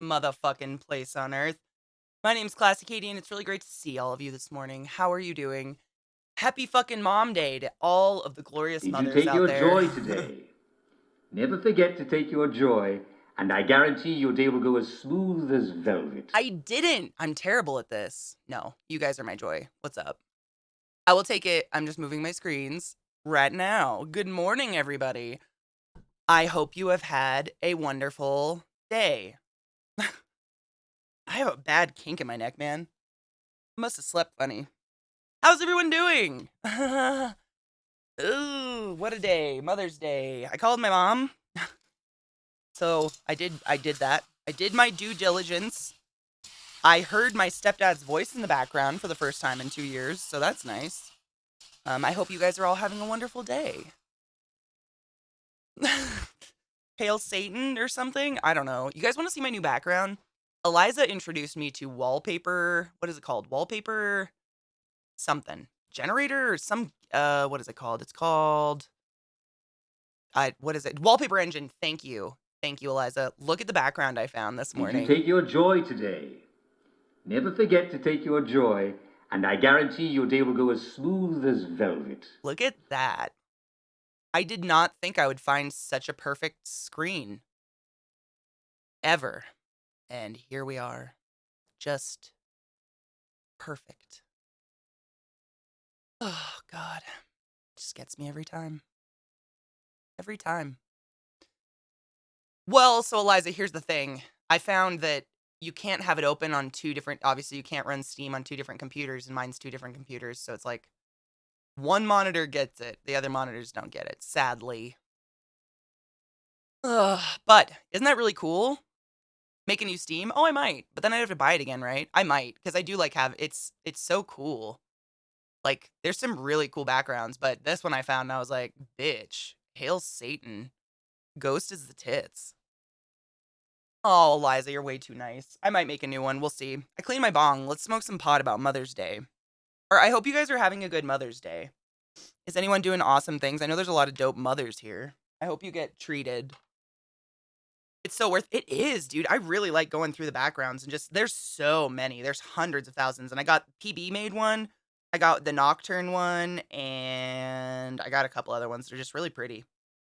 motherfucking place on earth. My name's ClassyKatie, and it's really great to see all of you this morning. How are you doing? Happy fucking Mom Day to all of the glorious Did you mothers take out your there. joy today? Never forget to take your joy, and I guarantee your day will go as smooth as velvet. I didn't. I'm terrible at this. No, you guys are my joy. What's up? I will take it. I'm just moving my screens right now. Good morning, everybody. I hope you have had a wonderful day. I have a bad kink in my neck, man. I must have slept funny. How's everyone doing? Ooh, what a day. Mother's Day. I called my mom. So I did that. I did my due diligence. I heard my stepdad's voice in the background for the first time in 2 years, so that's nice. I hope you guys are all having a wonderful day. Hail Satan or something? I don't know. You guys want to see my new background? Eliza introduced me to wallpaper. What is it called? Wallpaper something. Generator or some what is it called? It's called what is it? Wallpaper engine. Thank you. Thank you, Eliza. Look at the background I found this Did you morning. take your joy today? Never forget to take your joy, and I guarantee your day will go as smooth as velvet. Look at that. I did not think I would find such a perfect screen. Ever. And here we are. Just perfect. Oh, God. Just gets me every time. Every time. Well, so Eliza, here's the thing. I found that you can't have it open on two different, obviously you can't run Steam on two different computers, and mine's two different computers, so it's like one monitor gets it, the other monitors don't get it, sadly. Ugh, but isn't that really cool? Make a new Steam? Oh, I might, but then I'd have to buy it again, right? I might, because I do like it's so cool. Like, there's some really cool backgrounds, but this one I found and I was like, bitch, hail Satan. Ghost is the tits. Oh, Liza, you're way too nice. I might make a new one. We'll see. I cleaned my bong. Let's smoke some pot about Mother's Day. Or I hope you guys are having a good Mother's Day. Is anyone doing awesome things? I know there's a lot of dope mothers here. I hope you get treated. It's so worth it is, dude. I really like going through the backgrounds and just there's so many. There's hundreds of thousands. And I got PB made one. I got the Nocturne one, and I got a couple other ones. They're just really pretty.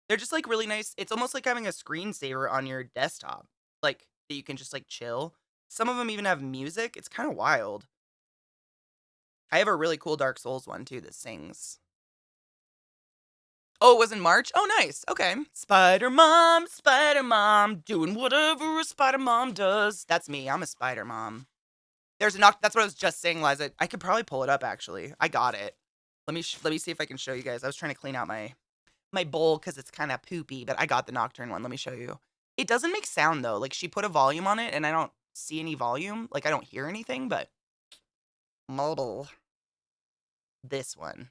They're just like really nice. It's almost like having a screensaver on your desktop. Like that you can just like chill. Some of them even have music. It's kind of wild. I have a really cool Dark Souls one too that sings. Oh, it was in March? Oh, nice. Okay. Spider Mom, doing whatever a Spider Mom does. That's me. I'm a Spider Mom. There's a knock. That's what I was just saying, Liza. I could probably pull it up actually. I got it. Let me see if I can show you guys. I was trying to clean out my bowl because it's kind of poopy, but I got the Nocturne one. Let me show you. It doesn't make sound though. Like she put a volume on it, and I don't see any volume. Like I don't hear anything. But mobile. This one.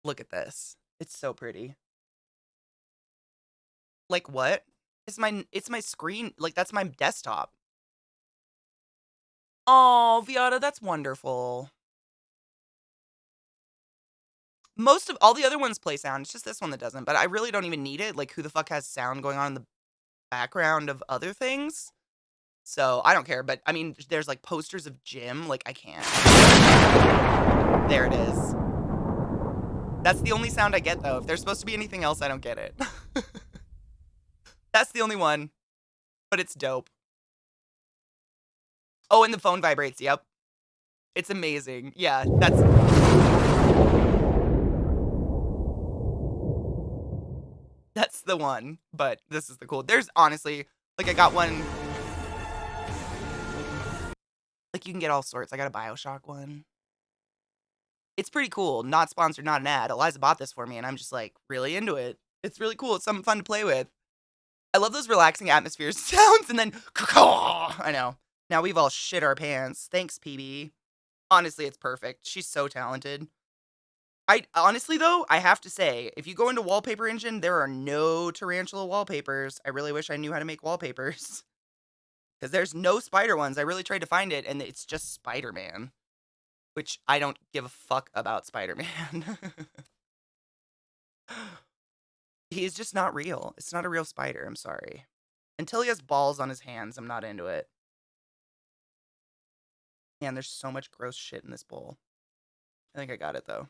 Look at this. It's so pretty. Like what? It's my screen. Like that's my desktop. Oh, Viata, that's wonderful. Most of all the other ones play sound. It's just this one that doesn't. But I really don't even need it. Like who the fuck has sound going on in the background of other things? So I don't care. But I mean, there's like posters of Jim. Like I can't. There it is. That's the only sound I get though. If there's supposed to be anything else, I don't get it. That's the only one. But it's dope. Oh, and the phone vibrates. Yep. It's amazing. Yeah, that's the one. But this is the cool. There's honestly, like I got one. Like you can get all sorts. I got a BioShock one. It's pretty cool. Not sponsored, not an ad. Eliza bought this for me, and I'm just like really into it. It's really cool. It's something fun to play with. I love those relaxing atmospheres sounds, and then I know. Now we've all shit our pants. Thanks, PB. Honestly, it's perfect. She's so talented. I honestly though, I have to say, if you go into Wallpaper Engine, there are no tarantula wallpapers. I really wish I knew how to make wallpapers. Because there's no spider ones. I really tried to find it, and it's just Spider-Man. Which I don't give a fuck about Spider-Man. He's just not real. It's not a real spider, I'm sorry. Until he has balls on his hands, I'm not into it. Man, there's so much gross shit in this bowl. I think I got it, though.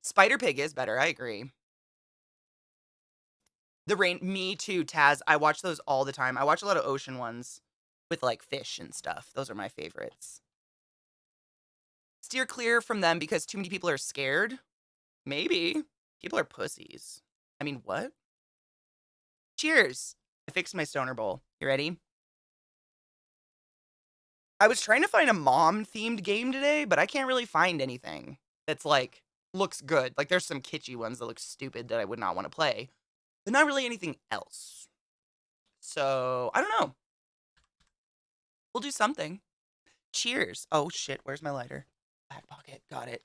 Spider Pig is better, I agree. Me too, Taz. I watch those all the time. I watch a lot of ocean ones with, like, fish and stuff. Those are my favorites. Steer clear from them because too many people are scared? Maybe. People are pussies. I mean, what? Cheers! I fixed my stoner bowl. You ready? I was trying to find a mom-themed game today, but I can't really find anything that's, like, looks good. Like, there's some kitschy ones that look stupid that I would not want to play, but not really anything else. So, I don't know. We'll do something. Cheers. Oh, shit. Where's my lighter? Back pocket. Got it.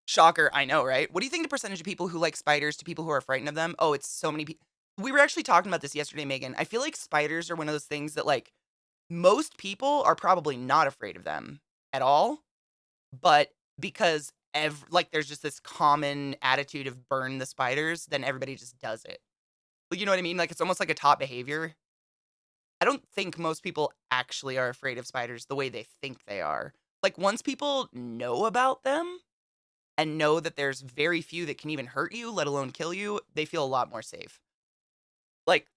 Shocker. I know, right? What do you think the percentage of people who like spiders to people who are frightened of them? Oh, it's so many people. We were actually talking about this yesterday, Megan. I feel like spiders are one of those things that, like, most people are probably not afraid of them at all, but because like, there's just this common attitude of burn the spiders, then everybody just does it. Like, you know what I mean? Like, it's almost like a top behavior. I don't think most people actually are afraid of spiders the way they think they are. Like, once people know about them and know that there's very few that can even hurt you, let alone kill you, they feel a lot more safe. Like,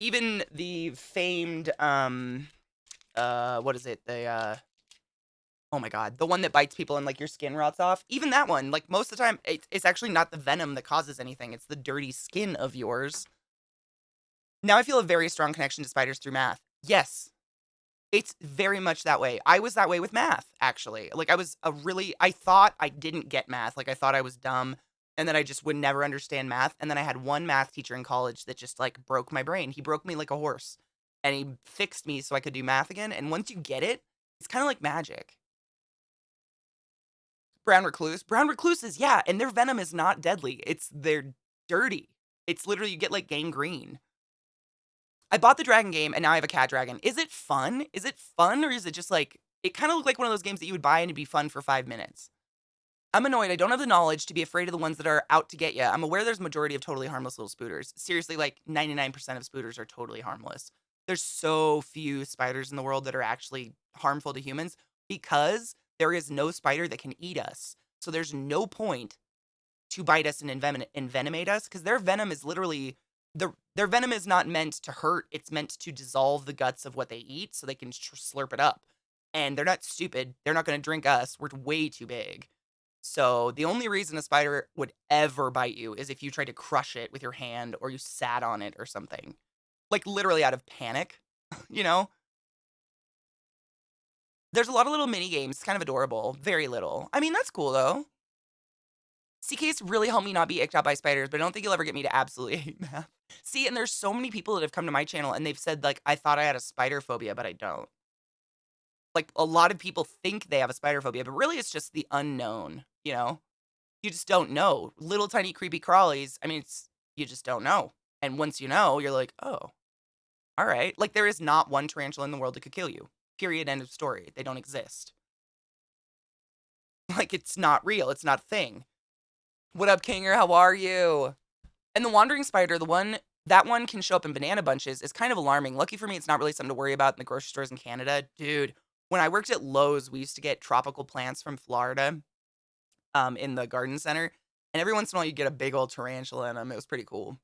even the famed, what is it? Oh my god, the one that bites people and, like, your skin rots off. Even that one, like, most of the time, it's actually not the venom that causes anything. It's the dirty skin of yours. Now I feel a very strong connection to spiders through math. Yes, it's very much that way. I was that way with math, actually. Like, I thought I didn't get math. Like, I thought I was dumb, and then I just would never understand math. And then I had one math teacher in college that just, like, broke my brain. He broke me like a horse, and he fixed me so I could do math again. And once you get it, it's kind of like magic. Brown recluse. Brown recluses, yeah, and their venom is not deadly. They're dirty. It's literally you get, like, gangrene. I bought the dragon game and now I have a cat dragon. Is it fun? Is it fun or is it just like it kind of looked like one of those games that you would buy and it'd be fun for 5 minutes. I'm annoyed. I don't have the knowledge to be afraid of the ones that are out to get you. I'm aware there's a majority of totally harmless little spooters. Seriously, like 99% of spooters are totally harmless. There's so few spiders in the world that are actually harmful to humans because there is no spider that can eat us. So there's no point to bite us and envenomate us because their venom is literally their venom is not meant to hurt. It's meant to dissolve the guts of what they eat so they can slurp it up. And they're not stupid. They're not going to drink us. We're way too big. So the only reason a spider would ever bite you is if you tried to crush it with your hand or you sat on it or something. Like literally out of panic, you know? There's a lot of little mini games. It's kind of adorable. Very little. I mean, that's cool though. CK's really helped me not be icked out by spiders, but I don't think you'll ever get me to absolutely hate math. See, and there's so many people that have come to my channel and they've said, like, I thought I had a spider phobia, but I don't. Like, a lot of people think they have a spider phobia, but really it's just the unknown, you know? You just don't know. Little tiny creepy crawlies, I mean, you just don't know. And once you know, you're like, oh, all right. Like, there is not one tarantula in the world that could kill you. Period. End of story. They don't exist. Like, it's not real. It's not a thing. What up, Kinger? How are you? And the wandering spider, that one can show up in banana bunches, is kind of alarming. Lucky for me, it's not really something to worry about in the grocery stores in Canada. Dude, when I worked at Lowe's, we used to get tropical plants from Florida in the garden center. And every once in a while, you'd get a big old tarantula in them. It was pretty cool.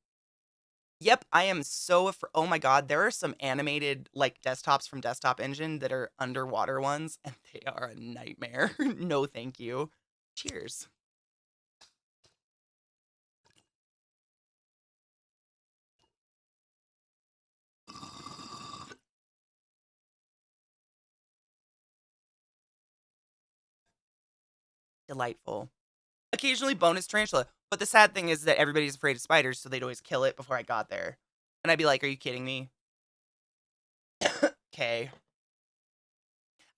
Yep, I am so oh my god, there are some animated, like, desktops from Desktop Engine that are underwater ones, and they are a nightmare. No, thank you. Cheers. Delightful. Occasionally bonus tarantula. But the sad thing is that everybody's afraid of spiders, so they'd always kill it before I got there. And I'd be like, are you kidding me? Okay.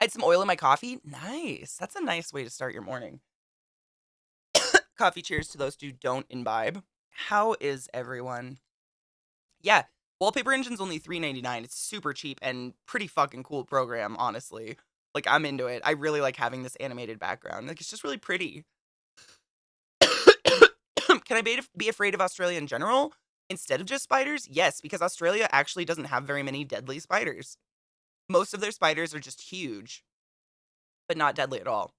I had some oil in my coffee. Nice. That's a nice way to start your morning. Coffee cheers to those who don't imbibe. How is everyone? Yeah, Wallpaper Engine's only $3.99. It's super cheap and pretty fucking cool program, honestly. Like, I'm into it. I really like having this animated background. Like, it's just really pretty. Can I be afraid of Australia in general instead of just spiders? Yes, because Australia actually doesn't have very many deadly spiders. Most of their spiders are just huge, but not deadly at all.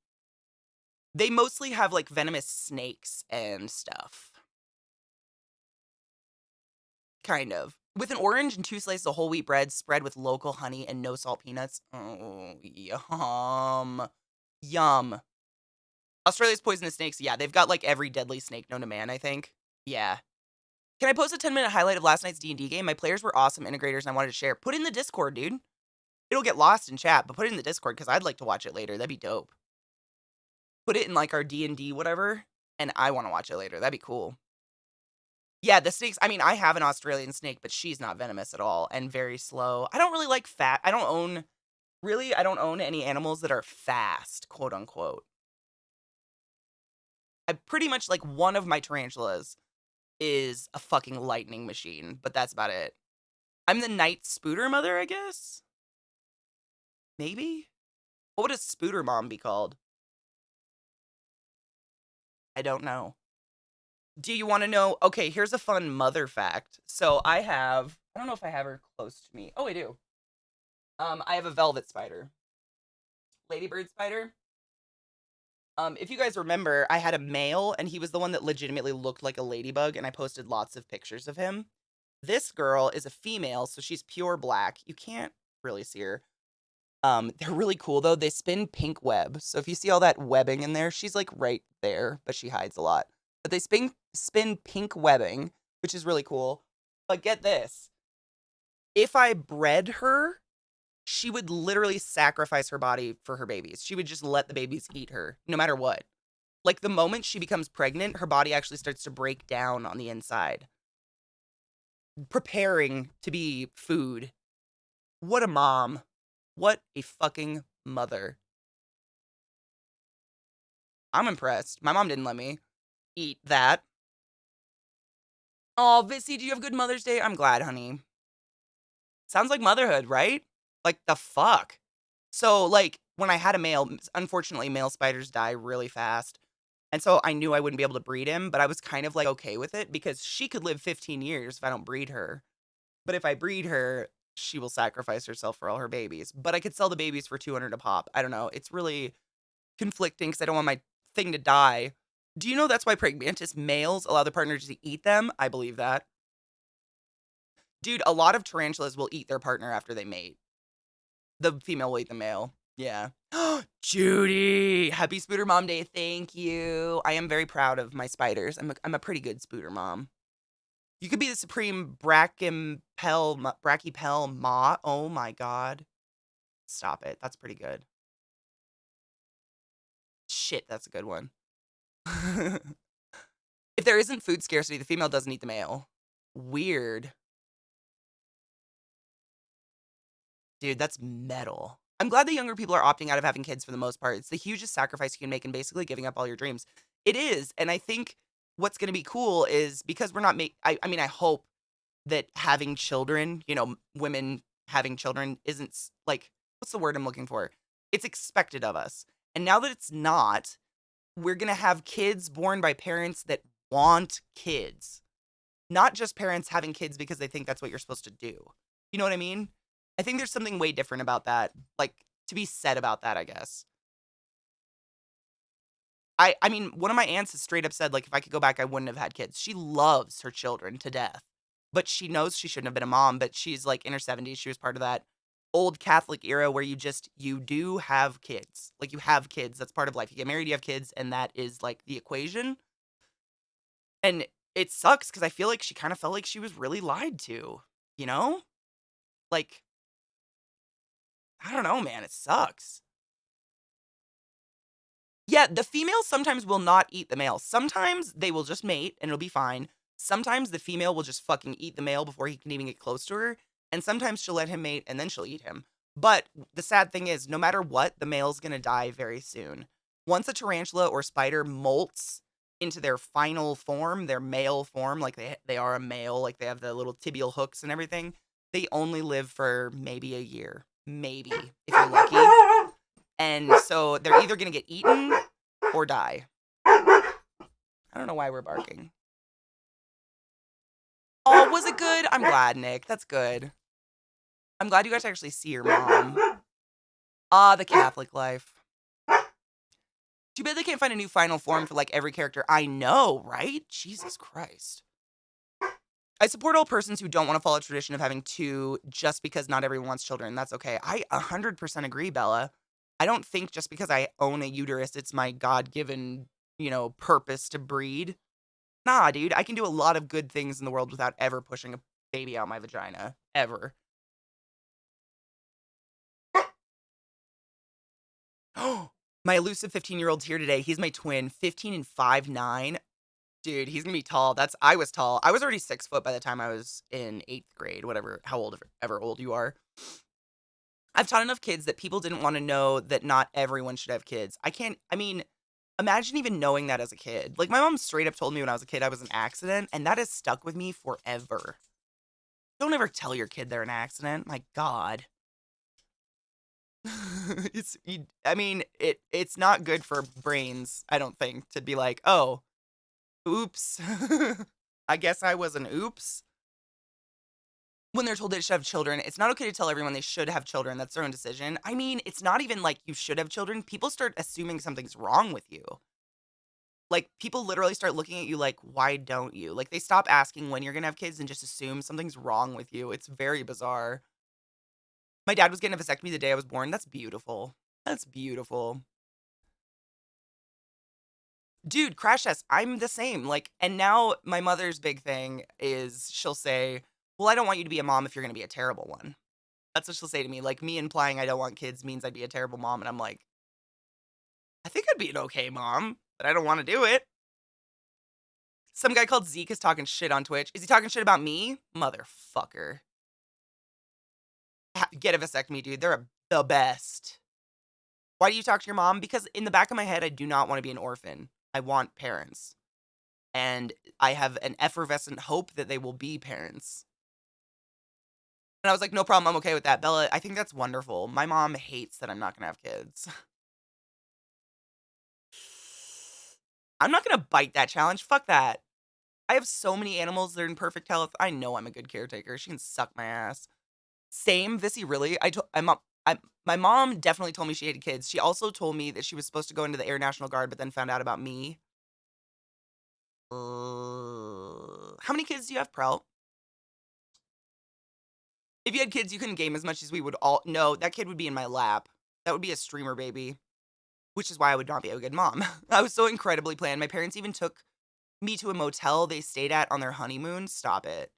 They mostly have like venomous snakes and stuff. Kind of. With an orange and 2 slices of whole wheat bread spread with local honey and no salt peanuts. Oh, yum. Yum. Australia's poisonous snakes, yeah, they've got like every deadly snake known to man, I think. Yeah. Can I post a 10-minute highlight of last night's D&D game? My players were awesome integrators and I wanted to share. Put it in the Discord, dude. It'll get lost in chat, but put it in the Discord because I'd like to watch it later. That'd be dope. Put it in like our D&D whatever, and I want to watch it later. That'd be cool. Yeah, the snakes, I mean, I have an Australian snake, but she's not venomous at all and very slow. I don't really like I don't own any animals that are fast, quote unquote. I pretty much like one of my tarantulas is a fucking lightning machine, but that's about it. I'm the night spooter mother, I guess? Maybe? What would a spooter mom be called? I don't know. Do you want to know? Okay, here's a fun mother fact. So I don't know if I have her close to me. Oh, I do. I have a velvet spider. Ladybird spider. If you guys remember, I had a male and he was the one that legitimately looked like a ladybug and I posted lots of pictures of him. This girl is a female, so she's pure black. You can't really see her. They're really cool though. They spin pink web. So if you see all that webbing in there, she's like right there, but she hides a lot. But they spin pink webbing, which is really cool. But get this. If I bred her, she would literally sacrifice her body for her babies. She would just let the babies eat her, no matter what. Like the moment she becomes pregnant, her body actually starts to break down on the inside, preparing to be food. What a mom. What a fucking mother. I'm impressed. My mom didn't let me eat that. Oh, Vissy, do you have a good Mother's Day? I'm glad, honey. Sounds like motherhood, right? Like the fuck. So, like, when I had a male, unfortunately, male spiders die really fast. And so I knew I wouldn't be able to breed him, but I was kind of like okay with it because she could live 15 years if I don't breed her. But if I breed her, she will sacrifice herself for all her babies. But I could sell the babies for 200 a pop. I don't know. It's really conflicting because I don't want my thing to die. Do you know that's why pragmatist males allow their partners to eat them? I believe that. Dude, a lot of tarantulas will eat their partner after they mate. The female will eat the male. Yeah. Judy, happy Spooter Mom Day. Thank you. I am very proud of my spiders. I'm a pretty good Spooter mom. You could be the supreme brachypel ma. Oh my god. Stop it. That's pretty good. Shit, that's a good one. If there isn't food scarcity, the female doesn't eat the male. Weird. Dude, that's metal. I'm glad the younger people are opting out of having kids for the most part. It's the hugest sacrifice you can make in basically giving up all your dreams. It is, and I think what's going to be cool is because we're not I mean, I hope that having children, women having children isn't like what's the word I'm looking for? It's expected of us. And now that it's not, we're going to have kids born by parents that want kids. Not just parents having kids because they think that's what you're supposed to do. You know what I mean? I think there's something way different about that, like, to be said about that, I guess. I mean, one of my aunts has straight up said, like, if I could go back, I wouldn't have had kids. She loves her children to death, but she knows she shouldn't have been a mom, but she's, like, in her 70s. She was part of that old Catholic era where you do have kids. Like, you have kids. That's part of life. You get married, you have kids, and that is, like, the equation. And it sucks because I feel like she kind of felt like she was really lied to, you know? Like, I don't know, man. It sucks. Yeah, the female sometimes will not eat the male. Sometimes they will just mate and it'll be fine. Sometimes the female will just fucking eat the male before he can even get close to her. And sometimes she'll let him mate and then she'll eat him. But the sad thing is, no matter what, the male's gonna die very soon. Once a tarantula or spider molts into their final form, their male form, like they are a male, like they have the little tibial hooks and everything, they only live for maybe a year. Maybe, if you're lucky. And so they're either going to get eaten or die. I don't know why we're barking. Oh, was it good? I'm glad, Nick. That's good. I'm glad you got to actually see your mom. Ah, the Catholic life. Too bad they can't find a new final form for like every character. I know, right? Jesus Christ. I support all persons who don't want to follow tradition of having two just because not everyone wants children. That's okay. I 100% agree, Bella. I don't think just because I own a uterus, it's my God given, purpose to breed. Nah, dude, I can do a lot of good things in the world without ever pushing a baby out my vagina. Ever. Oh, my elusive 15-year-old's here today. He's my twin, 15 and 5'9". Dude, he's gonna be tall. I was tall. I was already 6 foot by the time I was in 8th grade, whatever, how old, ever old you are. I've taught enough kids that people didn't want to know that not everyone should have kids. I mean, imagine even knowing that as a kid. Like, my mom straight up told me when I was a kid I was an accident, and that has stuck with me forever. Don't ever tell your kid they're an accident. My God. It's not good for brains, I don't think, to be like, oh, oops. I guess I was an oops. When they're told they should have children, it's not okay to tell everyone they should have children. That's their own decision. I mean, it's not even like you should have children. People start assuming something's wrong with you. Like, people literally start looking at you like, why don't you? Like, they stop asking when you're gonna have kids and just assume something's wrong with you. It's very bizarre. My dad was getting a vasectomy the day I was born. That's beautiful. That's beautiful. Dude, crash test. I'm the same. Like, and now my mother's big thing is she'll say, well, I don't want you to be a mom if you're gonna be a terrible one. That's what she'll say to me. Like, me implying I don't want kids means I'd be a terrible mom. And I'm like, I think I'd be an okay mom, but I don't want to do it. Some guy called Zeke is talking shit on Twitch. Is he talking shit about me? Motherfucker. Get a vasectomy, dude. They're the best. Why do you talk to your mom? Because in the back of my head, I do not want to be an orphan. I want parents. And I have an effervescent hope that they will be parents. And I was like, no problem. I'm okay with that. Bella, I think that's wonderful. My mom hates that I'm not going to have kids. I'm not going to bite that challenge. Fuck that. I have so many animals that are in perfect health. I know I'm a good caretaker. She can suck my ass. Same, Vissy, really. My mom definitely told me she hated kids. She also told me that she was supposed to go into the Air National Guard, but then found out about me. How many kids do you have, Prelt? If you had kids, you couldn't game as much as we would all. No, that kid would be in my lap. That would be a streamer baby, which is why I would not be a good mom. I was so incredibly planned. My parents even took me to a motel they stayed at on their honeymoon. Stop it.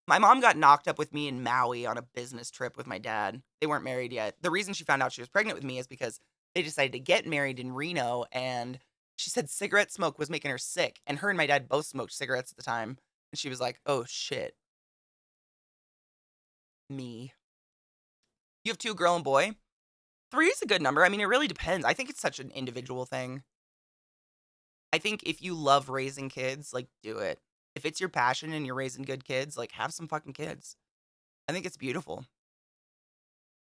My mom got knocked up with me in Maui on a business trip with my dad. They weren't married yet. The reason she found out she was pregnant with me is because they decided to get married in Reno, and she said cigarette smoke was making her sick, and her and my dad both smoked cigarettes at the time, and she was like, oh shit, me. You have two, a girl and boy? Three is a good number. I mean, it really depends. I think it's such an individual thing. I think if you love raising kids, like, do it. If it's your passion and you're raising good kids, like, have some fucking kids. I think it's beautiful.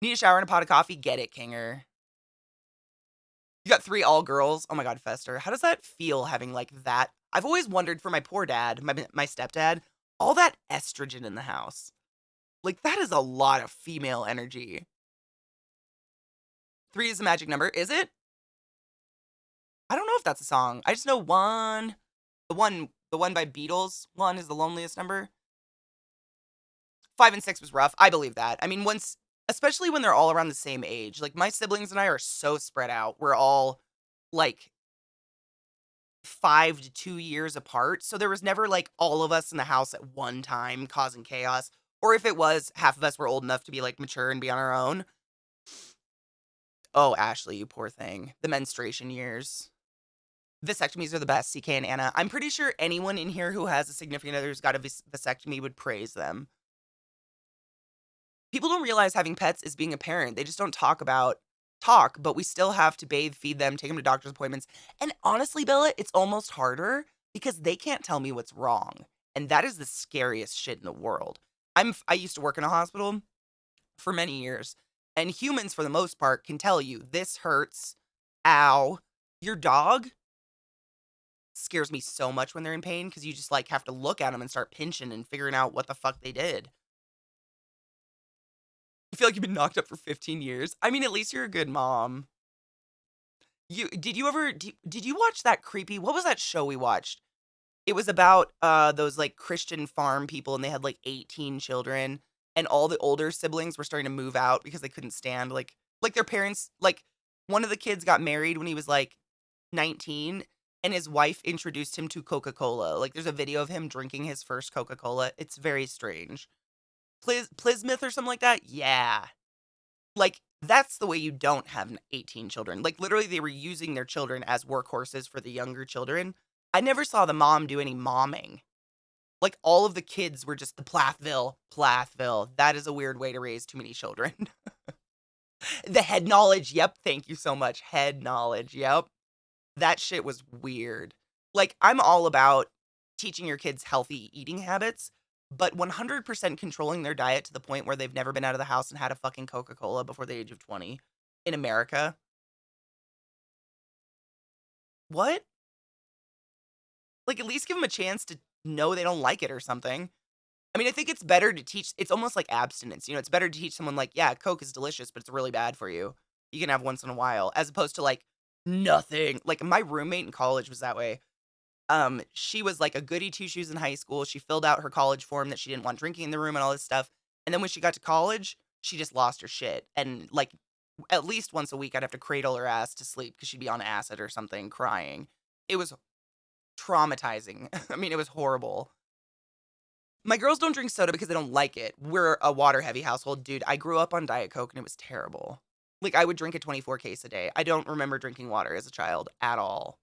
Need a shower and a pot of coffee? Get it, Kinger. You got three all girls? Oh my God, Fester. How does that feel having like that? I've always wondered for my poor dad, my stepdad, all that estrogen in the house. Like, that is a lot of female energy. Three is a magic number. Is it? I don't know if that's a song. I just know one. The one by Beatles. One is the loneliest number. 5 and 6 was rough. I believe that. I mean, especially when they're all around the same age. Like, my siblings and I are so spread out. We're all like 5 to 2 years apart. So there was never like all of us in the house at one time causing chaos. Or if it was, half of us were old enough to be like mature and be on our own. Oh, Ashley, you poor thing. The menstruation years. Vasectomies are the best, CK and Anna. I'm pretty sure anyone in here who has a significant other who's got a vasectomy would praise them. People don't realize having pets is being a parent. They just don't talk, but we still have to bathe, feed them, take them to doctor's appointments. And honestly, Bella, it's almost harder because they can't tell me what's wrong. And that is the scariest shit in the world. I used to work in a hospital for many years, and humans for the most part can tell you this hurts. Ow. Your dog scares me so much when they're in pain because you just like have to look at them and start pinching and figuring out what the fuck they did. You feel like you've been knocked up for 15 years? I mean, at least you're a good mom. Did you watch that creepy what was that show we watched? It was about, those, like, Christian farm people, and they had, like, 18 children, and all the older siblings were starting to move out because they couldn't stand, like, their parents like, one of the kids got married when he was, like, 19, and his wife introduced him to Coca-Cola. Like, there's a video of him drinking his first Coca-Cola. It's very strange. Plismith or something like that? Yeah. Like, that's the way you don't have 18 children. Like, literally, they were using their children as workhorses for the younger children. I never saw the mom do any momming. Like, all of the kids were just the Plathville. That is a weird way to raise too many children. The head knowledge, yep, thank you so much. Head knowledge, yep. That shit was weird. Like, I'm all about teaching your kids healthy eating habits, but 100% controlling their diet to the point where they've never been out of the house and had a fucking Coca-Cola before the age of 20 in America. What? Like, at least give them a chance to know they don't like it or something. I mean, I think it's better to teach it's almost like abstinence, you know, it's better to teach someone like, "Yeah, Coke is delicious, but it's really bad for you. You can have once in a while," as opposed to, like, nothing. Like, my roommate in college was that way. She was, like, a goody two-shoes in high school, she filled out her college form that she didn't want drinking in the room and all this stuff, and then when she got to college, she just lost her shit, and, like, at least once a week, I'd have to cradle her ass to sleep because 'cause she'd be on acid or something crying. It was traumatizing. I mean, it was horrible. My girls don't drink soda because they don't like it. We're a water-heavy household. Dude, I grew up on Diet Coke, and it was terrible. Like, I would drink a 24 case a day. I don't remember drinking water as a child at all.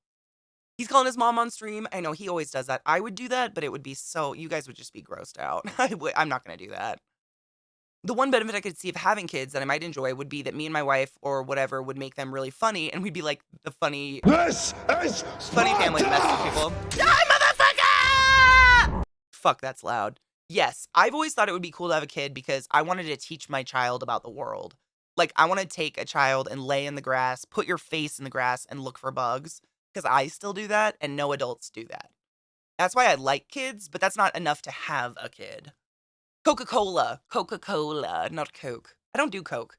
He's calling his mom on stream. I know he always does that. I would do that, but it would be so you guys would just be grossed out. I'm not gonna do that. The one benefit I could see of having kids that I might enjoy would be that me and my wife or whatever would make them really funny, and we'd be like the This is funny family that messes with Sparta! people. Die, motherfucker! Fuck, that's loud. Yes, I've always thought it would be cool to have a kid because I wanted to teach my child about the world. Like, I want to take a child and lay in the grass, put your face in the grass, and look for bugs because I still do that, and no adults do that. That's why I like kids, but that's not enough to have a kid. Coca-Cola. Coca-Cola, not Coke. I don't do Coke.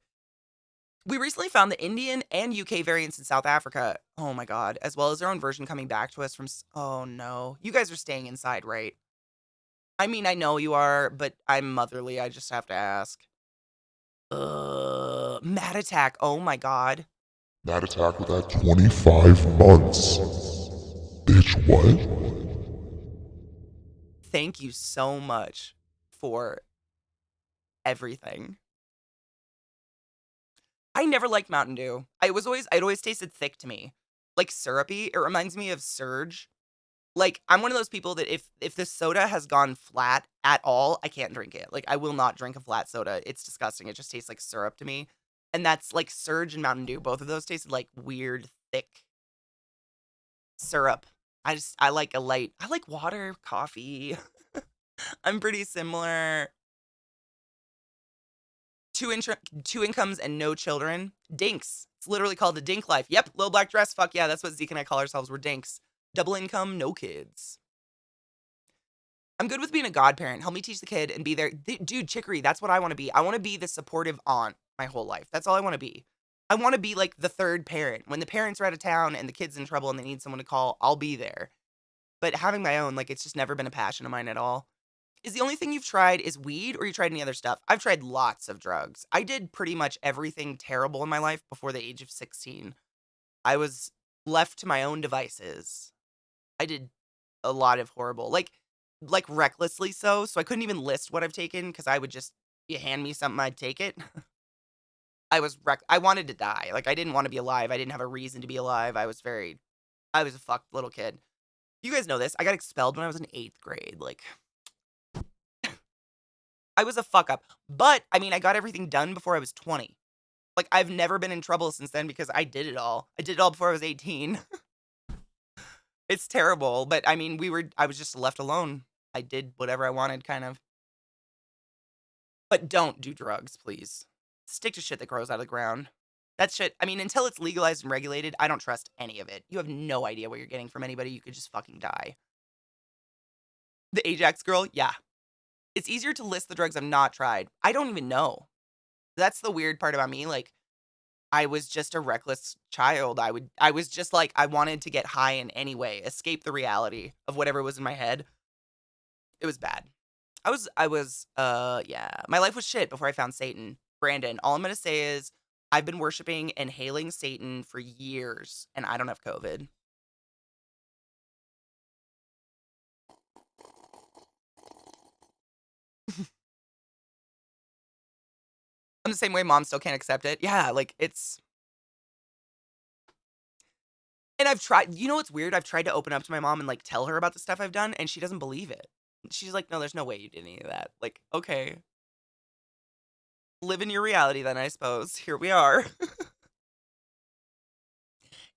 We recently found the Indian and UK variants in South Africa. Oh my god, as well as their own version coming back to us from oh no. You guys are staying inside, right? I mean, I know you are, but I'm motherly. I just have to ask. Mad Attack. Oh my god. That attack with that 25 months. Bitch, what? Thank you so much for everything. I never liked Mountain Dew. It always tasted thick to me. Like syrupy. It reminds me of Surge. Like, I'm one of those people that if the soda has gone flat at all, I can't drink it. Like, I will not drink a flat soda. It's disgusting. It just tastes like syrup to me. And that's like Surge and Mountain Dew. Both of those tasted like weird, thick syrup. I like I like water, coffee. I'm pretty similar. Two incomes and no children. Dinks. It's literally called the dink life. Yep, little black dress. Fuck yeah, that's what Zeke and I call ourselves. We're dinks. Double income, no kids. I'm good with being a godparent. Help me teach the kid and be there. Dude, Chicory, that's what I want to be. I want to be the supportive aunt my whole life. That's all I want to be. I want to be like the third parent. When the parents are out of town and the kid's in trouble and they need someone to call, I'll be there. But having my own, like, it's just never been a passion of mine at all. Is the only thing you've tried is weed or you tried any other stuff? I've tried lots of drugs. I did pretty much everything terrible in my life before the age of 16. I was left to my own devices. I did a lot of horrible, like recklessly so I couldn't even list what I've taken because I would just you hand me something, I'd take it. I wanted to die. Like, I didn't want to be alive. I didn't have a reason to be alive. I was a fucked little kid. You guys know this. I got expelled when I was in 8th grade. Like, I was a fuck up. But, I mean, I got everything done before I was 20. Like, I've never been in trouble since then because I did it all. I did it all before I was 18. It's terrible, but I mean, I was just left alone. I did whatever I wanted, kind of. But don't do drugs, please. Stick to shit that grows out of the ground. That shit, I mean, until it's legalized and regulated, I don't trust any of it. You have no idea what you're getting from anybody. You could just fucking die. The Ajax girl, yeah. It's easier to list the drugs I've not tried. I don't even know. That's the weird part about me, like, I was just a reckless child. I was just like, I wanted to get high in any way, escape the reality of whatever was in my head. It was bad. Yeah. My life was shit before I found Satan. Brandon, all I'm gonna say is I've been worshiping and hailing Satan for years, and I don't have COVID. I'm the same way. Mom still can't accept it. Yeah, like it's. And I've tried. You know what's weird? I've tried to open up to my mom and like tell her about the stuff I've done, and she doesn't believe it. She's like, "No, there's no way you did any of that." Like, okay, live in your reality then, I suppose. Here we are.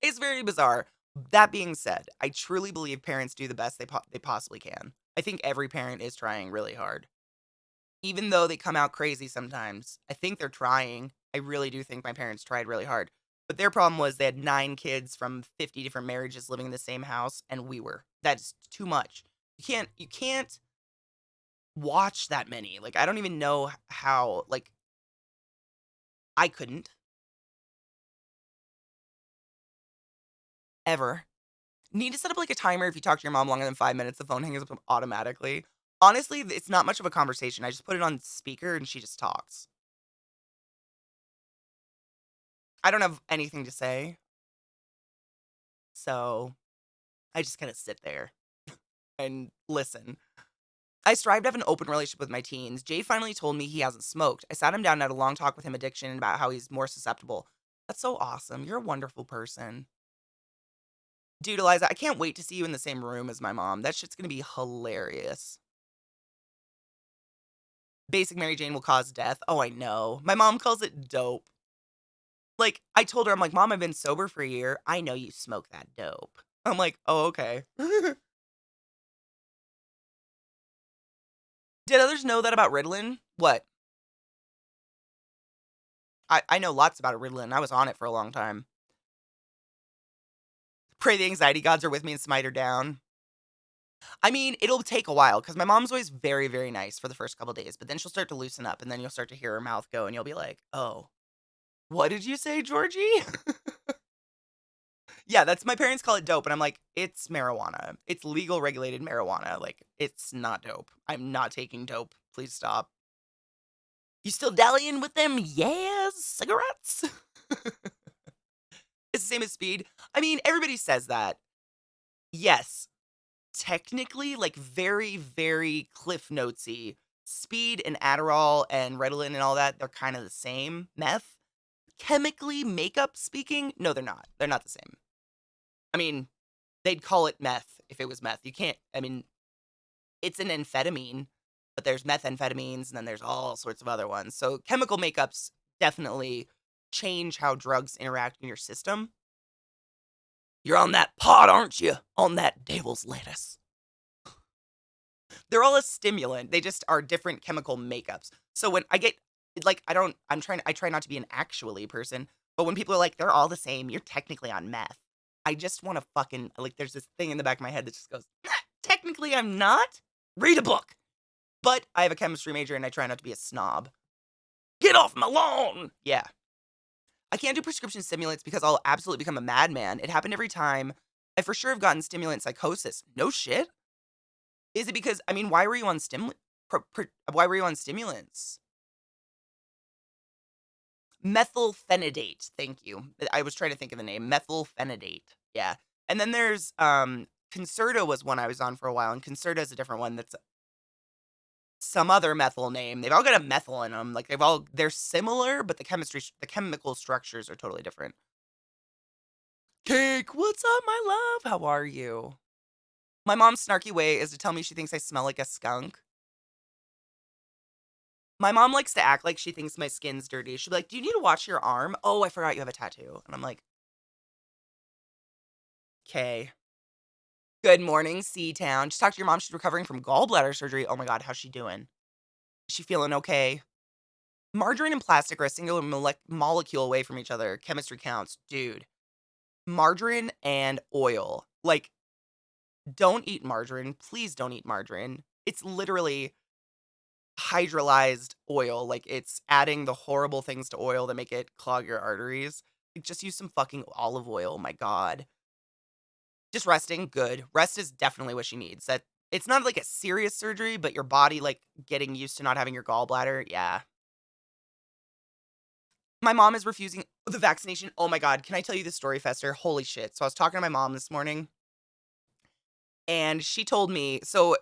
It's very bizarre. That being said, I truly believe parents do the best they possibly can. I think every parent is trying really hard. Even though they come out crazy sometimes, I think they're trying. I really do think my parents tried really hard. But their problem was they had 9 kids from 50 different marriages living in the same house, and we were. That's too much. You can't watch that many. Like, I don't even know how, like, I couldn't ever. Need to set up, like, a timer. If you talk to your mom longer than 5 minutes, the phone hangs up automatically. Honestly, it's not much of a conversation. I just put it on speaker and she just talks. I don't have anything to say, so I just kinda sit there and listen. I strive to have an open relationship with my teens. Jay finally told me he hasn't smoked. I sat him down and had a long talk with him addiction and about how he's more susceptible. That's so awesome. You're a wonderful person. Dude, Eliza, I can't wait to see you in the same room as my mom. That shit's gonna be hilarious. Basic Mary Jane will cause death. Oh, I know. My mom calls it dope. Like, I told her, I'm like, "Mom, I've been sober for a year. I know you smoke that dope." I'm like, "Oh, okay." Did others know that about Ritalin? What? I know lots about Ritalin. I was on it for a long time. Pray the anxiety gods are with me and smite her down. I mean, it'll take a while because my mom's always very, very nice for the first couple days, but then she'll start to loosen up and then you'll start to hear her mouth go and you'll be like, "Oh, what did you say, Georgie?" Yeah, that's my parents call it dope, and I'm like, "It's marijuana. It's legal regulated marijuana. Like, it's not dope. I'm not taking dope. Please stop." "You still dallying with them yes cigarettes?" It's the same as speed. I mean, everybody says that. Yes, technically, like, very, very Cliff Notesy, speed and Adderall and Ritalin and all that, they're kinda the same meth. Chemically, makeup speaking, no, they're not. They're not the same. I mean, they'd call it meth if it was meth. You can't I mean, it's an amphetamine, but there's methamphetamines and then there's all sorts of other ones. So chemical makeups definitely change how drugs interact in your system. You're on that pot, aren't you? On that devil's lettuce. They're all a stimulant. They just are different chemical makeups. So when I get like I try not to be an actually person, but when people are like, they're all the same, you're technically on meth. I just want to fucking like there's this thing in the back of my head that just goes, "Nah, technically I'm not. Read a book." But I have a chemistry major and I try not to be a snob. Get off my lawn! Yeah. I can't do prescription stimulants because I'll absolutely become a madman. It happened every time. I for sure have gotten stimulant psychosis. No shit. Is it because I mean, why were you on why were you on stimulants? Methylphenidate. Thank you. I was trying to think of the name. Methylphenidate. Yeah. And then there's Concerta was one I was on for a while, and Concerta is a different one that's some other methyl name. They've all got a methyl in them. Like they're similar, but the chemical structures are totally different. Cake, what's up, my love? How are you? My mom's snarky way is to tell me she thinks I smell like a skunk. My mom likes to act like she thinks my skin's dirty. She'll be like, "Do you need to wash your arm?" "Oh, I forgot you have a tattoo." And I'm like, "Okay." Good morning, C-Town. Just talked to your mom. She's recovering from gallbladder surgery. Oh my God, how's she doing? Is she feeling okay? Margarine and plastic are a singular molecule away from each other. Chemistry counts. Dude, margarine and oil. Like, don't eat margarine. Please don't eat margarine. It's literally hydrolyzed oil. Like, it's adding the horrible things to oil that make it clog your arteries. Like, just use some fucking olive oil, my god. Just resting, good. Rest is definitely what she needs. That it's not like a serious surgery, but your body, like, getting used to not having your gallbladder, yeah. My mom is refusing the vaccination. Oh my god, can I tell you this story, Fester? Holy shit. So I was talking to my mom this morning, and she told me so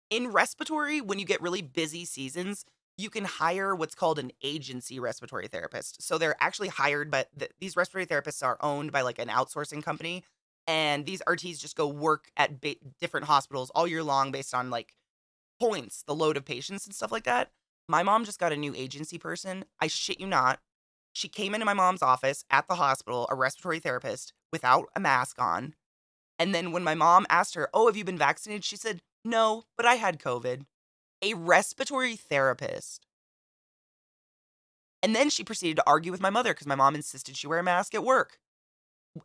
in respiratory, when you get really busy seasons, you can hire what's called an agency respiratory therapist. So they're actually hired, but these respiratory therapists are owned by like an outsourcing company. And these RTs just go work at different hospitals all year long based on like points, the load of patients and stuff like that. My mom just got a new agency person. I shit you not. She came into my mom's office at the hospital, a respiratory therapist, without a mask on. And then when my mom asked her, "Oh, have you been vaccinated?" She said, "No, but I had COVID." A respiratory therapist. And then she proceeded to argue with my mother because my mom insisted she wear a mask at work,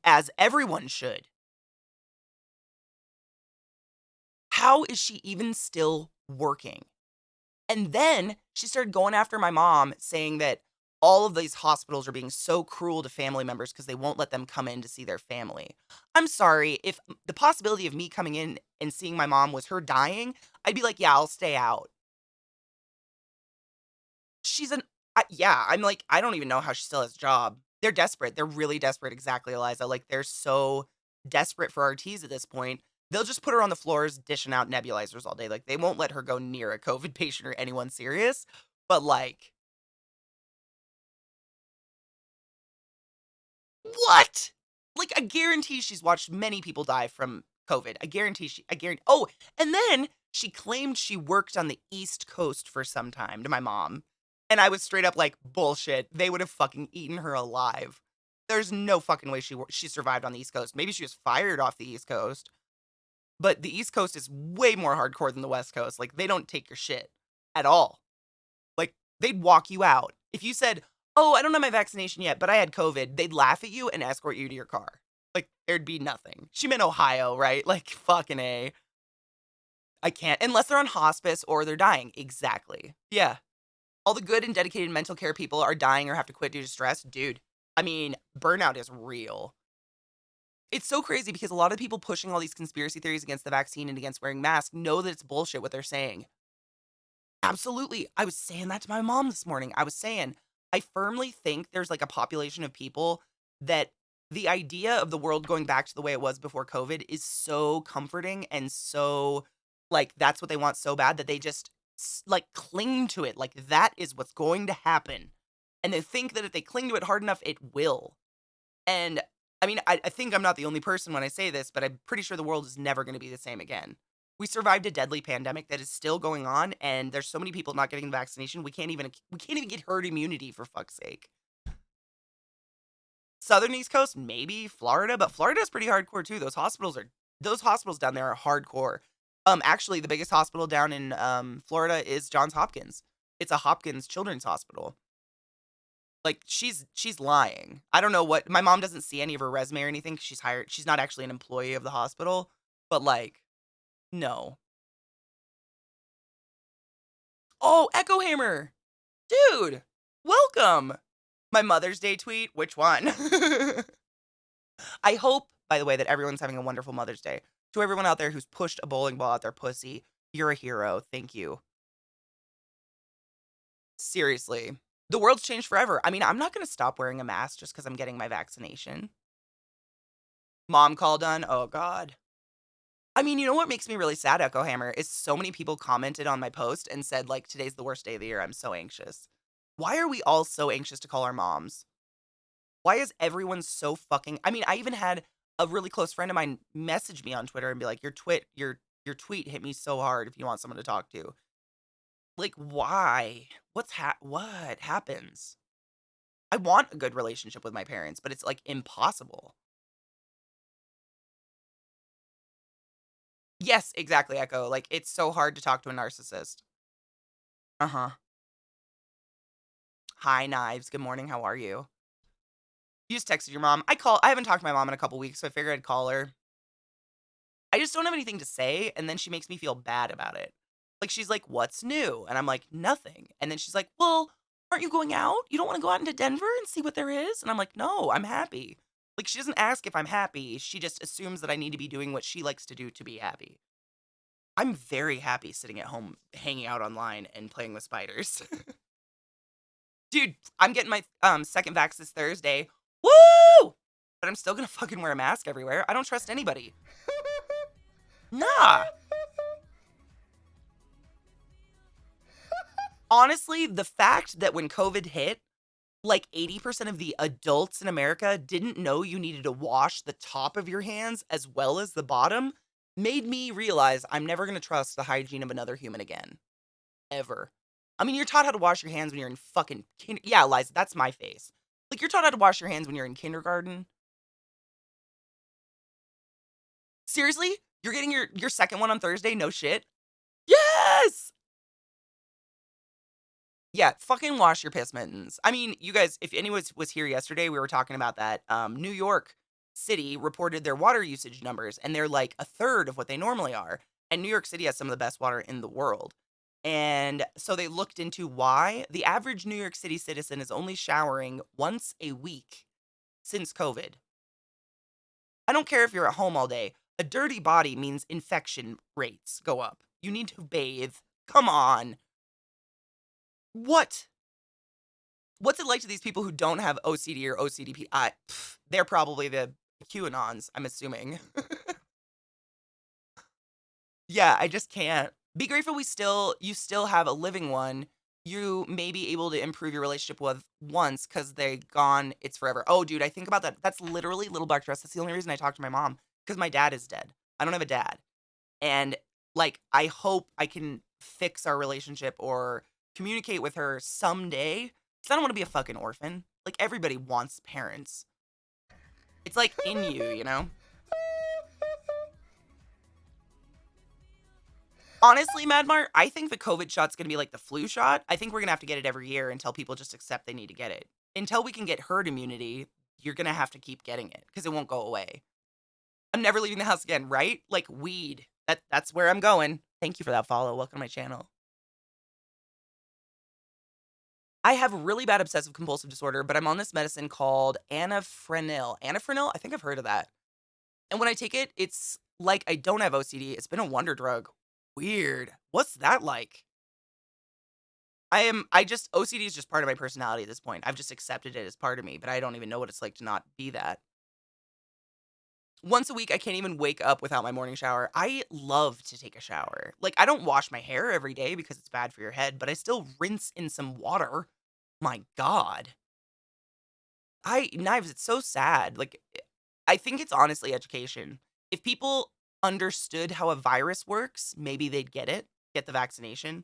as everyone should. How is she even still working? And then she started going after my mom, saying that all of these hospitals are being so cruel to family members because they won't let them come in to see their family. I'm sorry, if the possibility of me coming in and seeing my mom was her dying, I'd be like, yeah, I'll stay out. She's an yeah, I'm like, I don't even know how she still has a job. They're desperate. They're really desperate, exactly, Eliza. Like, they're so desperate for RTs at this point. They'll just put her on the floors dishing out nebulizers all day. Like, they won't let her go near a COVID patient or anyone serious. But like, what? Like, I guarantee she's watched many people die from COVID. I guarantee. Oh, and then she claimed she worked on the East Coast for some time to my mom. And I was straight up like, bullshit. They would have fucking eaten her alive. There's no fucking way she survived on the East Coast. Maybe she was fired off the East Coast, but the East Coast is way more hardcore than the West Coast. Like, they don't take your shit at all. Like, they'd walk you out. If you said, "Oh, I don't have my vaccination yet, but I had COVID," they'd laugh at you and escort you to your car. Like, there'd be nothing. She meant Ohio, right? Like, fucking A. I can't. Unless they're on hospice or they're dying. Exactly. Yeah. All the good and dedicated mental care people are dying or have to quit due to stress. Dude, I mean, burnout is real. It's so crazy because a lot of people pushing all these conspiracy theories against the vaccine and against wearing masks know that it's bullshit what they're saying. Absolutely. I was saying that to my mom this morning. I was saying, I firmly think there's like a population of people that the idea of the world going back to the way it was before COVID is so comforting and so like that's what they want so bad that they just like cling to it. Like that is what's going to happen. And they think that if they cling to it hard enough, it will. And I mean, I think I'm not the only person when I say this, but I'm pretty sure the world is never going to be the same again. We survived a deadly pandemic that is still going on, and there's so many people not getting the vaccination. We can't even get herd immunity for fuck's sake. Southern East Coast, maybe Florida, but Florida's pretty hardcore too. Those hospitals down there are hardcore. Actually, the biggest hospital down in Florida is Johns Hopkins. It's a Hopkins Children's Hospital. Like, she's lying. I don't know what my mom doesn't see any of her resume or anything 'cause she's hired she's not actually an employee of the hospital, but, like, no. Oh, Echo Hammer! Dude, welcome! My Mother's Day tweet? Which one? I hope, by the way, that everyone's having a wonderful Mother's Day. To everyone out there who's pushed a bowling ball out their pussy, you're a hero. Thank you. Seriously. The world's changed forever. I mean, I'm not gonna stop wearing a mask just because 'cause I'm getting my vaccination. Mom call done? Oh god. I mean, you know what makes me really sad, Echo Hammer, is so many people commented on my post and said, like, "Today's the worst day of the year. I'm so anxious." Why are we all so anxious to call our moms? Why is everyone so fucking I mean, I even had a really close friend of mine message me on Twitter and be like, your tweet hit me so hard if you want someone to talk to." Like, why? What happens? I want a good relationship with my parents, but it's, like, impossible. Yes, exactly, Echo. Like, it's so hard to talk to a narcissist. Uh-huh. "Hi, Knives. Good morning. How are you?" You just texted your mom. I haven't talked to my mom in a couple weeks, so I figured I'd call her. I just don't have anything to say, and then she makes me feel bad about it. Like, she's like, "What's new?" And I'm like, "Nothing." And then she's like, "Well, aren't you going out? You don't want to go out into Denver and see what there is?" And I'm like, "No, I'm happy." Like, she doesn't ask if I'm happy. She just assumes that I need to be doing what she likes to do to be happy. I'm very happy sitting at home, hanging out online and playing with spiders. Dude, I'm getting my second vax this Thursday. Woo! But I'm still gonna fucking wear a mask everywhere. I don't trust anybody. Nah. Honestly, the fact that when COVID hit, like 80% of the adults in America didn't know you needed to wash the top of your hands as well as the bottom made me realize I'm never going to trust the hygiene of another human again. Ever. I mean, you're taught how to wash your hands when you're in fucking yeah, Liza, that's my face. Like, you're taught how to wash your hands when you're in kindergarten. Seriously? You're getting your second one on Thursday? No shit. Yes! Yeah, fucking wash your piss mittens. I mean, you guys, if anyone was here yesterday, we were talking about that. New York City reported their water usage numbers, and they're like a third of what they normally are. And New York City has some of the best water in the world. And so they looked into why the average New York City citizen is only showering once a week since COVID. I don't care if you're at home all day. A dirty body means infection rates go up. You need to bathe. Come on. What? What's it like to these people who don't have OCD or OCDP? They're probably the QAnons, I'm assuming. Yeah, I just can't. Be grateful you still have a living one. You may be able to improve your relationship with once because they gone, it's forever. Oh, dude, I think about that. That's literally Little Black Dress. That's the only reason I talk to my mom because my dad is dead. I don't have a dad. And like, I hope I can fix our relationship or communicate with her someday because I don't want to be a fucking orphan. Like, everybody wants parents. It's like in you, you know? Honestly, Madmar, I think the COVID shot's gonna be like the flu shot. I think we're gonna have to get it every year until people just accept they need to get it. Until we can get herd immunity, you're gonna have to keep getting it because it won't go away. I'm never leaving the house again, right? Like weed. That's where I'm going. Thank you for that follow. Welcome to my channel. I have really bad obsessive compulsive disorder, but I'm on this medicine called anafrenil. Anafrenil? I think I've heard of that. And when I take it, it's like I don't have OCD. It's been a wonder drug. Weird. What's that like? OCD is just part of my personality at this point. I've just accepted it as part of me, but I don't even know what it's like to not be that. Once a week, I can't even wake up without my morning shower. I love to take a shower. Like, I don't wash my hair every day because it's bad for your head, but I still rinse in some water. My God. Knives, it's so sad. Like, I think it's honestly education. If people understood how a virus works, maybe they'd get the vaccination.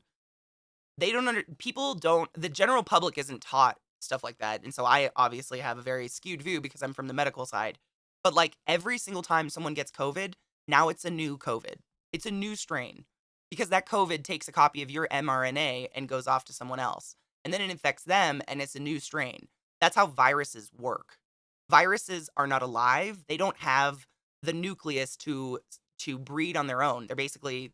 People don't, the general public isn't taught stuff like that. And so I obviously have a very skewed view because I'm from the medical side. But like every single time someone gets COVID, now it's a new COVID. It's a new strain because that COVID takes a copy of your mRNA and goes off to someone else. And then it infects them and it's a new strain. That's how viruses work. Viruses are not alive. They don't have the nucleus to breed on their own. They're basically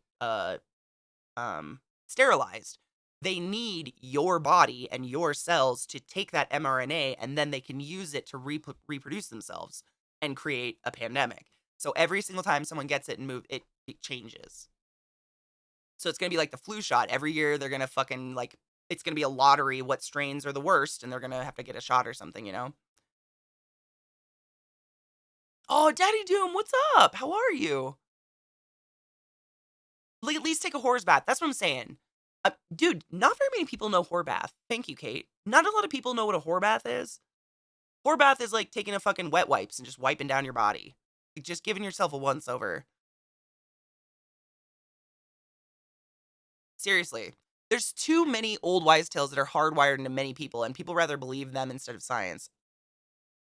sterilized. They need your body and your cells to take that mRNA and then they can use it to reproduce themselves and create a pandemic. So every single time someone gets it and it changes. So it's going to be like the flu shot. Every year they're going to fucking like, it's going to be a lottery what strains are the worst and they're going to have to get a shot or something, you know? Oh, Daddy Doom, what's up? How are you? Like, at least take a horse bath. That's what I'm saying. Dude, not very many people know whore bath. Thank you, Kate. Not a lot of people know what a whore bath is. Whore bath is like taking a fucking wet wipes and just wiping down your body. Like just giving yourself a once over. Seriously. There's too many old wise tales that are hardwired into many people, and people rather believe them instead of science.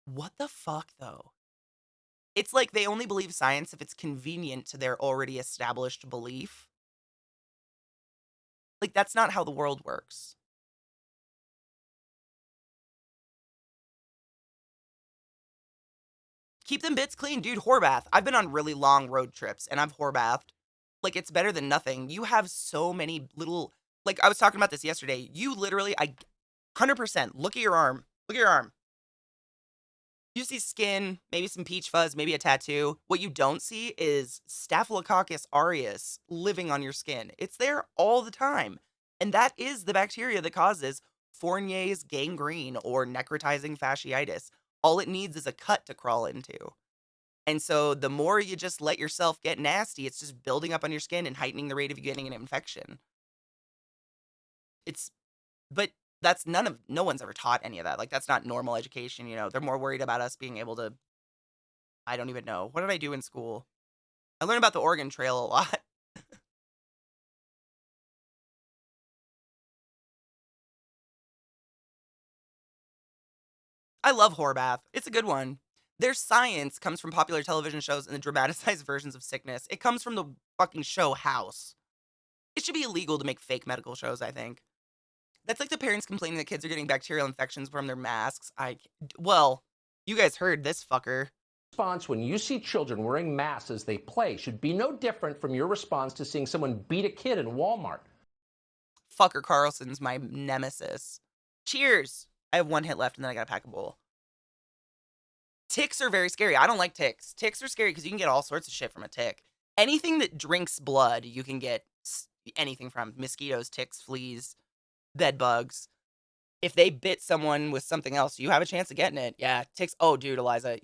What the fuck, though? It's like they only believe science if it's convenient to their already established belief. Like, that's not how the world works. Keep them bits clean, dude. Whore bath. I've been on really long road trips, and I've whore bathed. like, it's better than nothing. You have so many little, like, I was talking about this yesterday. You literally, 100%, look at your arm. Look at your arm. You see skin, maybe some peach fuzz, maybe a tattoo. What you don't see is Staphylococcus aureus living on your skin. It's there all the time. And that is the bacteria that causes Fournier's gangrene or necrotizing fasciitis. All it needs is a cut to crawl into. And so the more you just let yourself get nasty, it's just building up on your skin and heightening the rate of you getting an infection. It's, but that's no one's ever taught any of that. Like, that's not normal education, you know. They're more worried about us being able to, I don't even know. What did I do in school? I learned about the Oregon Trail a lot. I love Horbath. It's a good one. Their science comes from popular television shows and the dramatized versions of sickness. It comes from the fucking show House. It should be illegal to make fake medical shows, I think. That's like the parents complaining that kids are getting bacterial infections from their masks. Well, you guys heard this fucker. Response when you see children wearing masks as they play should be no different from your response to seeing someone beat a kid in Walmart. Fucker Carlson's my nemesis. Cheers. I have one hit left and then I gotta pack a bowl. Ticks are very scary. I don't like ticks. Ticks are scary because you can get all sorts of shit from a tick. Anything that drinks blood, you can get anything from. Mosquitoes, ticks, fleas, bed bugs. If they bit someone with something else, you have a chance of getting it. Yeah, ticks. Oh, dude, Eliza,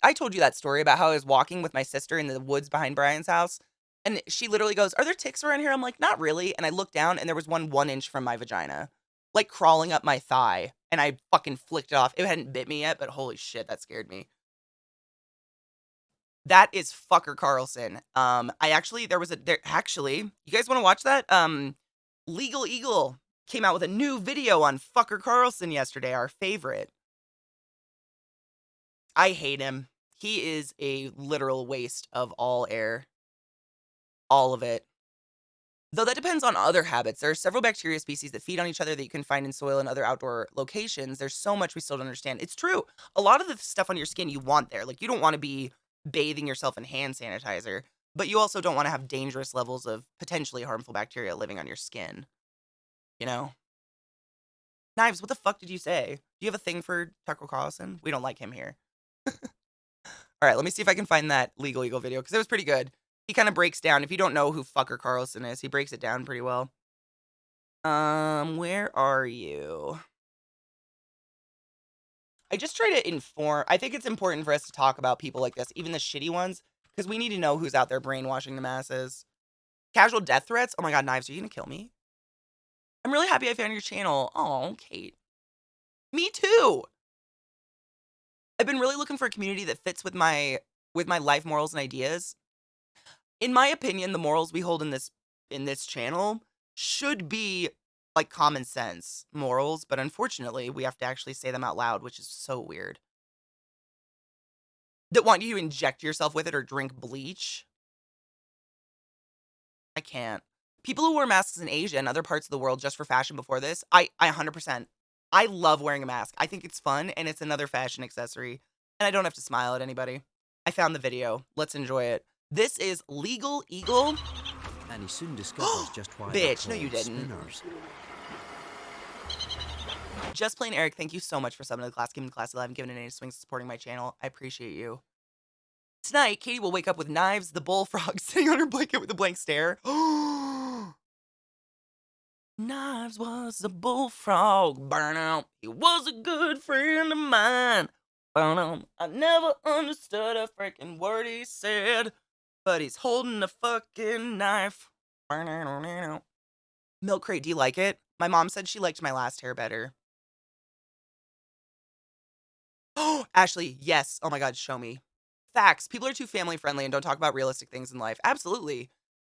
I told you that story about how I was walking with my sister in the woods behind Brian's house, and she literally goes, "Are there ticks around here?" I'm like, "Not really." And I looked down, and there was one 1 inch from my vagina, like crawling up my thigh, and I fucking flicked it off. It hadn't bit me yet, but holy shit, that scared me. That is fucker Carlson. Actually, you guys want to watch that? Legal Eagle came out with a new video on fucker Carlson yesterday, our favorite. I hate him. He is a literal waste of all air. All of it. Though that depends on other habits. There are several bacteria species that feed on each other that you can find in soil and other outdoor locations. There's so much we still don't understand. It's true. A lot of the stuff on your skin you want there. Like, you don't want to be bathing yourself in hand sanitizer, but you also don't want to have dangerous levels of potentially harmful bacteria living on your skin. You know? Knives, what the fuck did you say? Do you have a thing for Tucker Carlson? We don't like him here. All right, let me see if I can find that Legal Eagle video, because it was pretty good. He kind of breaks down, if you don't know who fucker Carlson is, he breaks it down pretty well. Where are you? I just try to inform. I think it's important for us to talk about people like this, even the shitty ones, because we need to know who's out there brainwashing the masses. Casual death threats? Oh my god, Knives, are you gonna kill me? I'm really happy I found your channel. Oh, Kate. Me too! I've been really looking for a community that fits with my life morals and ideas. In my opinion, the morals we hold in this channel should be like common sense morals, but unfortunately, we have to actually say them out loud, which is so weird. That want you to inject yourself with it or drink bleach. I can't. People who wear masks in Asia and other parts of the world just for fashion before this, I 100%. I love wearing a mask. I think it's fun, and it's another fashion accessory. And I don't have to smile at anybody. I found the video. Let's enjoy it. This is Legal Eagle. And he soon discovers just why Bitch, no you didn't. spinners. Just Plain Eric, thank you so much for subbing to the Class Game and Class 11, giving an A to swings, supporting my channel. I appreciate you. Tonight, Katie will wake up with Knives, the bullfrog, sitting on her blanket with a blank stare. Knives was a bullfrog, burn out. He was a good friend of mine. Burn out. I never understood a freaking word he said, but he's holding a fucking knife. Burn out. Milk Crate, do you like it? My mom said she liked my last hair better. Oh, Ashley, yes. Oh my god, show me. Facts. People are too family friendly and don't talk about realistic things in life. Absolutely.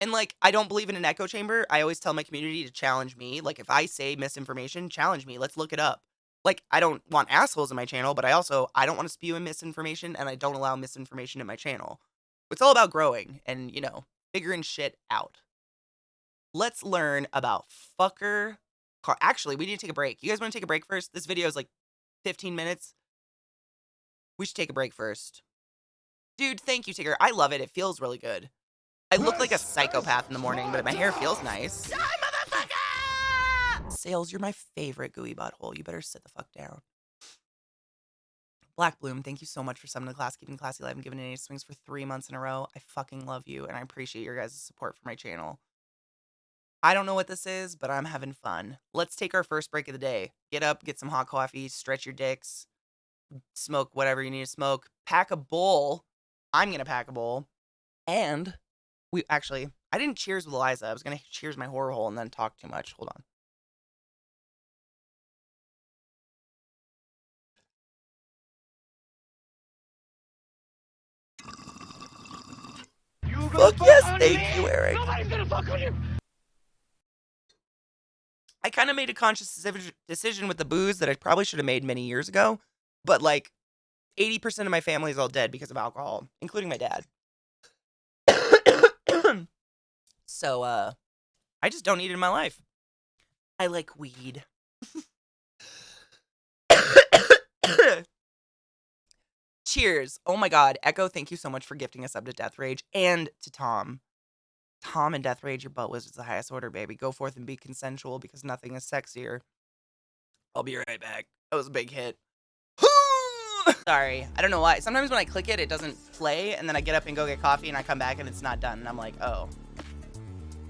And like, I don't believe in an echo chamber. I always tell my community to challenge me. Like, if I say misinformation, challenge me. Let's look it up. Like, I don't want assholes in my channel, but I don't want to spew in misinformation, and I don't allow misinformation in my channel. It's all about growing and, you know, figuring shit out. Let's learn about fucker car. Actually, we need to take a break. You guys want to take a break first? This video is like 15 minutes. We should take a break first. Dude, thank you, Tigger. I love it. It feels really good. I look like a psychopath in the morning, but my hair feels nice. Die, motherfucker! Sales, you're my favorite gooey butthole. You better sit the fuck down. Black Bloom, thank you so much for summoning the class, keeping classy alive, and giving an 8 swings for 3 months in a row. I fucking love you, and I appreciate your guys' support for my channel. I don't know what this is, but I'm having fun. Let's take our first break of the day. Get up, get some hot coffee, stretch your dicks, smoke whatever you need to smoke, pack a bowl. I'm gonna pack a bowl. And I didn't cheers with Eliza. I was gonna cheers my horror hole and then talk too much. Hold on. Fuck yes, thank you, Eric. Nobody's gonna fuck with you. I kind of made a conscious decision with the booze that I probably should have made many years ago, but like 80% of my family is all dead because of alcohol, including my dad. So, I just don't need it in my life. I like weed. Cheers. Oh my god. Echo, thank you so much for gifting us up to Death Rage and to Tom. Tom and Death Rage, your butt wizard's the highest order, baby. Go forth and be consensual because nothing is sexier. I'll be right back. That was a big hit. Sorry. I don't know why. Sometimes when I click it, it doesn't play, and then I get up and go get coffee, and I come back, and it's not done. And I'm like, oh.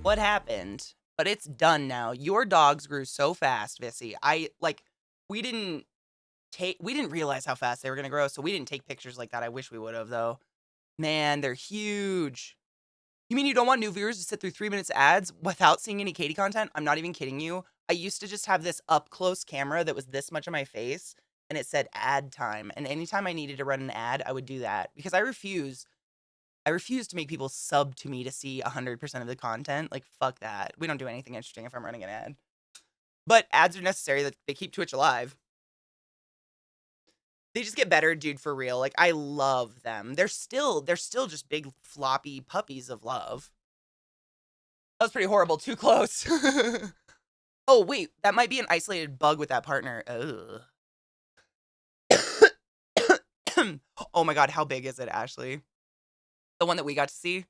What happened? But it's done now. Your dogs grew so fast, Vissy. We didn't realize how fast they were going to grow, so we didn't take pictures like that. I wish we would have, though. Man, they're huge. You mean you don't want new viewers to sit through 3 minutes ads without seeing any Katie content? I'm not even kidding you. I used to just have this up-close camera that was this much of my face, and it said ad time. And anytime I needed to run an ad, I would do that. Because I refuse to make people sub to me to see 100% of the content. Like, fuck that. We don't do anything interesting if I'm running an ad. But ads are necessary. They keep Twitch alive. They just get better, dude, for real. Like, I love them. They're still just big, floppy puppies of love. That was pretty horrible. Too close. Oh, wait. That might be an isolated bug with that partner. Ugh. Oh my god, how big is it, Ashley? The one that we got to see?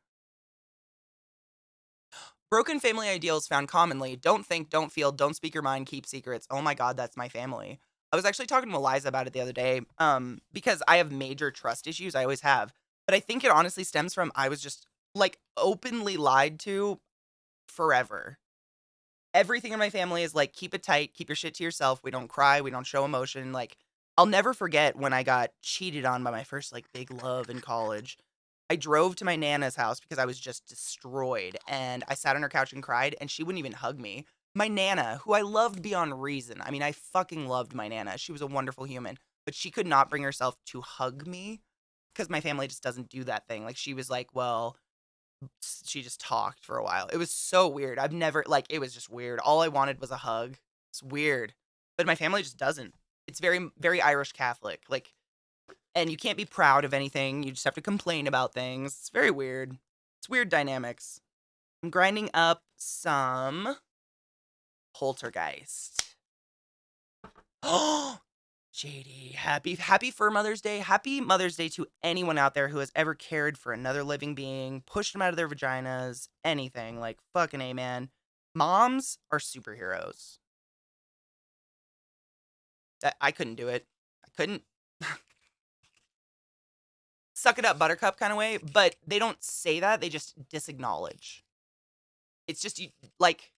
Broken family ideals found commonly. Don't think, don't feel, don't speak your mind, keep secrets. Oh my god, that's my family. I was actually talking to Eliza about it the other day, because I have major trust issues. I always have. But I think it honestly stems from I was just, like, openly lied to forever. Everything in my family is like, keep it tight, keep your shit to yourself. We don't cry, we don't show emotion. Like, I'll never forget when I got cheated on by my first, like, big love in college. I drove to my Nana's house because I was just destroyed, and I sat on her couch and cried, and she wouldn't even hug me. My Nana, who I loved beyond reason. I mean, I fucking loved my Nana. She was a wonderful human, but she could not bring herself to hug me because my family just doesn't do that thing. Like, she was like, well, she just talked for a while. It was so weird. It was just weird. All I wanted was a hug. It's weird. But my family just doesn't. It's very, very Irish Catholic. Like, and you can't be proud of anything. You just have to complain about things. It's very weird. It's weird dynamics. I'm grinding up some Poltergeist. Oh, JD, happy for Mother's Day. Happy Mother's Day to anyone out there who has ever cared for another living being, pushed them out of their vaginas, anything. Like, fucking A, man. Moms are superheroes. I couldn't do it. I couldn't. Suck it up, buttercup kind of way, but they don't say that. They just disacknowledge. It's just, like,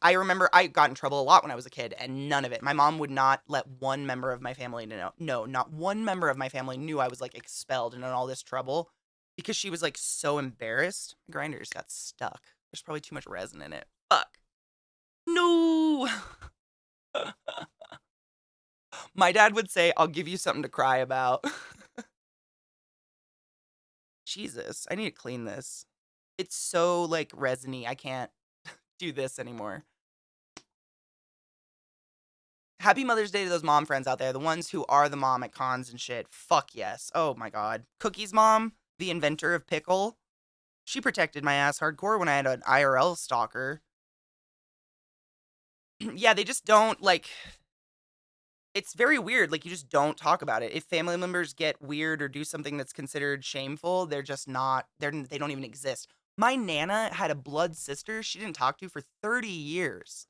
I remember I got in trouble a lot when I was a kid, and none of it. My mom would not let one member of my family know. No, not one member of my family knew I was, like, expelled and in all this trouble because she was, like, so embarrassed. My grinder just got stuck. There's probably too much resin in it. Fuck. No. My dad would say, I'll give you something to cry about. Jesus, I need to clean this. It's so, like, resiny. I can't do this anymore. Happy Mother's Day to those mom friends out there. The ones who are the mom at cons and shit. Fuck yes. Oh my god. Cookie's mom, the inventor of pickle. She protected my ass hardcore when I had an IRL stalker. Yeah, they just don't, like... It's very weird, like, you just don't talk about it. If family members get weird or do something that's considered shameful, they're just not they don't even exist. My Nana had a blood sister she didn't talk to for 30 years.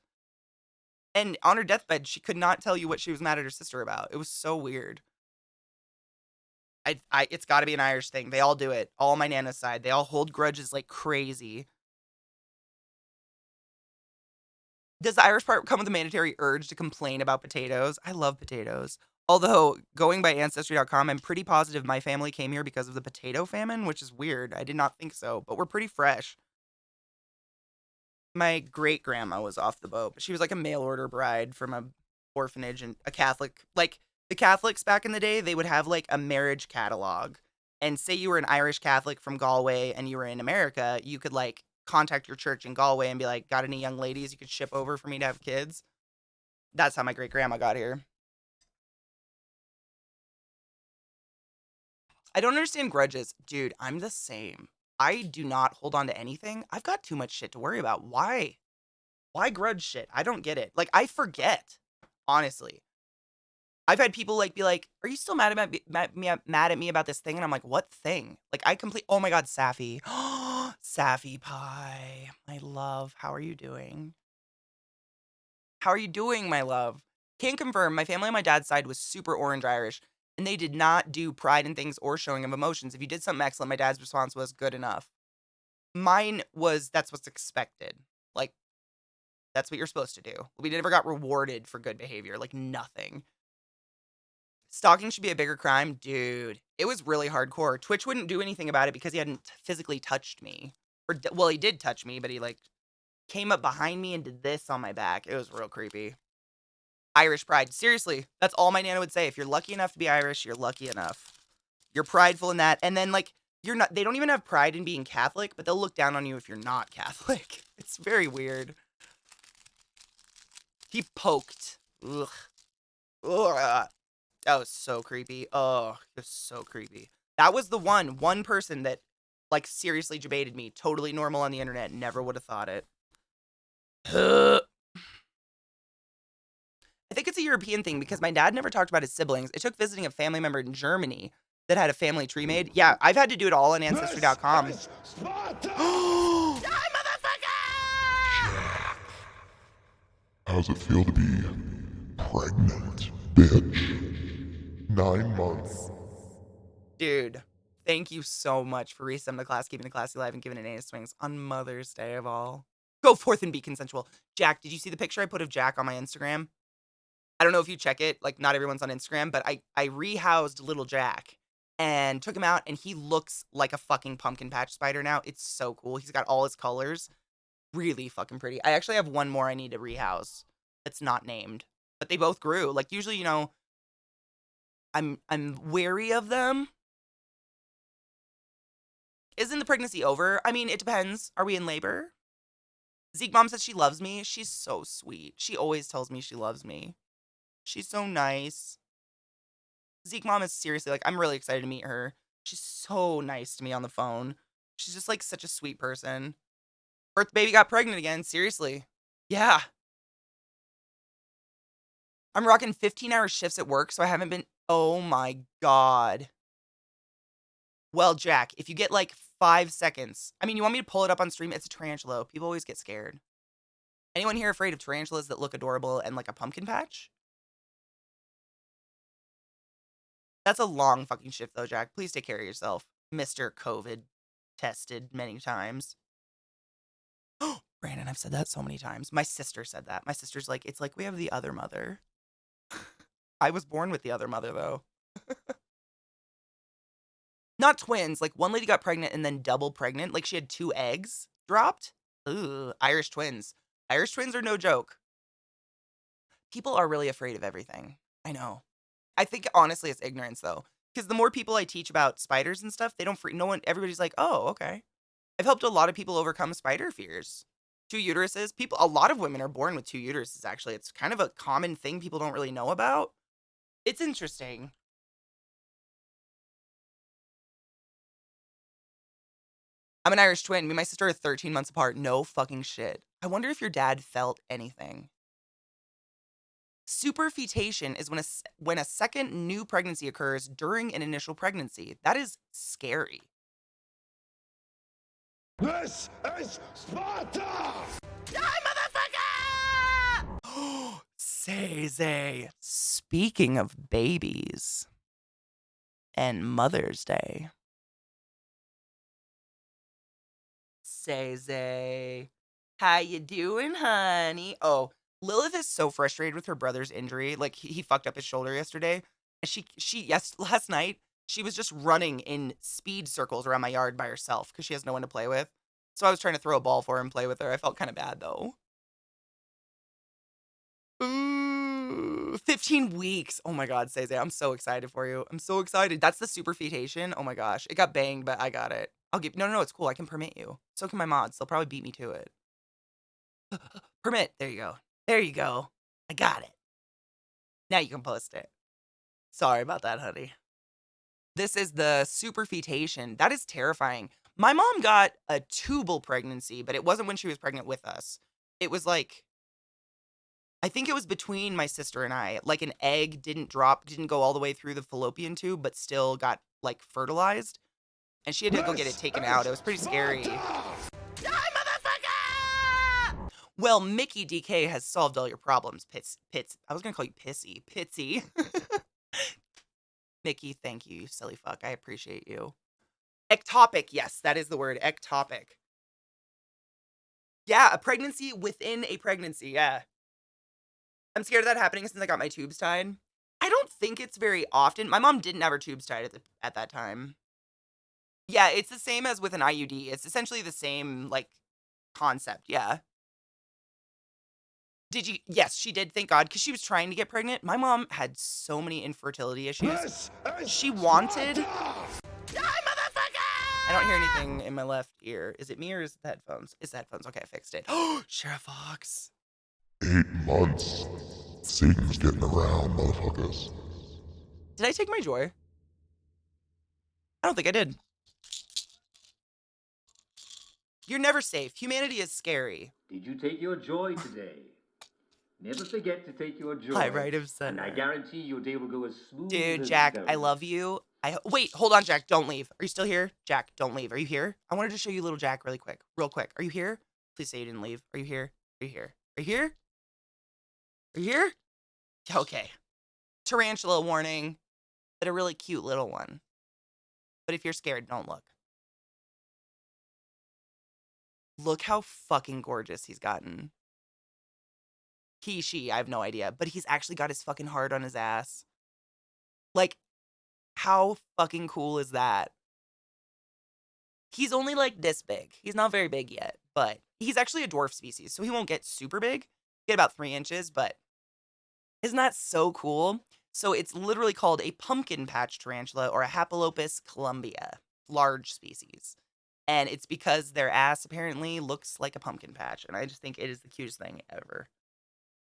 And on her deathbed, she could not tell you what she was mad at her sister about. It was so weird. It's gotta be an Irish thing. They all do it. All my Nana's side. They all hold grudges like crazy. Does the Irish part come with a mandatory urge to complain about potatoes? I love potatoes. Although, going by Ancestry.com, I'm pretty positive my family came here because of the potato famine, which is weird. I did not think so, but we're pretty fresh. My great-grandma was off the boat, but she was like a mail-order bride from a orphanage and a Catholic. Like, the Catholics back in the day, they would have, like, a marriage catalog. And say you were an Irish Catholic from Galway and you were in America, you could, like, contact your church in Galway and be like, got any young ladies you could ship over for me to have kids? That's how my great-grandma got here. I don't understand grudges. Dude, I'm the same. I do not hold on to anything. I've got too much shit to worry about. Why? Why grudge shit? I don't get it. Like, I forget, honestly. I've had people like be like, "Are you still mad at me about this thing?" And I'm like, "What thing?" Like oh my god, Safi. Safi pie. My love, how are you doing? How are you doing, my love? Can confirm my family on my dad's side was super orange Irish, and they did not do pride in things or showing of emotions. If you did something excellent, my dad's response was good enough. Mine was that's what's expected. Like, that's what you're supposed to do. We never got rewarded for good behavior, like nothing. Stalking should be a bigger crime. Dude, it was really hardcore. Twitch wouldn't do anything about it because he hadn't physically touched me. Well, he did touch me, but he, like, came up behind me and did this on my back. It was real creepy. Irish pride. Seriously, that's all my Nana would say. If you're lucky enough to be Irish, you're lucky enough. You're prideful in that. And then, like, you're not, they don't even have pride in being Catholic, but they'll look down on you if you're not Catholic. It's very weird. He poked. Ugh. Ugh. That was so creepy. Oh, it was so creepy. That was the one person that, like, seriously debated me. Totally normal on the internet. Never would have thought it. I think it's a European thing because my dad never talked about his siblings. It took visiting a family member in Germany that had a family tree made. Yeah, I've had to do it all on Ancestry.com. Die, motherfucker! How's it feel to be pregnant, bitch? 9 months. Dude, thank you so much for resum the class, keeping the classy alive, and giving it anus swings on Mother's Day of all. Go forth and be consensual. Jack, did you see the picture I put of Jack on my Instagram? I don't know if you check it. Like, not everyone's on Instagram, but I rehoused little Jack and took him out, and he looks like a fucking pumpkin patch spider now. It's so cool. He's got all his colors. Really fucking pretty. I actually have one more I need to rehouse. It's not named, but they both grew. Like, usually, you know, I'm wary of them. Isn't the pregnancy over? I mean, it depends. Are we in labor? Zeke mom says she loves me. She's so sweet. She always tells me she loves me. She's so nice. Zeke mom is seriously, like, I'm really excited to meet her. She's so nice to me on the phone. She's just, like, such a sweet person. Birth baby got pregnant again. Seriously. Yeah. I'm rocking 15-hour shifts at work, so I haven't been. Oh my God. Well, Jack, if you get like 5 seconds, I mean, you want me to pull it up on stream? It's a tarantula. People always get scared. Anyone here afraid of tarantulas that look adorable and like a pumpkin patch? That's a long fucking shift though, Jack. Please take care of yourself. Mr. COVID tested many times. Oh, Brandon, I've said that so many times. My sister said that. My sister's like, it's like we have the other mother. I was born with the other mother though. Not twins. Like, one lady got pregnant and then double pregnant. Like, she had 2 eggs dropped. Ooh, Irish twins. Irish twins are no joke. People are really afraid of everything. I know. I think, honestly, it's ignorance, though. Because the more people I teach about spiders and stuff, they don't no one, everybody's like, oh, okay. I've helped a lot of people overcome spider fears. 2 uteruses. A lot of women are born with 2 uteruses, actually. It's kind of a common thing people don't really know about. It's interesting. I'm an Irish twin. Me and my sister are 13 months apart. No fucking shit. I wonder if your dad felt anything. Superfetation is when a second new pregnancy occurs during an initial pregnancy. That is scary. This is Sparta! Die, motherfucker! Say. Speaking of babies and Mother's Day. Say, how you doing, honey? Oh, Lilith is so frustrated with her brother's injury. Like he fucked up his shoulder yesterday, and last night she was just running in speed circles around my yard by herself because she has no one to play with. So I was trying to throw a ball for her and play with her. I felt kind of bad though. Ooh, 15 weeks. Oh my God, Seze, I'm so excited for you. I'm so excited. That's the superfetation. Oh my gosh. It got banged, but I got it. No, it's cool. I can permit you. So can my mods. They'll probably beat me to it. Permit. There you go. There you go. I got it. Now you can post it. Sorry about that, honey. This is the superfetation. That is terrifying. My mom got a tubal pregnancy, but it wasn't when she was pregnant with us. It was like, I think it was between my sister and I. Like an egg didn't go all the way through the fallopian tube, but still got like fertilized. And she had to go get it taken out. It was pretty scary. Die, motherfucker! Well, Mickey DK has solved all your problems, Pits. I was gonna call you Pissy. Pitsy. Mickey, thank you, you silly fuck. I appreciate you. Ectopic, yes, that is the word, ectopic. Yeah, a pregnancy within a pregnancy, yeah. I'm scared of that happening since I got my tubes tied. I don't think it's very often. My mom didn't have her tubes tied at that time. Yeah, it's the same as with an IUD. It's essentially the same, like, concept, yeah. Yes, she did, thank God, because she was trying to get pregnant. My mom had so many infertility issues. She wanted... Die, motherfucker! I don't hear anything in my left ear. Is it me or is it the headphones? It's the headphones. Okay, I fixed it. Oh, Sheriff Fox. 8 months. Satan's getting around, motherfuckers. Did I take my joy? I don't think I did. You're never safe. Humanity is scary. Did you take your joy today? Never forget to take your joy. Hi, right of And center. I guarantee your day will go as smooth Dude, as Jack, velvet. I love you. Wait, hold on, Jack. Don't leave. Are you still here? Jack, don't leave. Are you here? I wanted to show you little Jack really quick. Real quick. Are you here? Please say you didn't leave. Are you here? Are you here? Are you here? Are you here? Okay. Tarantula warning, but a really cute little one. But if you're scared, don't look. Look how fucking gorgeous he's gotten. She, I have no idea. But he's actually got his fucking heart on his ass. Like, how fucking cool is that? He's only like this big. He's not very big yet, but he's actually a dwarf species, so he won't get super big. Get about 3 inches, but isn't that so cool? So it's literally called a pumpkin patch tarantula or a Hapalopus columbia, large species. And it's because their ass apparently looks like a pumpkin patch, and I just think it is the cutest thing ever.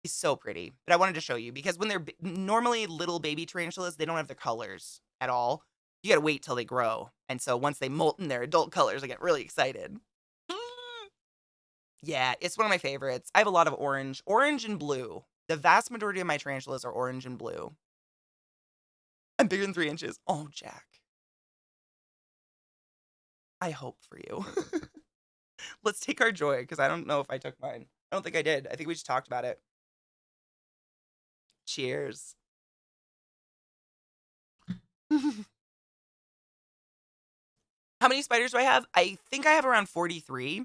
He's so pretty. But I wanted to show you because when they're normally little baby tarantulas, they don't have their colors at all. You gotta wait till they grow. And so once they molt in their adult colors, I get really excited. Yeah, it's one of my favorites. I have a lot of orange and blue. The vast majority of my tarantulas are orange and blue. I'm bigger than 3 inches. Oh, Jack. I hope for you. Let's take our joy, because I don't know if I took mine. I don't think I did. I think we just talked about it. Cheers. How many spiders do I have? I think I have around 43.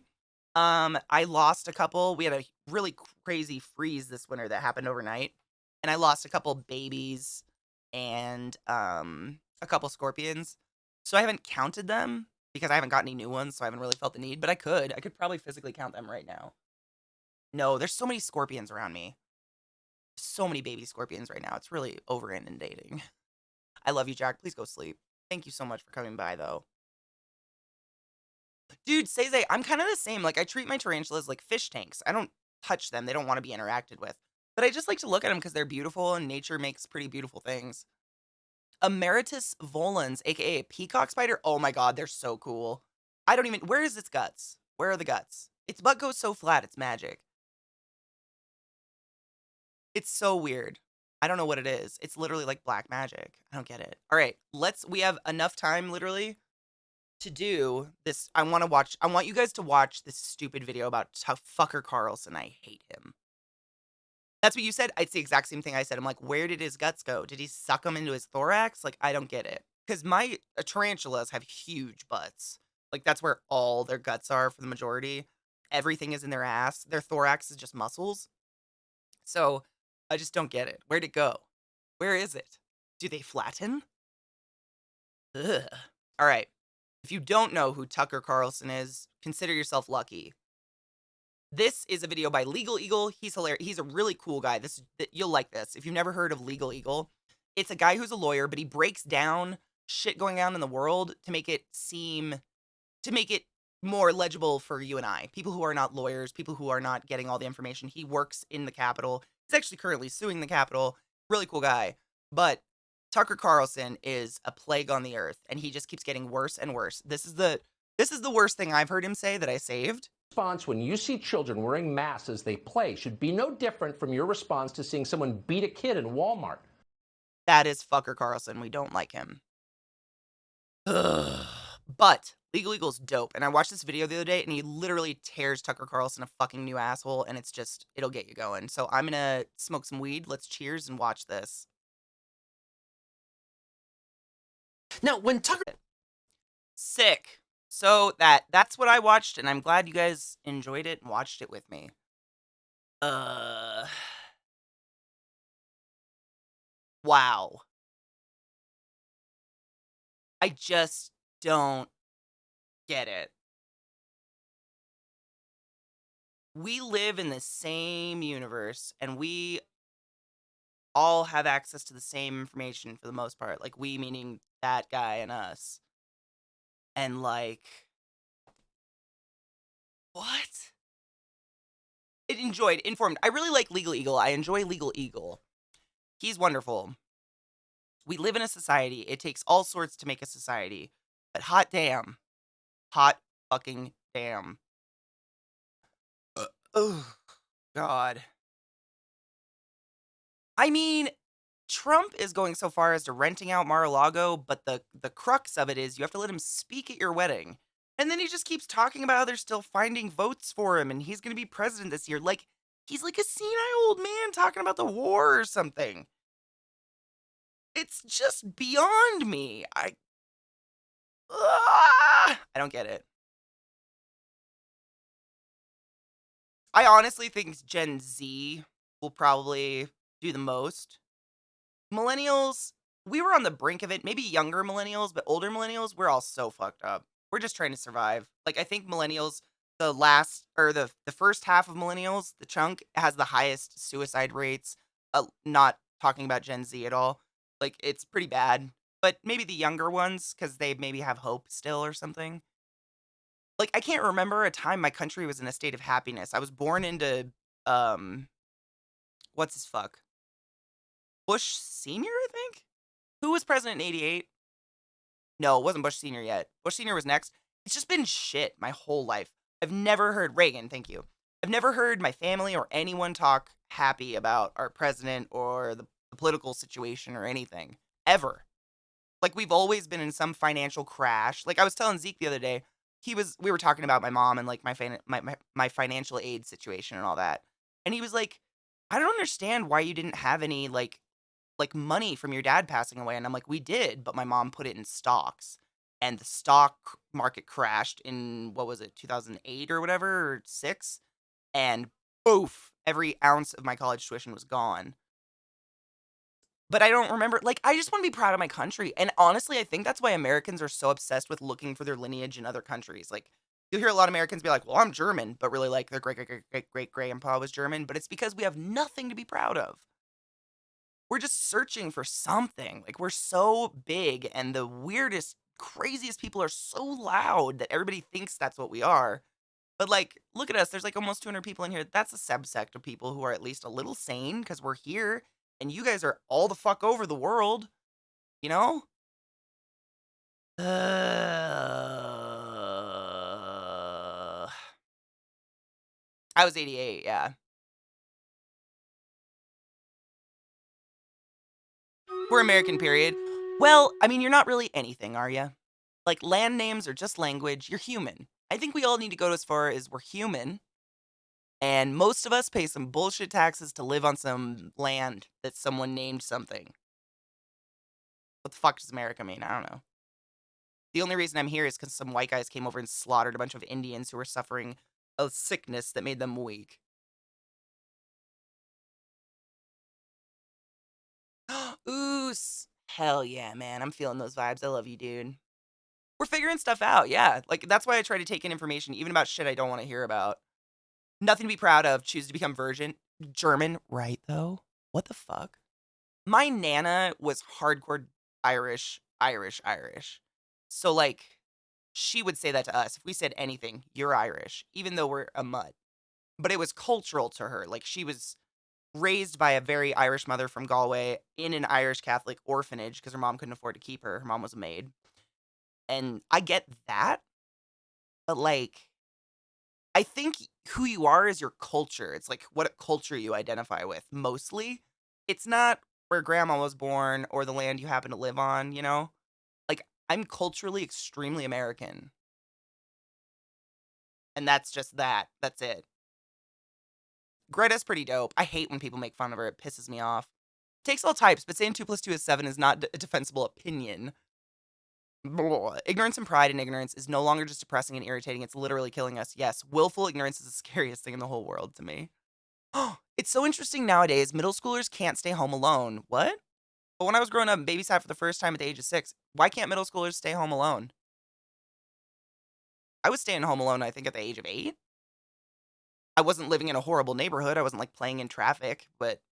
I lost a couple. We had a really crazy freeze this winter that happened overnight. And I lost a couple babies and a couple scorpions. So I haven't counted them because I haven't got any new ones, so I haven't really felt the need. But I could. I could probably physically count them right now. No, there's so many scorpions around me. So many baby scorpions right now. It's really over inundating. I love you, Jack. Please go sleep. Thank you so much for coming by, though. Dude, Seze, I'm kind of the same. Like, I treat my tarantulas like fish tanks. I don't touch them. They don't want to be interacted with. But I just like to look at them because they're beautiful, and nature makes pretty beautiful things. Emeritus volans, aka a peacock spider. Oh my god, they're so cool. I don't even... Where is its guts? Where are the guts? Its butt goes so flat, it's magic. It's so weird. I don't know what it is. It's literally like black magic. I don't get it. All right, we have enough time literally to do this. I want you guys to watch this stupid video about fucker Carlson. I hate him. That's what you said? It's the exact same thing I said. I'm like, where did his guts go? Did he suck them into his thorax? Like, I don't get it. Because my tarantulas have huge butts. Like, that's where all their guts are for the majority. Everything is in their ass. Their thorax is just muscles. So, I just don't get it. Where'd it go? Where is it? Do they flatten? Ugh. All right. If you don't know who Tucker Carlson is, consider yourself lucky. This is a video by Legal Eagle. He's hilarious. He's a really cool guy. You'll like this. If you've never heard of Legal Eagle, it's a guy who's a lawyer, but he breaks down shit going on in the world to make it more legible for you and I, people who are not lawyers, people who are not getting all the information. He works in the Capitol. He's actually currently suing the Capitol. Really cool guy. But Tucker Carlson is a plague on the earth, and he just keeps getting worse and worse. This is the worst thing I've heard him say that I saved. Response when you see children wearing masks as they play should be no different from your response to seeing someone beat a kid in Walmart. That is fucker Carlson. We don't like him. Ugh. But Legal Eagle's dope. And I watched this video the other day, and he literally tears Tucker Carlson a fucking new asshole, and it'll get you going. So I'm gonna smoke some weed. Let's cheers and watch this. Now, when Tucker... Sick. So that's what I watched, and I'm glad you guys enjoyed it and watched it with me. Wow. I just don't get it. We live in the same universe, and we all have access to the same information for the most part. Like, we meaning that guy and us. And, like, what? Informed. I really like Legal Eagle. I enjoy Legal Eagle. He's wonderful. We live in a society. It takes all sorts to make a society. But hot damn. Hot fucking damn. Oh, God. I mean, Trump is going so far as to renting out Mar-a-Lago, but the crux of it is you have to let him speak at your wedding. And then he just keeps talking about how they're still finding votes for him and he's going to be president this year. Like, he's like a senile old man talking about the war or something. It's just beyond me. I don't get it. I honestly think Gen Z will probably do the most. Millennials, we were on the brink of it. Maybe younger millennials, but older millennials, we're all so fucked up. We're just trying to survive. Like, I think millennials, the first half of millennials, the chunk, has the highest suicide rates. Not talking about Gen Z at all. Like, it's pretty bad. But maybe the younger ones, because they maybe have hope still or something. Like, I can't remember a time my country was in a state of happiness. I was born into, what's his fuck? Bush Sr., I think? Who was president in 88? No, it wasn't Bush Sr. yet. Bush Sr. was next. It's just been shit my whole life. I've never heard Reagan, thank you. I've never heard my family or anyone talk happy about our president or the political situation or anything. Ever. Like, we've always been in some financial crash. Like, I was telling Zeke the other day, we were talking about my mom and, like, my financial aid situation and all that. And he was like, I don't understand why you didn't have any, like money from your dad passing away. And I'm like, we did, but my mom put it in stocks. And the stock market crashed in, what was it, 2008 or whatever, or 6? And poof, every ounce of my college tuition was gone. But I don't remember, like, I just want to be proud of my country. And honestly, I think that's why Americans are so obsessed with looking for their lineage in other countries. Like, you'll hear a lot of Americans be like, well, I'm German, but really, like, their great-great-great-great-grandpa was German. But it's because we have nothing to be proud of. We're just searching for something. Like, we're so big, and the weirdest, craziest people are so loud that everybody thinks that's what we are. But, like, look at us. There's, like, almost 200 people in here. That's a subsect of people who are at least a little sane, because we're here, and you guys are all the fuck over the world. You know? I was 88, yeah. We're American, period. Well, I mean, you're not really anything, are you? Like, land names are just language. You're human. I think we all need to go as far as we're human, and most of us pay some bullshit taxes to live on some land that someone named something. What the fuck does America mean? I don't know. The only reason I'm here is because some white guys came over and slaughtered a bunch of Indians who were suffering a sickness that made them weak. Ooh, hell yeah, man. I'm feeling those vibes. I love you, dude. We're figuring stuff out, yeah. Like, that's why I try to take in information, even about shit I don't want to hear about. Nothing to be proud of. Choose to become virgin. German, right, though? What the fuck? My Nana was hardcore Irish. So, like, she would say that to us. If we said anything, you're Irish, even though we're a mutt. But it was cultural to her. Like, she was raised by a very Irish mother from Galway in an Irish Catholic orphanage because her mom couldn't afford to keep her. Her mom was a maid. And I get that, but, like, I think who you are is your culture. It's like what culture you identify with mostly. It's not where grandma was born or the land you happen to live on, you know? Like, I'm culturally extremely American. And that's just that. That's it. Greta's pretty dope. I hate when people make fun of her. It pisses me off. Takes all types, but saying 2 plus 2 is 7 is not a defensible opinion. Blah. Ignorance and pride in ignorance is no longer just depressing and irritating. It's literally killing us. Yes, willful ignorance is the scariest thing in the whole world to me. It's so interesting nowadays. Middle schoolers can't stay home alone. What? But when I was growing up and babysat for the first time at the age of 6, why can't middle schoolers stay home alone? I was staying home alone, I think, at the age of 8. I wasn't living in a horrible neighborhood. I wasn't, like, playing in traffic, but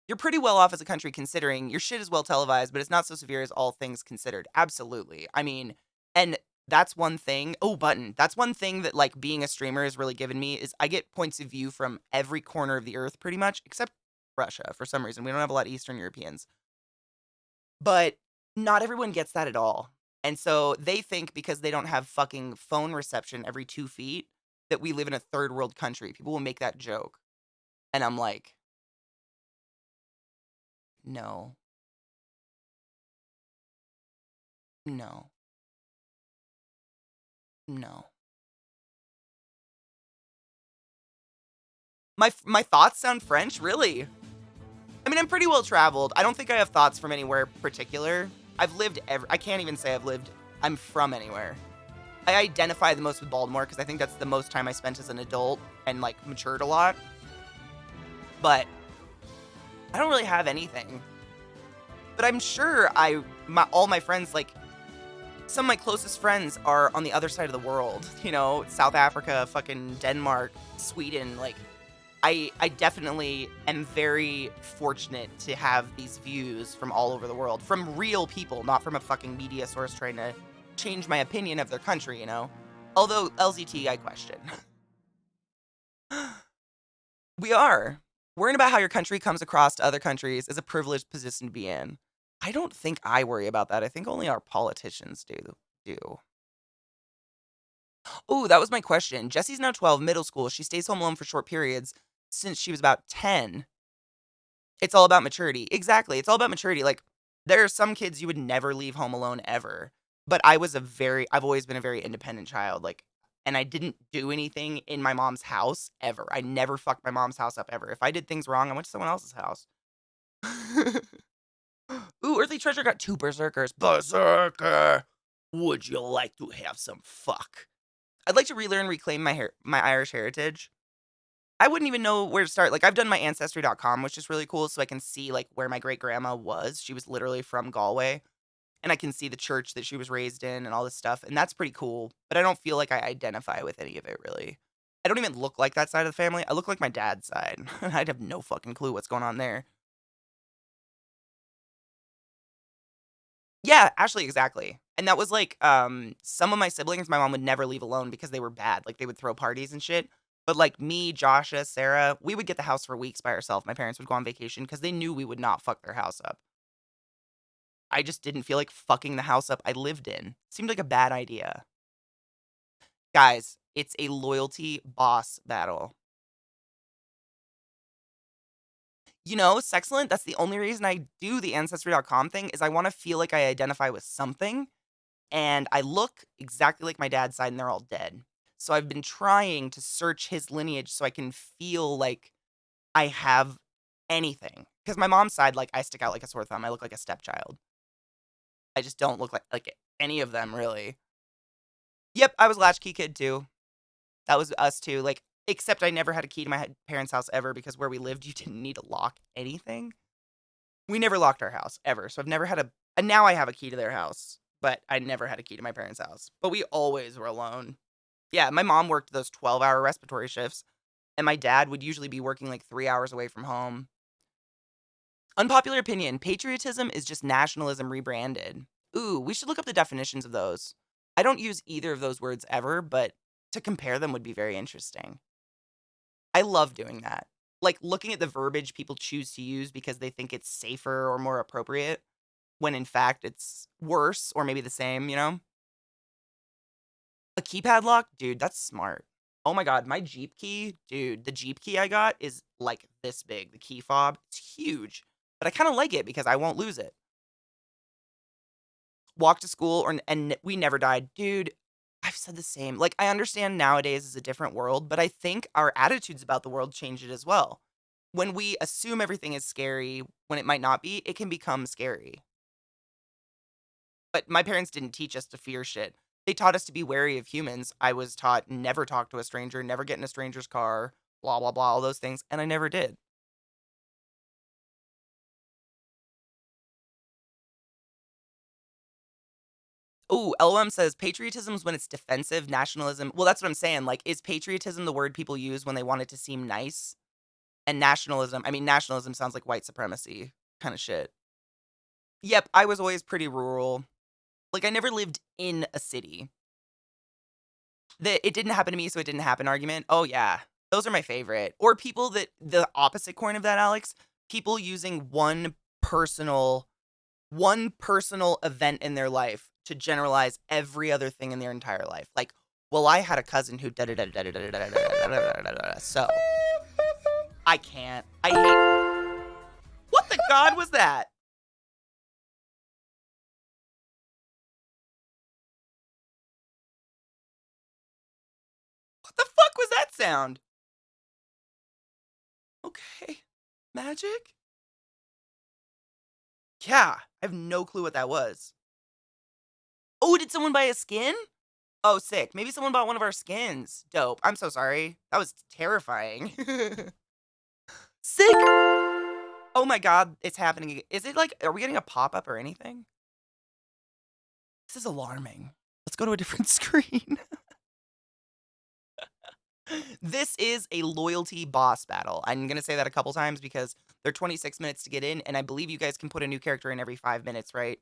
you're pretty well off as a country considering your shit is well televised, but it's not so severe as all things considered. Absolutely. I mean, and that's one thing. Oh, button. That's one thing that, like, being a streamer has really given me is I get points of view from every corner of the earth pretty much, except Russia for some reason. We don't have a lot of Eastern Europeans. But not everyone gets that at all. And so they think because they don't have fucking phone reception every 2 feet that we live in a third world country. People will make that joke. And I'm like, no, no, no. My thoughts sound French? Really? I mean, I'm pretty well traveled. I don't think I have thoughts from anywhere particular. I've lived I can't even say I'm from anywhere. I identify the most with Baltimore because I think that's the most time I spent as an adult and, like, matured a lot. But I don't really have anything. But I'm sure all my friends, like, some of my closest friends are on the other side of the world. You know, South Africa, fucking Denmark, Sweden, like, I definitely am very fortunate to have these views from all over the world, from real people, not from a fucking media source trying to change my opinion of their country, you know? Although, LZT, I question. We are. Worrying about how your country comes across to other countries is a privileged position to be in. I don't think I worry about that. I think only our politicians do. Oh, that was my question. Jessie's now 12, middle school. She stays home alone for short periods since she was about 10. It's all about maturity. Exactly. It's all about maturity. Like, there are some kids you would never leave home alone ever. But I've always been a very independent child. Like, and I didn't do anything in my mom's house ever. I never fucked my mom's house up ever. If I did things wrong, I went to someone else's house. Ooh, Earthly Treasure got 2 berserkers. Berserker! Would you like to have some fuck? I'd like to relearn and reclaim my Irish heritage. I wouldn't even know where to start. Like, I've done my ancestry.com, which is really cool, so I can see, like, where my great grandma was. She was literally from Galway, and I can see the church that she was raised in and all this stuff, and that's pretty cool. But I don't feel like I identify with any of it, really. I don't even look like that side of the family. I look like my dad's side. I'd have no fucking clue what's going on there. Yeah, actually, exactly. And that was like, some of my siblings, my mom would never leave alone because they were bad. Like, they would throw parties and shit. But like me, Joshua, Sarah, we would get the house for weeks by ourselves. My parents would go on vacation because they knew we would not fuck their house up. I just didn't feel like fucking the house up I lived in. Seemed like a bad idea. Guys, it's a loyalty boss battle. You know, Sexcellent, that's the only reason I do the Ancestry.com thing is I want to feel like I identify with something, and I look exactly like my dad's side, and they're all dead. So I've been trying to search his lineage so I can feel like I have anything. Because my mom's side, like, I stick out like a sore thumb. I look like a stepchild. I just don't look like any of them, really. Yep, I was a latchkey kid, too. That was us, too. Like, except I never had a key to my parents' house ever because where we lived, you didn't need to lock anything. We never locked our house, ever. So I've never had and now I have a key to their house, but I never had a key to my parents' house. But we always were alone. Yeah, my mom worked those 12-hour respiratory shifts, and my dad would usually be working like 3 hours away from home. Unpopular opinion, patriotism is just nationalism rebranded. Ooh, we should look up the definitions of those. I don't use either of those words ever, but to compare them would be very interesting. I love doing that. Like looking at the verbiage people choose to use because they think it's safer or more appropriate, when in fact it's worse or maybe the same, you know? A keypad lock? Dude, that's smart. Oh my god, my Jeep key, dude, the Jeep key I got is like this big, the key fob. It's huge, but I kind of like it because I won't lose it. Walk to school and we never died. Dude, I've said the same. Like, I understand nowadays is a different world, but I think our attitudes about the world change it as well. When we assume everything is scary when it might not be, it can become scary. But my parents didn't teach us to fear shit. They taught us to be wary of humans. I was taught never talk to a stranger, never get in a stranger's car, blah, blah, blah, all those things, and I never did. Oh, LOM says patriotism is when it's defensive, nationalism. Well, that's what I'm saying. Like, is patriotism the word people use when they want it to seem nice? And nationalism, I mean, nationalism sounds like white supremacy kind of shit. Yep, I was always pretty rural. Like, I never lived in a city. It didn't happen to me, so it didn't happen argument. Oh, yeah. Those are my favorite. Or people that, the opposite coin of that, Alex, people using one personal event in their life to generalize every other thing in their entire life. Like, well, I had a cousin who so I can't. I hate. What the god was that? What the fuck was that sound? Okay. Magic? Yeah, I have no clue what that was. Oh, did someone buy a skin? Oh, sick. Maybe someone bought one of our skins. Dope. I'm so sorry. That was terrifying. Sick. Oh my god, it's happening. Is it like, are we getting a pop-up or anything? This is alarming. Let's go to a different screen. This is a loyalty boss battle. I'm going to say that a couple times because they're 26 minutes to get in, and I believe you guys can put a new character in every 5 minutes, right?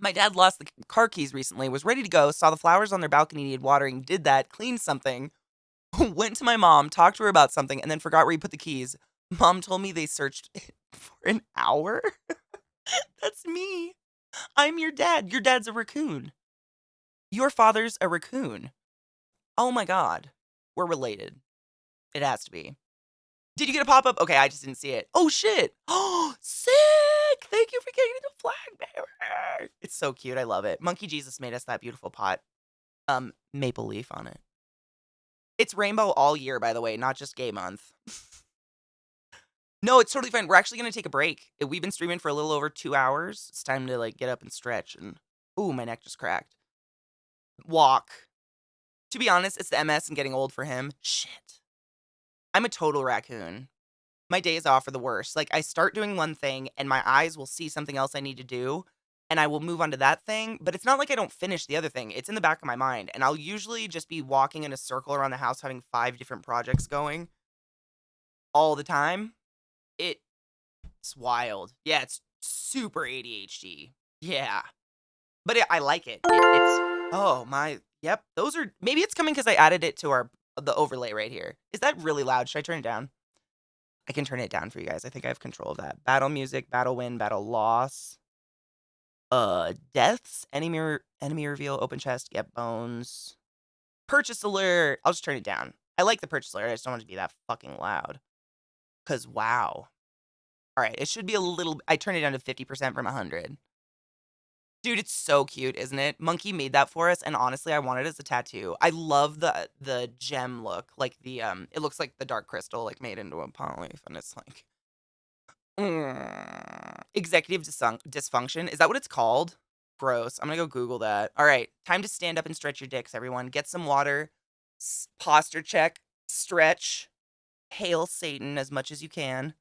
My dad lost the car keys recently, was ready to go, saw the flowers on their balcony needed watering, did that, cleaned something, went to my mom, talked to her about something, and then forgot where he put the keys. Mom told me they searched for an hour. That's me. I'm your dad. Your dad's a raccoon. Your father's a raccoon. Oh my god. We're related. It has to be. Did you get a pop-up? Okay, I just didn't see it. Oh, shit. Oh, sick. Thank you for getting the flag bearer. It's so cute. I love it. Monkey Jesus made us that beautiful pot. Maple leaf on it. It's rainbow all year, by the way, not just gay month. No, it's totally fine. We're actually going to take a break. We've been streaming for a little over 2 hours. It's time to, like, get up and stretch. And ooh, my neck just cracked. Walk. To be honest, it's the MS and getting old for him. Shit. I'm a total raccoon. My days off are the worst. Like, I start doing one thing, and my eyes will see something else I need to do, and I will move on to that thing, but it's not like I don't finish the other thing. It's in the back of my mind, and I'll usually just be walking in a circle around the house having 5 different projects going all the time. It's wild. Yeah, it's super ADHD. Yeah. But I like it. Oh my, yep. Those are, maybe it's coming because I added it to the overlay right here. Is that really loud? Should I turn it down? I can turn it down for you guys. I think I have control of that. Battle music, battle win, battle loss. Deaths, enemy reveal, open chest, get bones. Purchase alert. I'll just turn it down. I like the purchase alert. I just don't want it to be that fucking loud. Because, wow. All right, it should be a little... I turned it down to 50% from 100. Dude, it's so cute, isn't it? Monkey made that for us, and honestly, I want it as a tattoo. I love the gem look. Like, the, it looks like the dark crystal, like, made into a palm leaf, and it's like... Executive dysfunction. Is that what it's called? Gross. I'm gonna go Google that. All right, time to stand up and stretch your dicks, everyone. Get some water. Posture check. Stretch. Hail Satan as much as you can.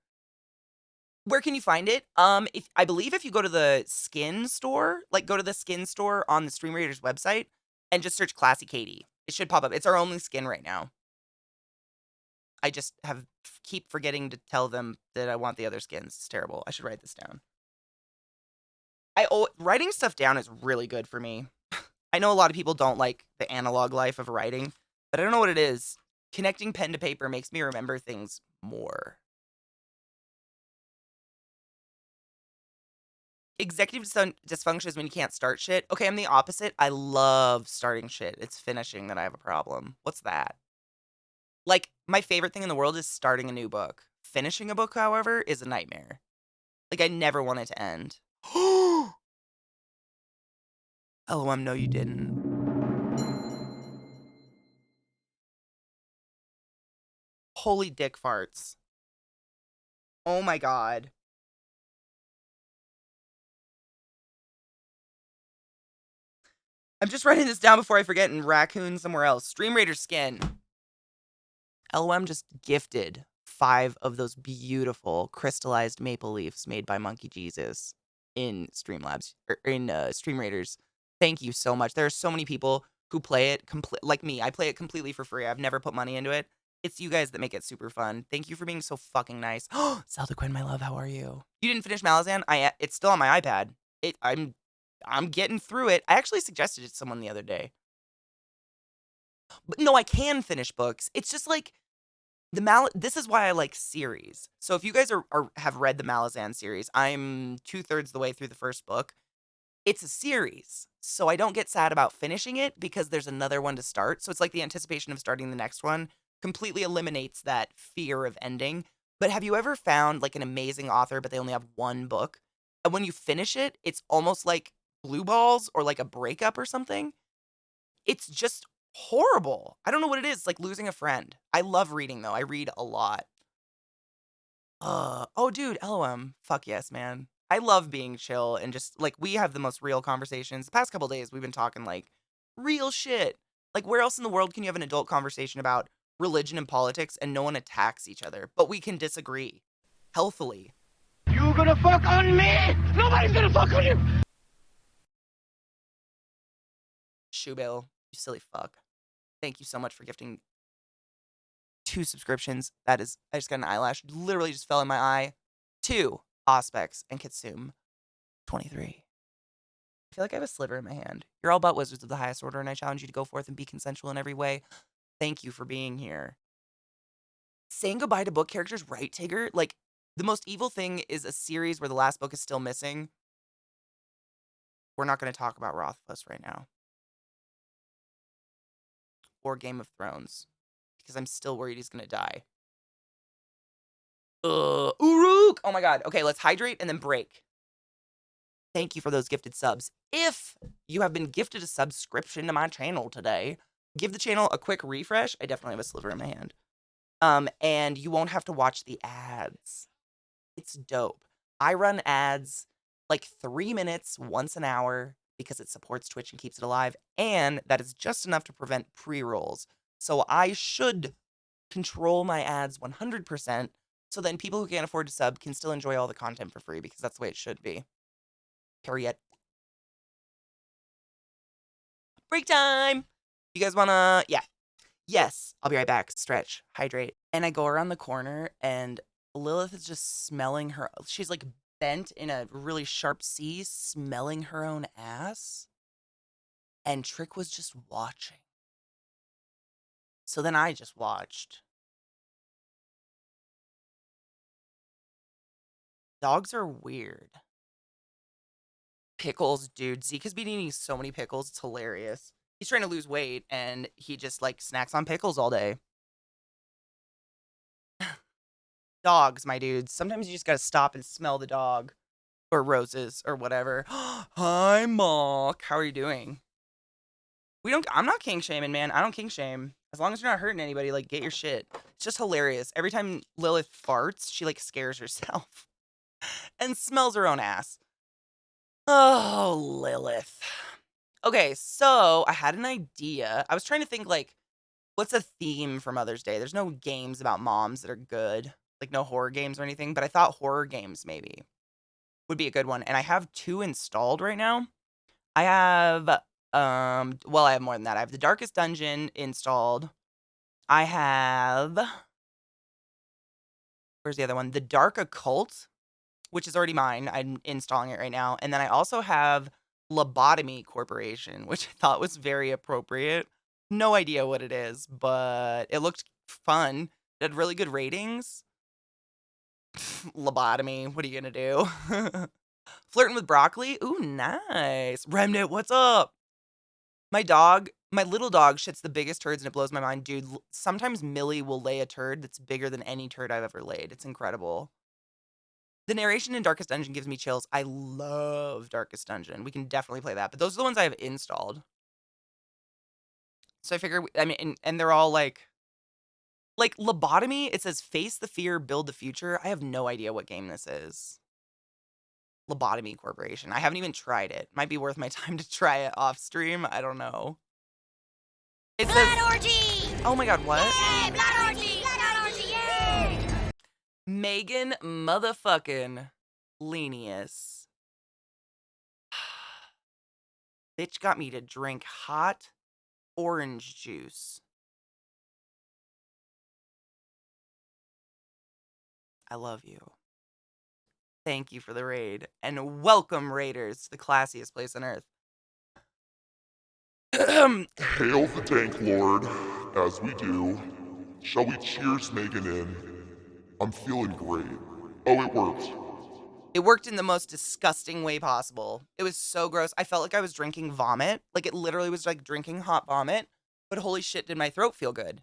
Where can you find it? If I believe if you go to the skin store, like go to the skin store on the Stream Raiders website and just search ClassyKatie. It should pop up. It's our only skin right now. I just keep forgetting to tell them that I want the other skins. It's terrible. I should write this down. Writing stuff down is really good for me. I know a lot of people don't like the analog life of writing, but I don't know what it is. Connecting pen to paper makes me remember things more. Executive dysfunction is when you can't start shit. Okay, I'm the opposite. I love starting shit. It's finishing that I have a problem. What's that? Like, my favorite thing in the world is starting a new book. Finishing a book, however, is a nightmare. Like, I never want it to end. LOM, no, you didn't. Holy dick farts. Oh my god. I'm just writing this down before I forget and raccoon somewhere else. Stream Raider skin. LOM just gifted 5 of those beautiful crystallized maple leaves made by Monkey Jesus in Streamlabs, or in Stream Raiders. Thank you so much. There are so many people who play it like me. I play it completely for free. I've never put money into it. It's you guys that make it super fun. Thank you for being so fucking nice. Zelda Quinn, my love, how are you? You didn't finish Malazan? It's still on my iPad. I'm getting through it. I actually suggested it to someone the other day. But no, I can finish books. It's just like this is why I like series. So if you guys have read the Malazan series, I'm 2/3 the way through the first book. It's a series. So I don't get sad about finishing it because there's another one to start. So it's like the anticipation of starting the next one completely eliminates that fear of ending. But have you ever found like an amazing author, but they only have one book? And when you finish it, it's almost like blue balls or like a breakup or something. It's just horrible. I don't know what it is, like losing a friend. I love reading though. I read a lot. Oh dude, LOM. Fuck yes, man. I love being chill and just like we have the most real conversations. The past couple days we've been talking like real shit. Like where else in the world can you have an adult conversation about religion and politics and no one attacks each other, but we can disagree healthily. You gonna fuck on me? Nobody's gonna fuck on you! Shoebill, you silly fuck. Thank you so much for gifting 2 subscriptions. That is, I just got an eyelash. Literally just fell in my eye. 2, Auspex and Kitsum. 23. I feel like I have a sliver in my hand. You're all but wizards of the highest order, and I challenge you to go forth and be consensual in every way. Thank you for being here. Saying goodbye to book characters, right, Tigger? Like, the most evil thing is a series where the last book is still missing. We're not going to talk about Rothfuss right now. Or Game of Thrones. Because I'm still worried he's going to die. Uruk! Oh my god. Okay, let's hydrate and then break. Thank you for those gifted subs. If you have been gifted a subscription to my channel today, give the channel a quick refresh. I definitely have a sliver in my hand. And you won't have to watch the ads. It's dope. I run ads like 3 minutes once an hour because it supports Twitch and keeps it alive. And that is just enough to prevent pre-rolls. So I should control my ads 100%. So then people who can't afford to sub can still enjoy all the content for free because that's the way it should be. Period. Break time! You guys wanna... Yeah. Yes. I'll be right back. Stretch. Hydrate. And I go around the corner and Lilith is just smelling her... She's like bent in a really sharp C, smelling her own ass. And Trick was just watching. So then I just watched. Dogs are weird. Pickles, dude. Zeke has been eating so many pickles. It's hilarious. He's trying to lose weight, and he just, like, snacks on pickles all day. Dogs, my dudes. Sometimes you just gotta stop and smell the dog. Or roses or whatever. Hi, Mock. How are you doing? I'm not king shaming, man. I don't king shame. As long as you're not hurting anybody, like, get your shit. It's just hilarious. Every time Lilith farts, she, like, scares herself. And smells her own ass. Oh, Lilith. Okay, so I had an idea. I was trying to think, like, what's a theme for Mother's Day? There's no games about moms that are good. Like, no horror games or anything, but I thought horror games maybe would be a good one. And I have 2 installed right now. I have, well, I have more than that. I have the Darkest Dungeon installed. I have, where's the other one? The Dark Occult, which is already mine. I'm installing it right now. And then I also have Lobotomy Corporation, which I thought was very appropriate. No idea what it is, but it looked fun. It had really good ratings. Lobotomy, what are you gonna do? Flirting with broccoli? Ooh, nice. Remnant, what's up? My little dog shits the biggest turds and it blows my mind. Dude, sometimes Millie will lay a turd that's bigger than any turd I've ever laid. It's incredible. The narration in Darkest Dungeon gives me chills. I love Darkest Dungeon. We can definitely play that. But those are the ones I have installed. So I figure, I mean, and they're all like Lobotomy, it says face the fear, build the future. I have no idea what game this is. Lobotomy Corporation. I haven't even tried it. Might be worth my time to try it off stream. I don't know. It says, Blood orgy! oh my god, what? Yay! Blood orgy! Blood orgy! Yay! Megan motherfucking Lenius. Bitch got me to drink hot orange juice. I love you. Thank you for the raid. And welcome, raiders, to the classiest place on earth. Hail the Dank Lord, as we do. Shall we cheers Megan in? I'm feeling great. Oh, it worked. It worked in the most disgusting way possible. It was so gross. I felt like I was drinking vomit. Like, it literally was like drinking hot vomit. But holy shit, did my throat feel good.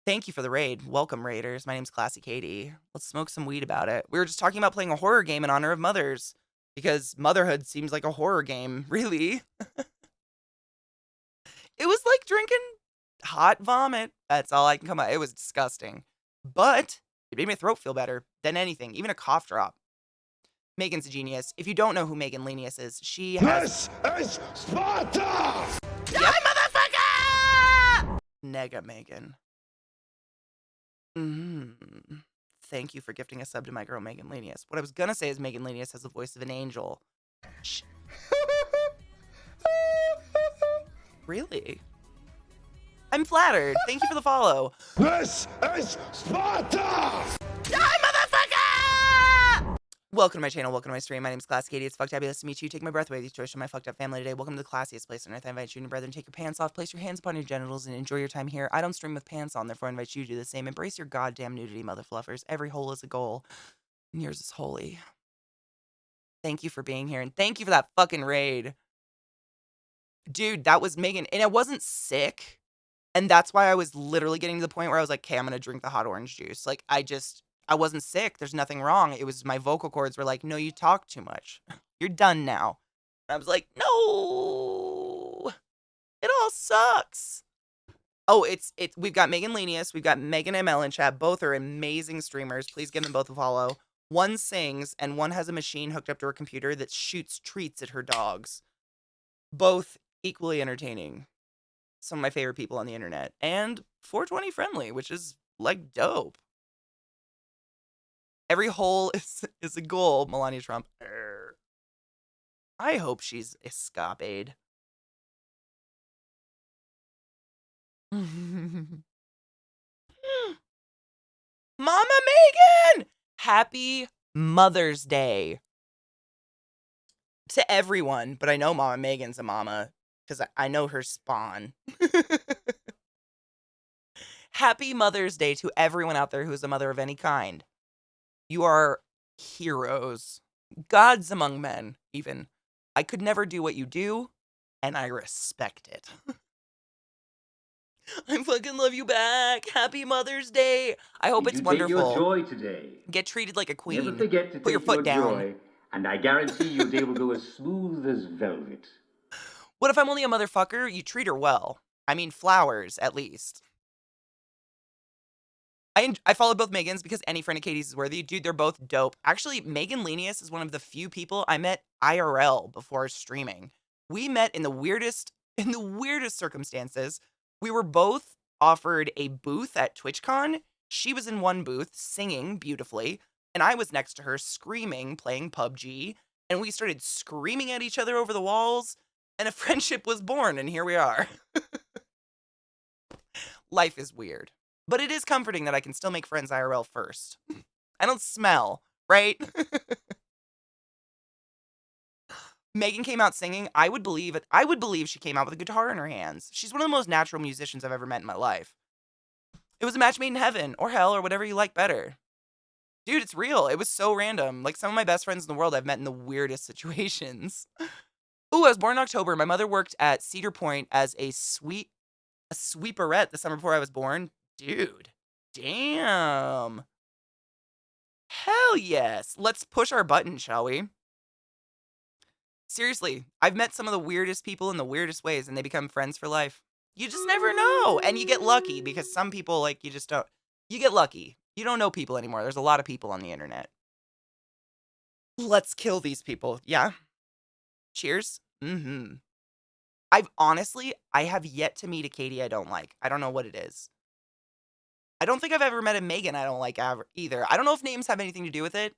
Thank you for the raid. Welcome, raiders. My name's ClassyKatie. Let's smoke some weed about it. We were just talking about playing a horror game in honor of mothers. Because motherhood seems like a horror game, really. It was like drinking hot vomit. That's all I can come up. It was disgusting. But it made my throat feel better than anything, even a cough drop. Megan's a genius. If you don't know who Megan Lenius is, she has... This is Sparta! Die, motherfucker! Nega Megan. Thank you for gifting a sub to my girl, Megan Lenius. What I was gonna say is Megan Lenius has the voice of an angel. Really? I'm flattered. Thank you for the follow. This is Sparta! Die, motherfucker! Welcome to my channel. Welcome to my stream. My name's ClassyKatie. It's fucktabulous to meet you. Take my breath away. These joys from my fucked up family today. Welcome to the classiest place on earth. I invite you and your brethren to take your pants off, place your hands upon your genitals, and enjoy your time here. I don't stream with pants on, therefore I invite you to do the same. Embrace your goddamn nudity, mother fluffers. Every hole is a goal, and yours is holy. Thank you for being here, and thank you for that fucking raid. Dude, that was Megan, and I wasn't sick, and that's why I was literally getting to the point where I was like, okay, I'm gonna drink the hot orange juice. Like, I wasn't sick. There's nothing wrong. It was my vocal cords were like, no, you talk too much. You're done now. And I was like, no, it all sucks. Oh, we've got Megan Lenius. We've got Megan ML in chat. Both are amazing streamers. Please give them both a follow. One sings and one has a machine hooked up to her computer that shoots treats at her dogs. Both equally entertaining. Some of my favorite people on the internet. And 420 friendly, which is like dope. Every hole is a goal, Melania Trump. I hope she's escapade. Mama Megan! Happy Mother's Day. To everyone, but I know Mama Megan's a mama, because I know her spawn. Happy Mother's Day to everyone out there who's a mother of any kind. You are heroes. Gods among men, even. I could never do what you do, and I respect it. I fucking love you back. Happy Mother's Day. I hope Did it's you take your wonderful. joy today? Get treated like a Never queen. forget to Put your take your foot down. joy, and I guarantee your day will go as smooth as velvet. What if I'm only a motherfucker? You treat her well. I mean, flowers, at least. I followed both Megans because any friend of Katie's is worthy. Dude, they're both dope. Actually, Megan Lenius is one of the few people I met IRL before streaming. We met in the weirdest circumstances. We were both offered a booth at TwitchCon. She was in one booth singing beautifully, and I was next to her screaming, playing PUBG, and we started screaming at each other over the walls, and a friendship was born, and here we are. Life is weird. But it is comforting that I can still make friends IRL first. I don't smell, right? Megan came out singing. I would believe it. I would believe she came out with a guitar in her hands. She's one of the most natural musicians I've ever met in my life. It was a match made in heaven or hell or whatever you like better. Dude, it's real. It was so random. Like some of my best friends in the world I've met in the weirdest situations. Ooh, I was born in October. My mother worked at Cedar Point as a sweeperette the summer before I was born. Dude, damn. Hell yes. Let's push our button, shall we? Seriously, I've met some of the weirdest people in the weirdest ways, and they become friends for life. You just never know. And you get lucky because some people, like, you just don't. You get lucky. You don't know people anymore. There's a lot of people on the internet. Let's kill these people. Yeah. Cheers. Mm-hmm. I have yet to meet a Katie I don't like. I don't know what it is. I don't think I've ever met a Megan I don't like either. I don't know if names have anything to do with it.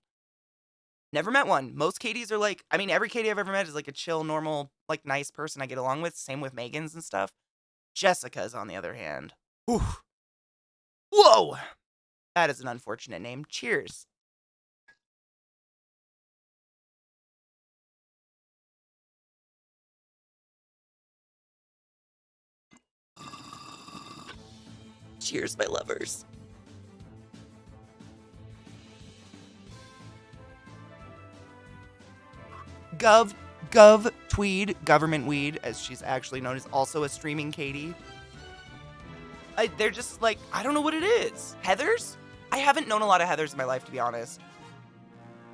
Never met one. Most Katies are like, I mean, every Katie I've ever met is like a chill, normal, like nice person I get along with. Same with Megan's and stuff. Jessica's on the other hand. Whew. Whoa! That is an unfortunate name. Cheers. Cheers, my lovers. Gov Tweed, government weed, as she's actually known, is also a streaming Katie. They're just like, I don't know what it is. Heathers? I haven't known a lot of Heathers in my life, to be honest.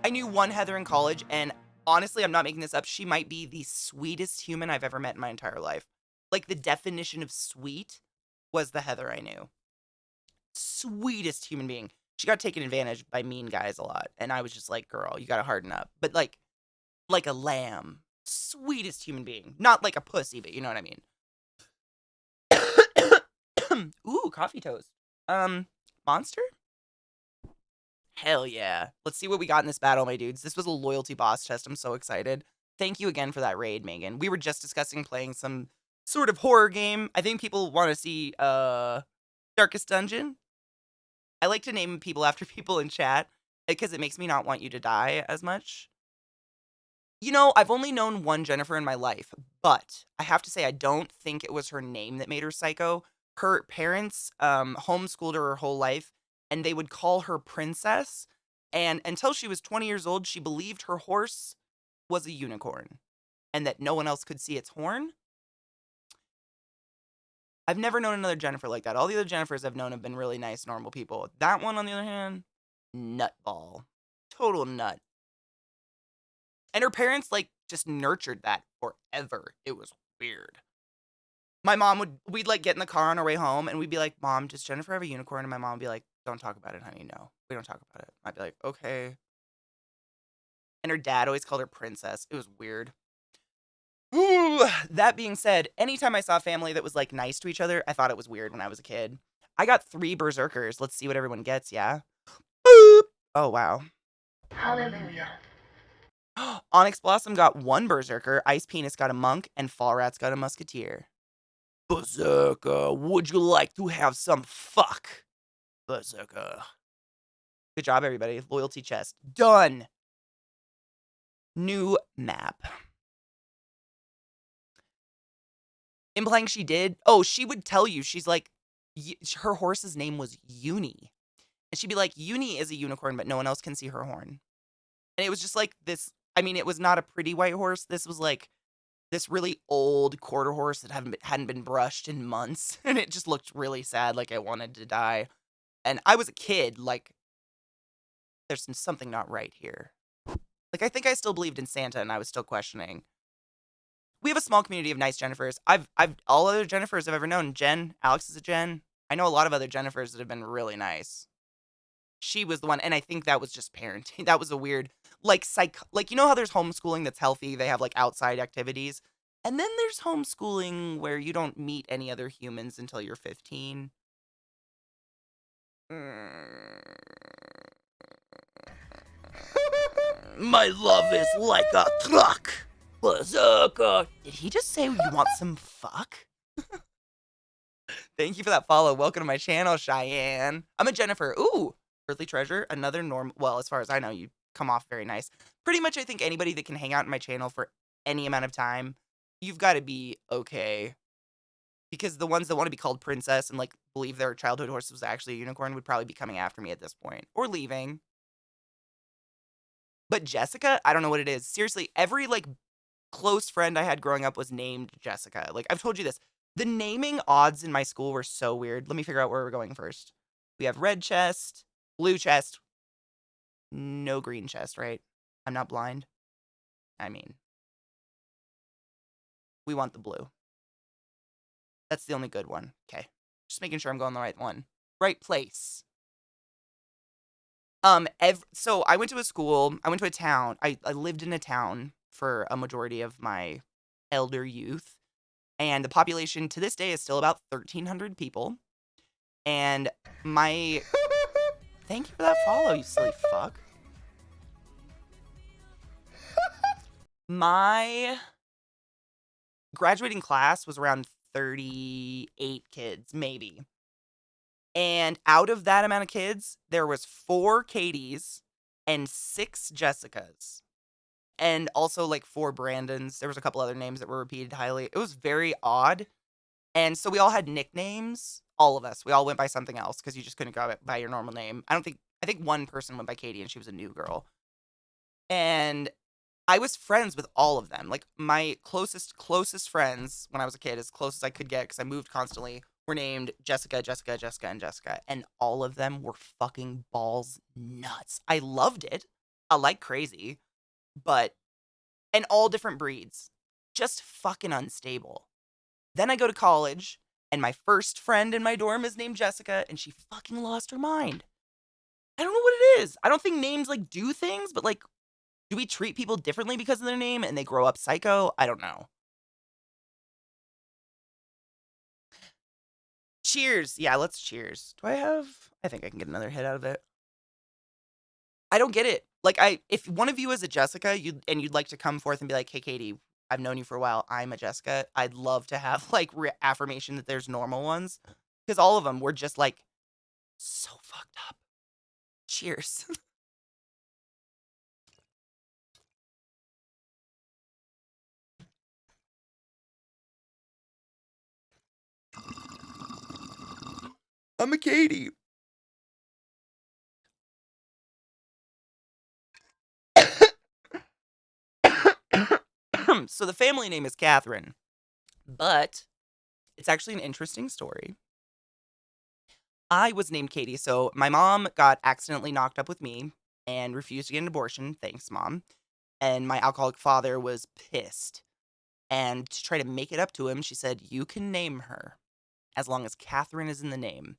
I knew one Heather in college, and honestly, I'm not making this up. She might be the sweetest human I've ever met in my entire life. Like, the definition of sweet was the Heather I knew. Sweetest human being. She got taken advantage by mean guys a lot, and I was just like, girl, you gotta harden up. But like a lamb. Sweetest human being. Not like a pussy, but you know what I mean. Ooh, coffee toast. Monster? Hell yeah. Let's see what we got in this battle, my dudes. This was a loyalty boss test. I'm so excited. Thank you again for that raid, Megan. We were just discussing playing some sort of horror game. I think people want to see Darkest Dungeon. I like to name people after people in chat because it makes me not want you to die as much. You know, I've only known one Jennifer in my life, but I have to say I don't think it was her name that made her psycho. Her parents homeschooled her whole life, and they would call her Princess. And until she was 20 years old, she believed her horse was a unicorn and that no one else could see its horn. I've never known another Jennifer like that. All the other Jennifers I've known have been really nice, normal people. That one, on the other hand, nutball. Total nut. And her parents, like, just nurtured that forever. It was weird. My mom we'd, like, get in the car on our way home, and we'd be like, Mom, does Jennifer have a unicorn? And my mom would be like, don't talk about it, honey, no. We don't talk about it. I'd be like, okay. And her dad always called her Princess. It was weird. Ooh, that being said, anytime I saw a family that was, like, nice to each other, I thought it was weird when I was a kid. I got 3 berserkers. Let's see what everyone gets, yeah? Boop! Oh, wow. Hallelujah. Onyx Blossom got 1 berserker, Ice Penis got a monk, and Fall Rat's got a musketeer. Berserker, would you like to have some fuck? Berserker. Good job, everybody. Loyalty chest. Done. New map. Implying she did? Oh, she would tell you. She's like, her horse's name was Uni. And she'd be like, Uni is a unicorn, but no one else can see her horn. And it was just like this. I mean, it was not a pretty white horse. This was like this really old quarter horse that hadn't been brushed in months, and it just looked really sad, like it wanted to die. And I was a kid, like, there's something not right here. Like, I think I still believed in Santa, and I was still questioning. We have a small community of nice Jennifers. I've all other Jennifers I've ever known. Jen, Alex is a Jen. I know a lot of other Jennifers that have been really nice. She was the one, and I think that was just parenting. That was a weird, like, you know how there's homeschooling that's healthy? They have, like, outside activities. And then there's homeschooling where you don't meet any other humans until you're 15. My love is like a truck. Berserker. Did he just say you want some fuck? Thank you for that follow. Welcome to my channel, Cheyenne. I'm a Jennifer. Ooh, Earthly Treasure. Another well, as far as I know, you come off very nice. Pretty much, I think anybody that can hang out in my channel for any amount of time, you've got to be okay. Because the ones that want to be called princess and, like, believe their childhood horse was actually a unicorn would probably be coming after me at this point. Or leaving. But Jessica, I don't know what it is. Seriously, every, like, close friend I had growing up was named Jessica. Like, I've told you this. The naming odds in my school were so weird. Let me figure out where we're going first. We have red chest, blue chest, no green chest, right? I'm not blind. I mean, we want the blue. That's the only good one. Okay. Just making sure I'm going the right one. Right place. So I went to a school, I went to a town, I lived in a town for a majority of my elder youth, and the population to this day is still about 1,300 people, and my, thank you for that follow, you silly fuck. My graduating class was around 38 kids, maybe. And out of that amount of kids, there was 4 Katies and 6 Jessicas. And also, like, 4 Brandons. There was a couple other names that were repeated highly. It was very odd. And so we all had nicknames. All of us. We all went by something else because you just couldn't go by your normal name. I think one person went by Katie and she was a new girl. And I was friends with all of them. Like, my closest friends when I was a kid, as close as I could get because I moved constantly, were named Jessica, Jessica, Jessica, and Jessica. And all of them were fucking balls nuts. I loved it. I like crazy. But, and all different breeds. Just fucking unstable. Then I go to college, and my first friend in my dorm is named Jessica, and she fucking lost her mind. I don't know what it is. I don't think names, like, do things, but, like, do we treat people differently because of their name and they grow up psycho? I don't know. Cheers. Yeah, let's cheers. I think I can get another hit out of it. I don't get it. Like, if one of you is a Jessica, you'd like to come forth and be like, hey, Katie, I've known you for a while. I'm a Jessica. I'd love to have, like, affirmation that there's normal ones. Because all of them were just, like, so fucked up. Cheers. I'm a Katie. So the family name is Catherine, but it's actually an interesting story. I was named Katie, so my mom got accidentally knocked up with me and refused to get an abortion. Thanks, Mom. And my alcoholic father was pissed. And to try to make it up to him, she said, you can name her as long as Catherine is in the name.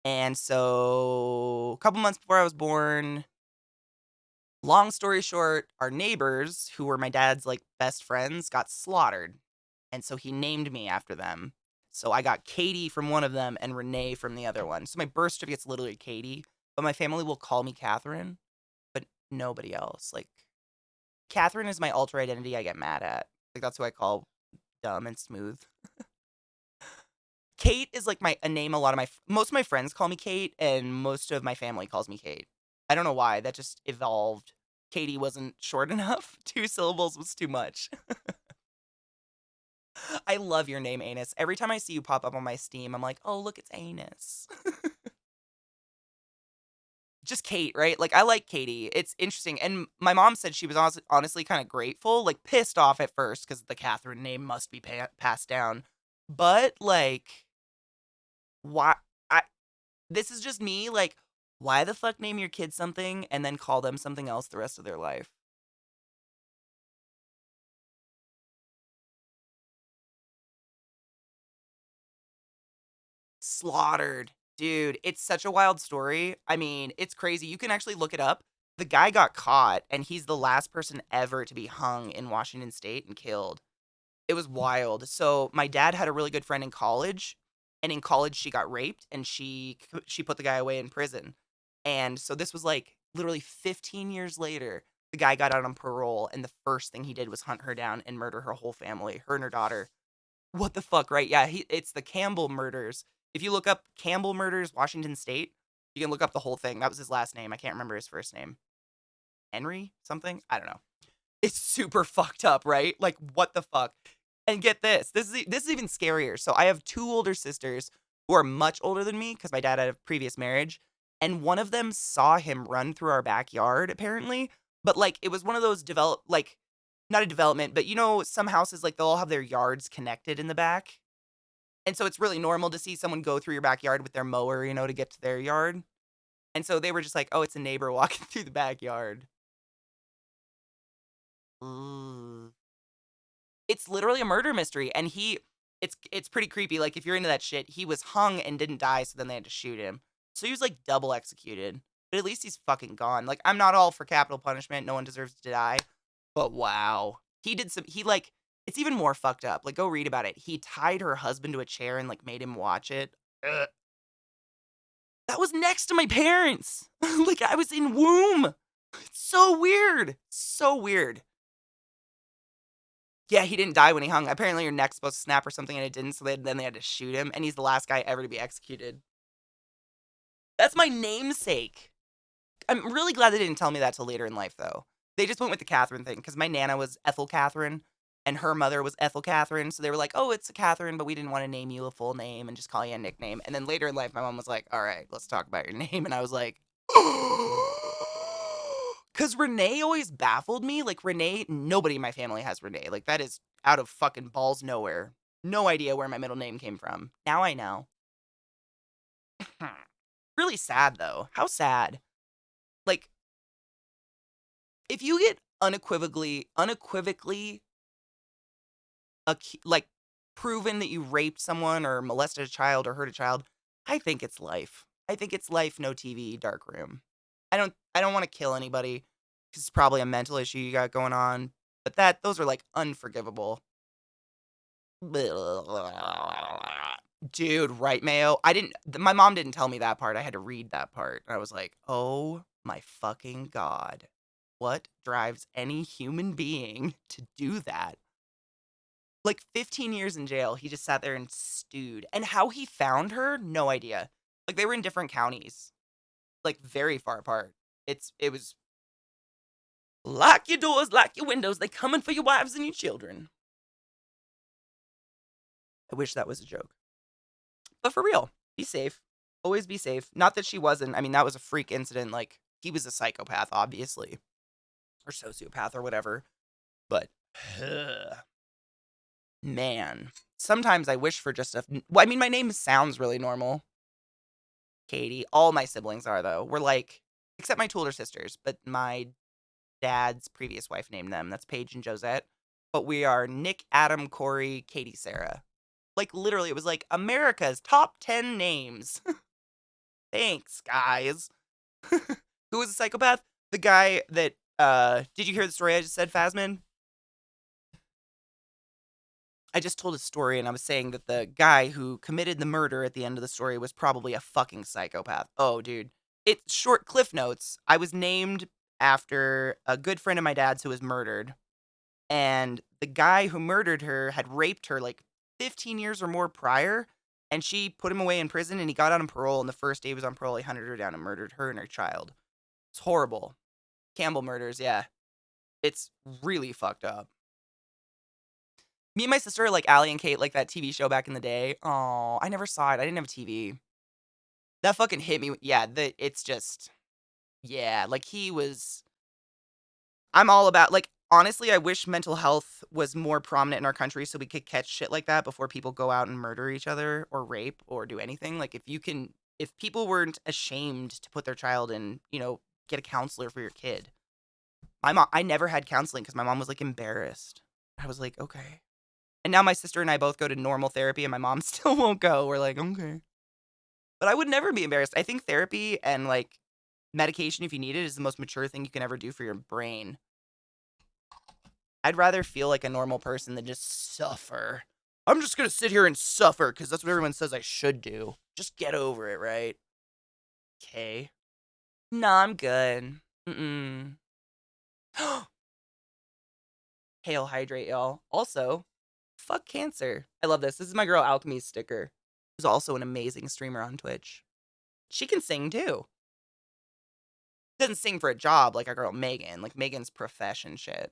And so a couple months before I was born, long story short, our neighbors, who were my dad's, like, best friends, got slaughtered. And so he named me after them. So I got Katie from one of them and Renee from the other one. So my birth certificate's literally Katie, but my family will call me Catherine, but nobody else. Like, Catherine is my alter identity I get mad at. Like, that's who I call dumb and smooth. Kate is, like, a name a lot of most of my friends call me Kate, and most of my family calls me Kate. I don't know why. That just evolved. Katie wasn't short enough. 2 syllables was too much. I love your name, Anus. Every time I see you pop up on my Steam, I'm like, oh, look, it's Anus. just Kate, right? Like, I like Katie. It's interesting. And my mom said she was honestly kind of grateful, like pissed off at first because the Catherine name must be passed down. But like, why? I This is just me. Like, why the fuck name your kid something and then call them something else the rest of their life? Slaughtered. Dude, it's such a wild story. I mean, it's crazy. You can actually look it up. The guy got caught, and he's the last person ever to be hung in Washington State and killed. It was wild. So my dad had a really good friend in college, and in college she got raped, and she put the guy away in prison. And so this was like literally 15 years later. The guy got out on parole, and the first thing he did was hunt her down and murder her whole family, her and her daughter. What the fuck, right? Yeah, it's the Campbell murders. If you look up Campbell murders, Washington State, you can look up the whole thing. That was his last name. I can't remember his first name. Henry something? I don't know. It's super fucked up, right? Like, what the fuck? And get this. This is even scarier. So I have two older sisters who are much older than me because my dad had a previous marriage, and one of them saw him run through our backyard apparently, but like it was one of those not a development, but you know some houses like they'll all have their yards connected in the back. And so it's really normal to see someone go through your backyard with their mower, to get to their yard. And so they were just like, "Oh, it's a neighbor walking through the backyard." Ooh. It's literally a murder mystery, and it's pretty creepy. Like if you're into that shit, he was hung and didn't die, so then they had to shoot him. So he was like double executed. But at least he's fucking gone. Like I'm not all for capital punishment. No one deserves to die. But wow. It's even more fucked up. Like go read about it. He tied her husband to a chair and like made him watch it. Ugh. That was next to my parents. Like I was in womb. It's so weird. So weird. Yeah, he didn't die when he hung. Apparently your neck's supposed to snap or something and it didn't, so then they had to shoot him, and he's the last guy ever to be executed. That's my namesake. I'm really glad they didn't tell me that till later in life, though. They just went with the Catherine thing, because my Nana was Ethel Catherine, and her mother was Ethel Catherine, so they were like, oh, it's a Catherine, but we didn't want to name you a full name and just call you a nickname. And then later in life, my mom was like, all right, let's talk about your name. And I was like, because Renee always baffled me. Like, Renee, nobody in my family has Renee. Like, that is out of fucking balls nowhere. No idea where my middle name came from. Now I know. Really sad, though. How sad? Like, if you get unequivocally, like, proven that you raped someone or molested a child or hurt a child, I think it's life. I think it's life, no TV, dark room. I don't want to kill anybody because it's probably a mental issue you got going on. But those are like unforgivable. Dude, right, Mayo? My mom didn't tell me that part. I had to read that part. And I was like, oh my fucking God. What drives any human being to do that? Like 15 years in jail, he just sat there and stewed. And how he found her, no idea. Like they were in different counties, like very far apart. It was lock your doors, lock your windows. They coming for your wives and your children. I wish that was a joke. But for real, be safe. Always be safe. Not that she wasn't. I mean, that was a freak incident. Like, he was a psychopath, obviously. Or sociopath or whatever. But, man. Sometimes I wish for just well, I mean, my name sounds really normal. Katie. All my siblings are, though. We're like, except my two older sisters. But my dad's previous wife named them. That's Paige and Josette. But we are Nick, Adam, Corey, Katie, Sarah. Like, literally, it was like America's top 10 names. Thanks, guys. Who was a psychopath? The guy that, did you hear the story I just said, Phasmin? I just told a story and I was saying that the guy who committed the murder at the end of the story was probably a fucking psychopath. Oh, dude. It's short cliff notes. I was named after a good friend of my dad's who was murdered. And the guy who murdered her had raped her like 15 years or more prior, and she put him away in prison, and he got out on parole, and the first day he was on parole, he hunted her down and murdered her and her child. It's horrible. Campbell murders, yeah. It's really fucked up. Me and my sister are like Allie and Kate, like that TV show back in the day. Oh, I never saw it. I didn't have a TV. That fucking hit me. Yeah, it's just... Yeah, like I'm all about, like, honestly, I wish mental health was more prominent in our country so we could catch shit like that before people go out and murder each other or rape or do anything. Like, if people weren't ashamed to put their child in, get a counselor for your kid. I never had counseling because my mom was like embarrassed. I was like, okay. And now my sister and I both go to normal therapy and my mom still won't go. We're like, okay. But I would never be embarrassed. I think therapy and like medication, if you need it, is the most mature thing you can ever do for your brain. I'd rather feel like a normal person than just suffer. I'm just gonna sit here and suffer because that's what everyone says I should do. Just get over it, right? Okay. Nah, I'm good. Mm-mm. Hail hydrate, y'all. Also, fuck cancer. I love this. This is my girl Alchemy's sticker, who's also an amazing streamer on Twitch. She can sing too. Doesn't sing for a job like our girl Megan, like Megan's profession shit.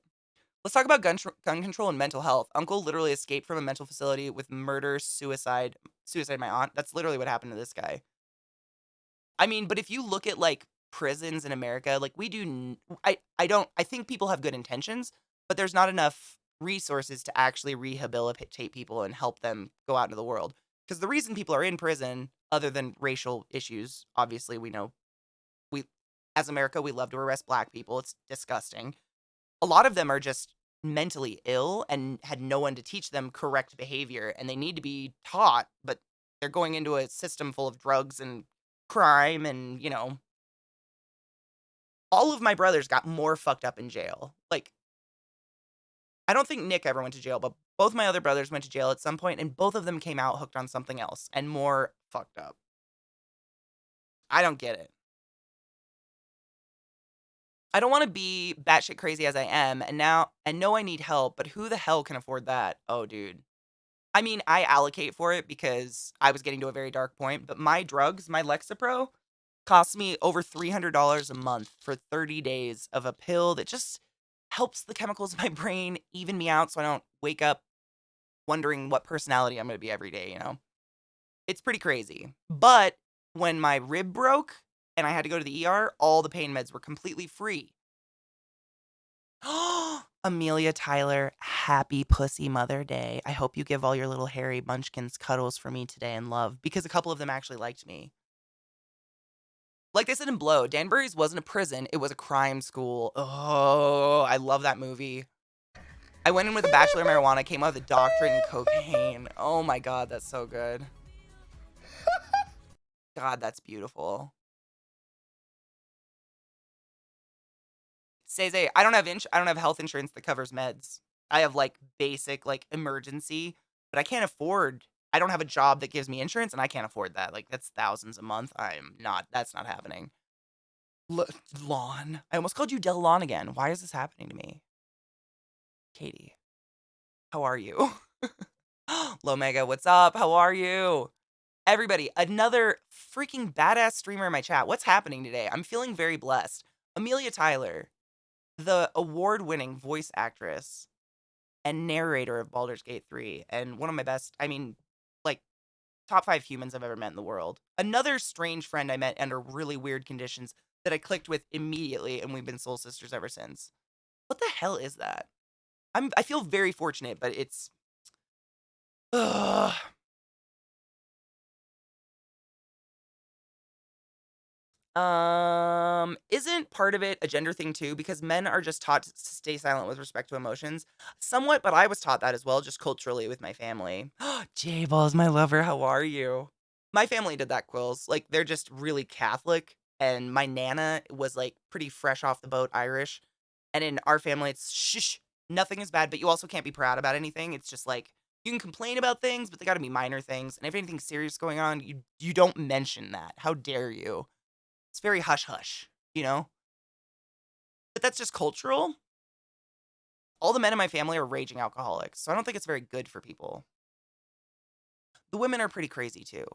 Let's talk about gun control and mental health. Uncle literally escaped from a mental facility with murder, suicide my aunt. That's literally what happened to this guy. I mean, but if you look at like prisons in America, like we do, I think people have good intentions, but there's not enough resources to actually rehabilitate people and help them go out into the world. Because the reason people are in prison, other than racial issues, obviously we know we, as America, we love to arrest black people. It's disgusting. A lot of them are just mentally ill and had no one to teach them correct behavior, and they need to be taught, but they're going into a system full of drugs and crime and, all of my brothers got more fucked up in jail. Like, I don't think Nick ever went to jail, but both my other brothers went to jail at some point, and both of them came out hooked on something else and more fucked up. I don't get it. I don't want to be batshit crazy as I am, and know I need help, but who the hell can afford that? Oh, dude. I mean, I allocate for it because I was getting to a very dark point, but my drugs, my Lexapro, cost me over $300 a month for 30 days of a pill that just helps the chemicals in my brain even me out so I don't wake up wondering what personality I'm going to be every day. It's pretty crazy. But when my rib broke and I had to go to the ER, all the pain meds were completely free. Amelia Tyler, happy Pussy Mother Day. I hope you give all your little hairy munchkins cuddles for me today and love, because a couple of them actually liked me. Like they said in Blow, Danbury's wasn't a prison, it was a crime school. Oh, I love that movie. I went in with a bachelor of marijuana, came out with a doctorate in cocaine. Oh my god, that's so good. God, that's beautiful. Say, I don't have health insurance that covers meds. I have like basic like emergency, but I don't have a job that gives me insurance and I can't afford that. Like that's thousands a month. That's not happening. Lawn. I almost called you Del Lawn again. Why is this happening to me? Katie, how are you? Lomega, what's up? How are you? Everybody, another freaking badass streamer in my chat. What's happening today? I'm feeling very blessed. Amelia Tyler, the award-winning voice actress and narrator of Baldur's Gate 3, and one of my best, like, top 5 humans I've ever met in the world. Another strange friend I met under really weird conditions that I clicked with immediately, and we've been soul sisters ever since. What the hell is that? I feel very fortunate, but it's... Ugh. Isn't part of it a gender thing too? Because men are just taught to stay silent with respect to emotions. Somewhat, but I was taught that as well, just culturally with my family. J-Balls, my lover, how are you? My family did that, Quills. Like, they're just really Catholic, and my Nana was, like, pretty fresh off the boat Irish. And in our family, it's shh, nothing is bad, but you also can't be proud about anything. It's just like, you can complain about things, but they gotta be minor things. And if anything's serious going on, you don't mention that. How dare you? It's very hush-hush. But that's just cultural. All the men in my family are raging alcoholics, so I don't think it's very good for people. The women are pretty crazy too.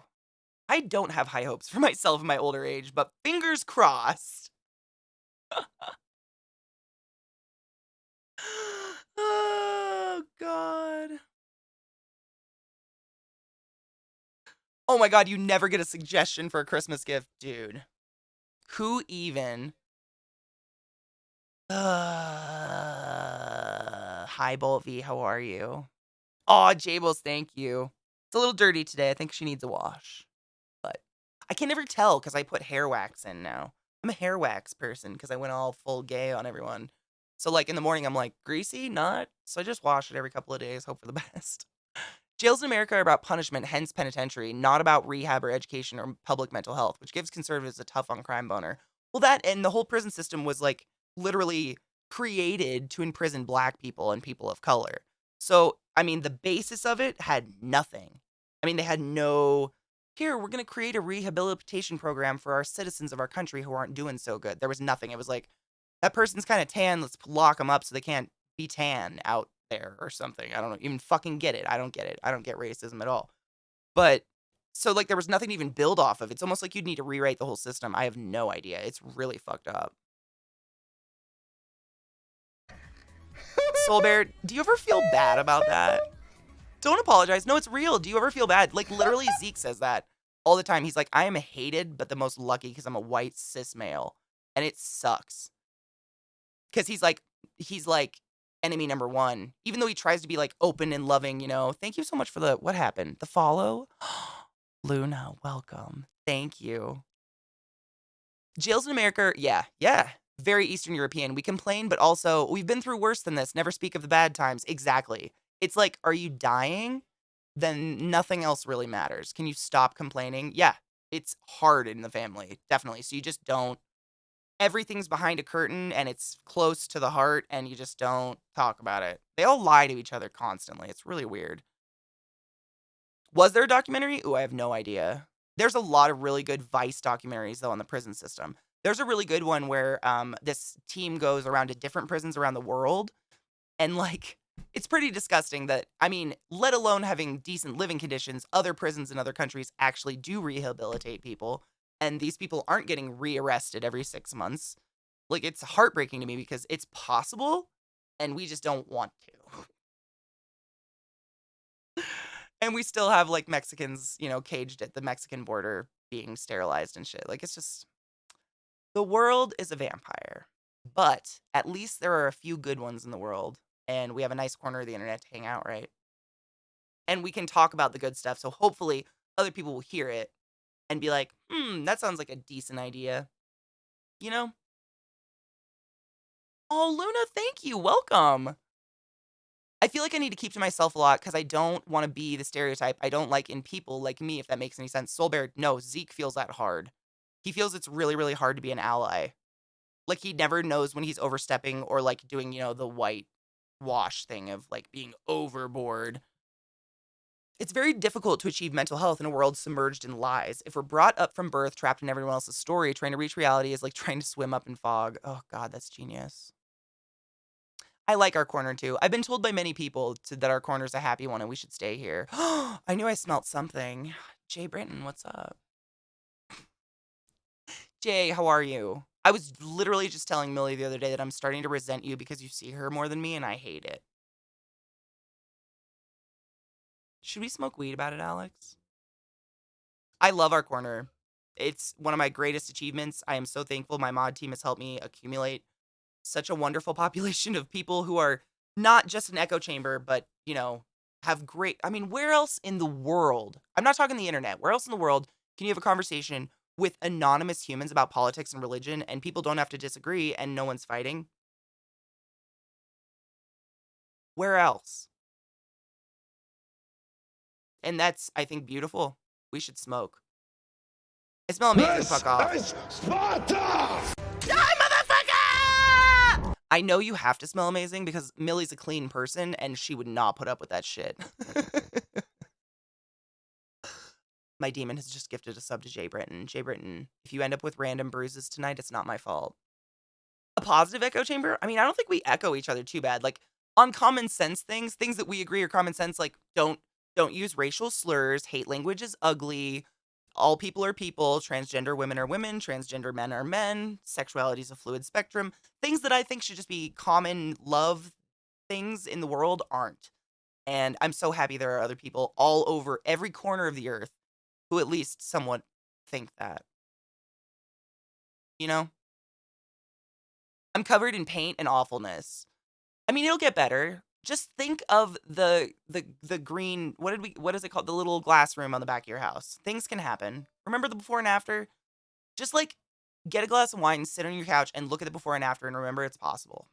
I don't have high hopes for myself in my older age, but fingers crossed. Oh, God. Oh my god, you never get a suggestion for a Christmas gift, dude. Who even Hi, Bolt V. How are you? Aw, Jables, thank you. It's a little dirty today. I think she needs a wash. But I can never tell because I put hair wax in now. I'm a hair wax person because I went all full gay on everyone. So, like, in the morning, I'm like, greasy? Not? So I just wash it every couple of days, hope for the best. Jails in America are about punishment, hence penitentiary, not about rehab or education or public mental health, which gives conservatives a tough on crime boner. Well, that and the whole prison system was like literally created to imprison black people and people of color. So, I mean, the basis of it had nothing. I mean, they had no, here, we're going to create a rehabilitation program for our citizens of our country who aren't doing so good. There was nothing. It was like, that person's kind of tan, let's lock them up so they can't be tan out there or something. I don't even fucking get it. I don't get it. I don't get racism at all. But so like there was nothing to even build off of. It's almost like you'd need to rewrite the whole system. I have no idea. It's really fucked up. Soul Bear, do you ever feel bad about that? Don't apologize. No, it's real. Do you ever feel bad? Like literally Zeke says that all the time. He's like, I am hated, but the most lucky because I'm a white cis male. And it sucks. Because he's like enemy number one, even though he tries to be like open and loving, you know. Thank you so much for what happened? The follow? Luna, welcome. Thank you. Jails in America, yeah. Very Eastern European. We complain, but also we've been through worse than this. Never speak of the bad times. Exactly. It's like, are you dying? Then nothing else really matters. Can you stop complaining? Yeah, it's hard in the family, definitely. So you just don't. Everything's behind a curtain and it's close to the heart and you just don't talk about it. They all lie to each other constantly. It's really weird. Was there a documentary? Ooh, I have no idea. There's a lot of really good Vice documentaries, though, on the prison system. There's a really good one where this team goes around to different prisons around the world. And, like, it's pretty disgusting that, I mean, let alone having decent living conditions, other prisons in other countries actually do rehabilitate people. And these people aren't getting rearrested every 6 months. Like, it's heartbreaking to me because it's possible, and we just don't want to. And we still have, like, Mexicans, you know, caged at the Mexican border being sterilized and shit. Like, it's just, the world is a vampire. But at least there are a few good ones in the world, and we have a nice corner of the internet to hang out, right? And we can talk about the good stuff, so hopefully other people will hear it and be like, that sounds like a decent idea. You know? Oh, Luna, thank you. Welcome. I feel like I need to keep to myself a lot because I don't want to be the stereotype I don't like in people like me, if that makes any sense. Soulbear, no, Zeke feels that hard. He feels it's really, really hard to be an ally. Like, he never knows when he's overstepping or, like, doing, you know, the white wash thing of, like, being overboard. It's very difficult to achieve mental health in a world submerged in lies. If we're brought up from birth, trapped in everyone else's story, trying to reach reality is like trying to swim up in fog. Oh, God, that's genius. I like our corner, too. I've been told by many people that our corner's a happy one and we should stay here. I knew I smelt something. Jay Brinton, what's up? Jay, how are you? I was literally just telling Millie the other day that I'm starting to resent you because you see her more than me and I hate it. Should we smoke weed about it, Alex? I love our corner. It's one of my greatest achievements. I am so thankful my mod team has helped me accumulate such a wonderful population of people who are not just an echo chamber, but, you know, have great. I mean, where else in the world? I'm not talking the internet. Where else in the world can you have a conversation with anonymous humans about politics and religion and people don't have to disagree and no one's fighting? Where else? And that's, I think, beautiful. We should smoke. I smell amazing. Fuck off. Sparta! Die, motherfucker! I know you have to smell amazing because Millie's a clean person and she would not put up with that shit. My demon has just gifted a sub to Jay Britton. Jay Britton, if you end up with random bruises tonight, it's not my fault. A positive echo chamber? I mean, I don't think we echo each other too bad. Like, on common sense things that we agree are common sense, like don't use racial slurs, hate language is ugly, all people are people, transgender women are women, transgender men are men, sexuality is a fluid spectrum. Things that I think should just be common love things in the world aren't. And I'm so happy there are other people all over every corner of the earth who at least somewhat think that. You know? I'm covered in paint and awfulness. I mean, it'll get better. Just think of the green, what is it called? The little glass room on the back of your house. Things can happen. Remember the before and after? Just like get a glass of wine, sit on your couch and look at the before and after and remember it's possible.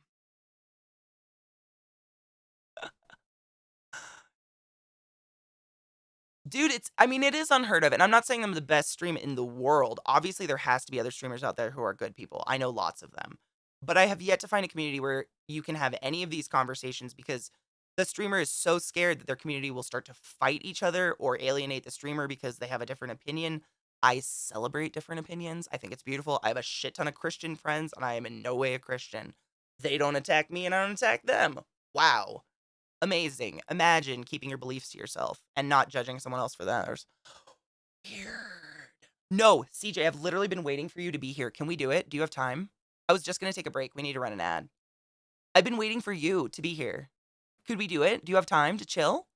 Dude, it is unheard of. And I'm not saying I'm the best stream in the world. Obviously, there has to be other streamers out there who are good people. I know lots of them. But I have yet to find a community where you can have any of these conversations because the streamer is so scared that their community will start to fight each other or alienate the streamer because they have a different opinion. I celebrate different opinions. I think it's beautiful. I have a shit ton of Christian friends, and I am in no way a Christian. They don't attack me, and I don't attack them. Wow. Amazing. Imagine keeping your beliefs to yourself and not judging someone else for theirs. Weird. No, CJ, I've literally been waiting for you to be here. Can we do it? Do you have time? I was just going to take a break. We need to run an ad. I've been waiting for you to be here. Could we do it? Do you have time to chill?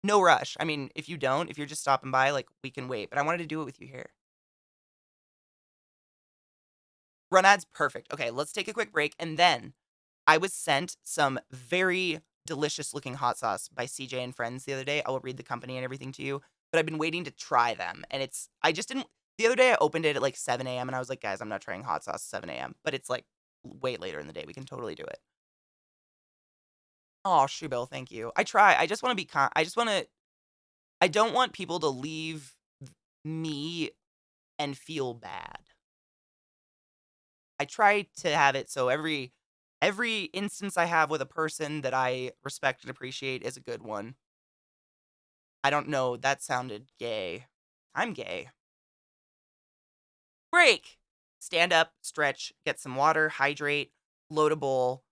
No rush. I mean, if you don't, if you're just stopping by, like, we can wait. But I wanted to do it with you here. Run ads? Perfect. Okay, let's take a quick break. And then I was sent some very delicious looking hot sauce by CJ and Friends the other day. I will read the company and everything to you. But I've been waiting to try them. And I just didn't, the other day I opened it at like 7 a.m. and I was like, guys, I'm not trying hot sauce at 7 a.m. But it's like way later in the day. We can totally do it. Oh, Shubil, thank you. I try. I just want to be I don't want people to leave me and feel bad. I try to have it so every instance I have with a person that I respect and appreciate is a good one. I don't know, that sounded gay. I'm gay. Break. Stand up, stretch, get some water, hydrate, load a bowl.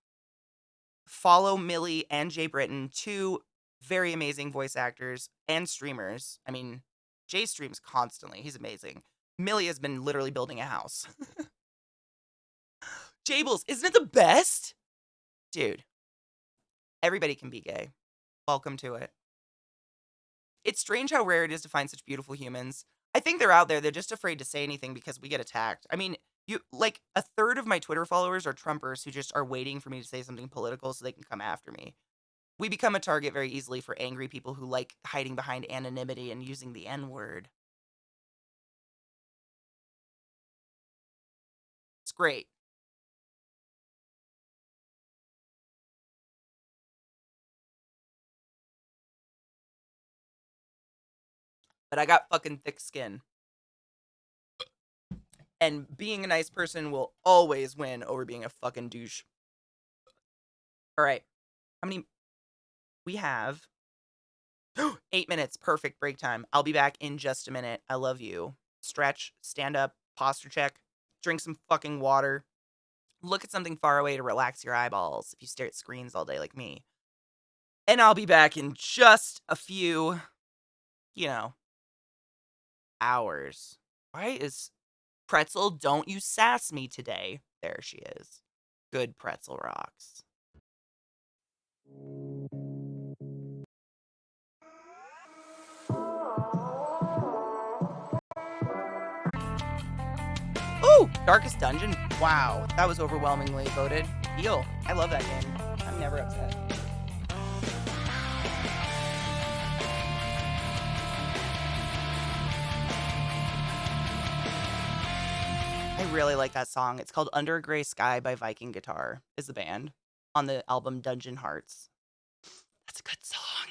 Follow Millie and Jay Britton, two very amazing voice actors and streamers. I mean, Jay streams constantly. He's amazing. Millie has been literally building a house. Jables, isn't it the best? Dude, everybody can be gay. Welcome to it. It's strange how rare it is to find such beautiful humans. I think they're out there. They're just afraid to say anything because we get attacked. I mean, like a third of my Twitter followers are Trumpers who just are waiting for me to say something political so they can come after me. We become a target very easily for angry people who like hiding behind anonymity and using the N-word. It's great. But I got fucking thick skin. And being a nice person will always win over being a fucking douche. All right. How many? We have 8 minutes. Perfect break time. I'll be back in just a minute. I love you. Stretch, stand up, posture check, drink some fucking water. Look at something far away to relax your eyeballs if you stare at screens all day like me. And I'll be back in just a few, hours. Why is Pretzel, don't you sass me today? There she is. Good pretzel rocks. Ooh, Darkest Dungeon. Wow, that was overwhelmingly voted. Deal. I love that game. I'm never upset. I really like that song. It's called Under a Gray Sky by Viking Guitar, is the band, on the album Dungeon Hearts. That's a good song.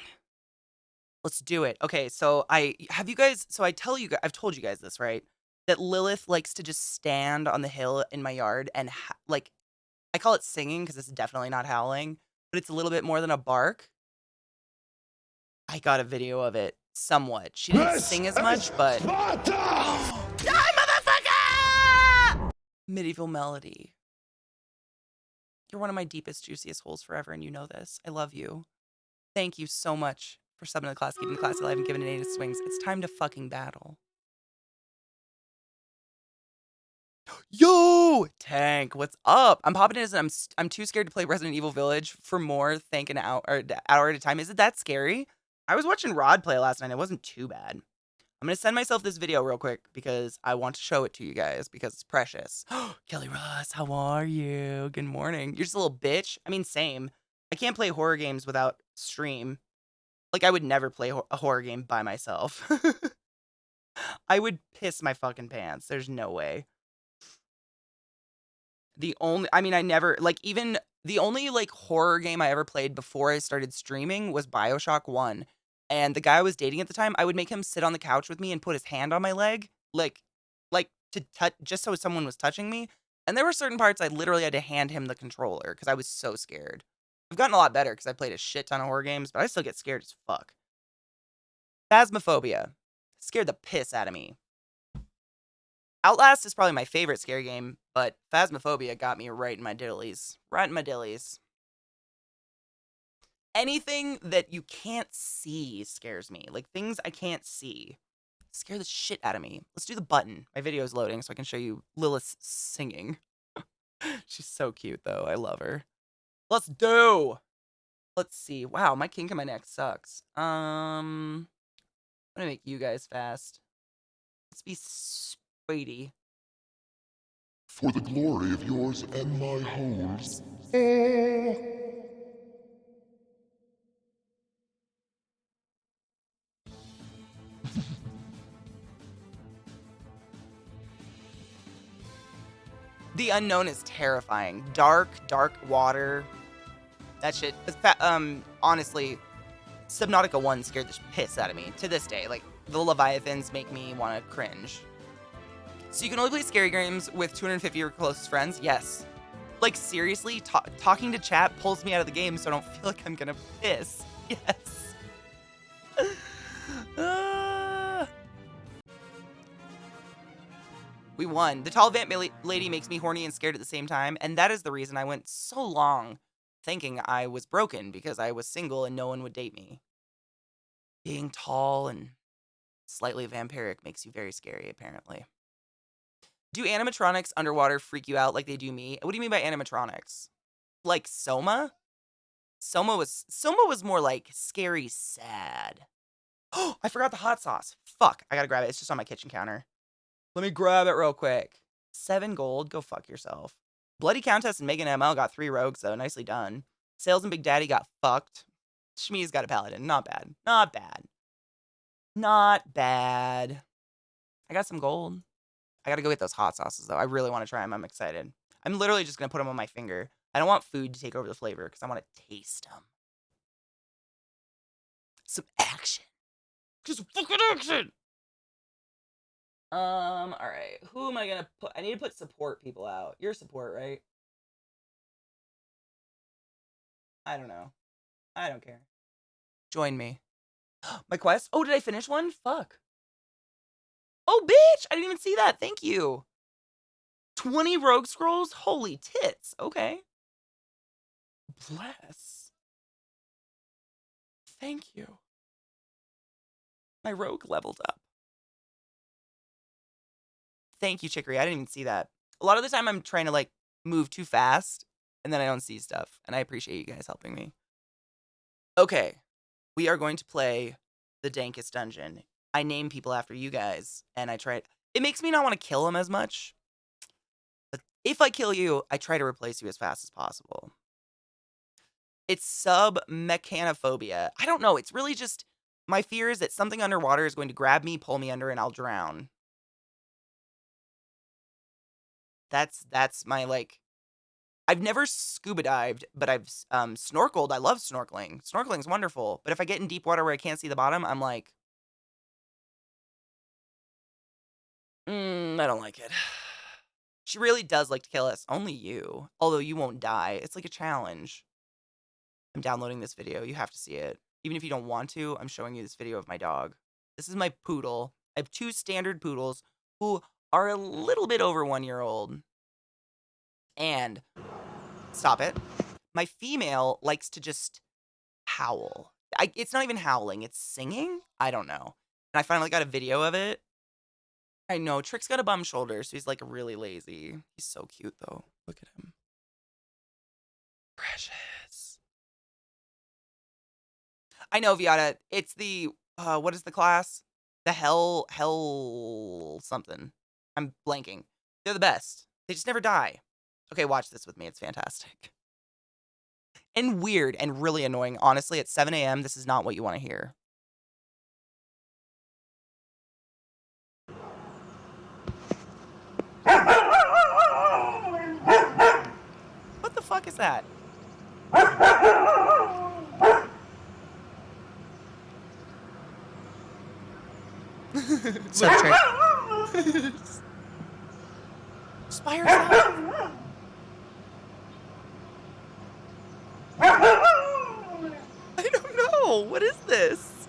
Let's do it. Okay, so I've told you guys this, right? That Lilith likes to just stand on the hill in my yard and I call it singing because it's definitely not howling, but it's a little bit more than a bark. I got a video of it somewhat. She didn't sing as much, but die, motherfucker! Medieval melody. You're one of my deepest, juiciest holes forever, and you know this. I love you. Thank you so much for subbing to the class, keeping the class alive, and giving it 8 swings. It's time to fucking battle. Yo, Tank, what's up? I'm popping in as I'm too scared to play Resident Evil Village for more than an hour at a time. Is it that scary? I was watching Rod play last night. It wasn't too bad. I'm going to send myself this video real quick because I want to show it to you guys because it's precious. Kelly Ross, how are you? Good morning. You're just a little bitch. I mean, same. I can't play horror games without stream. Like, I would never play a horror game by myself. I would piss my fucking pants. There's no way. I never, like, even the only, like, horror game I ever played before I started streaming was BioShock 1. And the guy I was dating at the time, I would make him sit on the couch with me and put his hand on my leg, like to touch, just so someone was touching me. And there were certain parts I literally had to hand him the controller because I was so scared. I've gotten a lot better because I played a shit ton of horror games, but I still get scared as fuck. Phasmophobia scared the piss out of me. Outlast is probably my favorite scary game, but Phasmophobia got me right in my dillies. Right in my dillies. Anything that you can't see scares me. Like, things I can't see scare the shit out of me. Let's do the button. My video is loading so I can show you Lilith singing. She's so cute, though. I love her. Let's do! Let's see. Wow, my kink in my neck sucks. I'm gonna make you guys fast. Let's be speedy. For the glory of yours and my hoes. The unknown is terrifying. Dark water. That shit. Honestly, Subnautica 1 scared the piss out of me to this day. Like, the Leviathans make me want to cringe. So you can only play scary games with 250 of your closest friends? Yes. Like, seriously, talking to chat pulls me out of the game so I don't feel like I'm gonna piss. Yes. We won. The tall vamp lady makes me horny and scared at the same time, and that is the reason I went so long thinking I was broken, because I was single and no one would date me. Being tall and slightly vampiric makes you very scary, apparently. Do animatronics underwater freak you out like they do me? What do you mean by animatronics? Like Soma? Soma was more like scary sad. Oh, I forgot the hot sauce. Fuck, I gotta grab it. It's just on my kitchen counter. Let me grab it real quick. 7 gold, go fuck yourself. Bloody Countess and Megan ML got 3 rogues, though. Nicely done. Sales and Big Daddy got fucked. Shmi's got a paladin. Not bad. Not bad. Not bad. I got some gold. I gotta go get those hot sauces, though. I really want to try them. I'm excited. I'm literally just gonna put them on my finger. I don't want food to take over the flavor because I want to taste them. Some action. Just fucking action! Alright. Who am I gonna put? I need to put support people out. You're support, right? I don't know. I don't care. Join me. My quest? Oh, did I finish one? Fuck. Oh, bitch! I didn't even see that. Thank you. 20 rogue scrolls? Holy tits. Okay. Bless. Thank you. My rogue leveled up. Thank you, Chicory. I didn't even see that. A lot of the time I'm trying to, like, move too fast, and then I don't see stuff, and I appreciate you guys helping me. Okay. We are going to play the dankest dungeon. I name people after you guys, and I try. It makes me not want to kill them as much. But if I kill you, I try to replace you as fast as possible. It's sub-mechanophobia. I don't know. It's really just my fear is that something underwater is going to grab me, pull me under, and I'll drown. That's my, like, I've never scuba dived, but I've snorkeled. I love snorkeling. Snorkeling's wonderful. But if I get in deep water where I can't see the bottom, I'm like, I don't like it. She really does like to kill us. Only you. Although you won't die. It's like a challenge. I'm downloading this video. You have to see it. Even if you don't want to, I'm showing you this video of my dog. This is my poodle. I have 2 standard poodles who are a little bit over 1 year old. And, stop it. My female likes to just howl. It's not even howling. It's singing? I don't know. And I finally got a video of it. I know, Trick's got a bum shoulder, so he's, like, really lazy. He's so cute, though. Look at him. Precious. I know, Viata. It's the, what is the class? The hell something. I'm blanking. They're the best. They just never die. Okay, watch this with me. It's fantastic. And weird and really annoying. Honestly, at 7 a.m., this is not what you want to hear. What the fuck is that? Sorry. Just by herself. I don't know. What is this?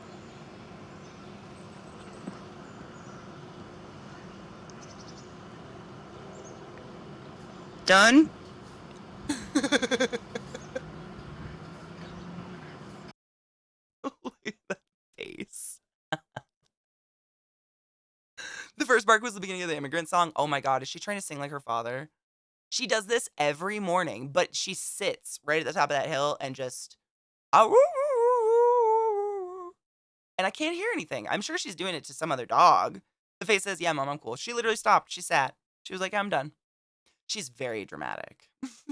Done? Look at that face. The first bark was the beginning of the immigrant song. Oh my god, is she trying to sing like her father? She does this every morning, but she sits right at the top of that hill and just and I can't hear anything. I'm sure she's doing it to some other dog. The face says, "Yeah, mom, I'm cool." She literally stopped. She sat. She was like, "I'm done." She's very dramatic.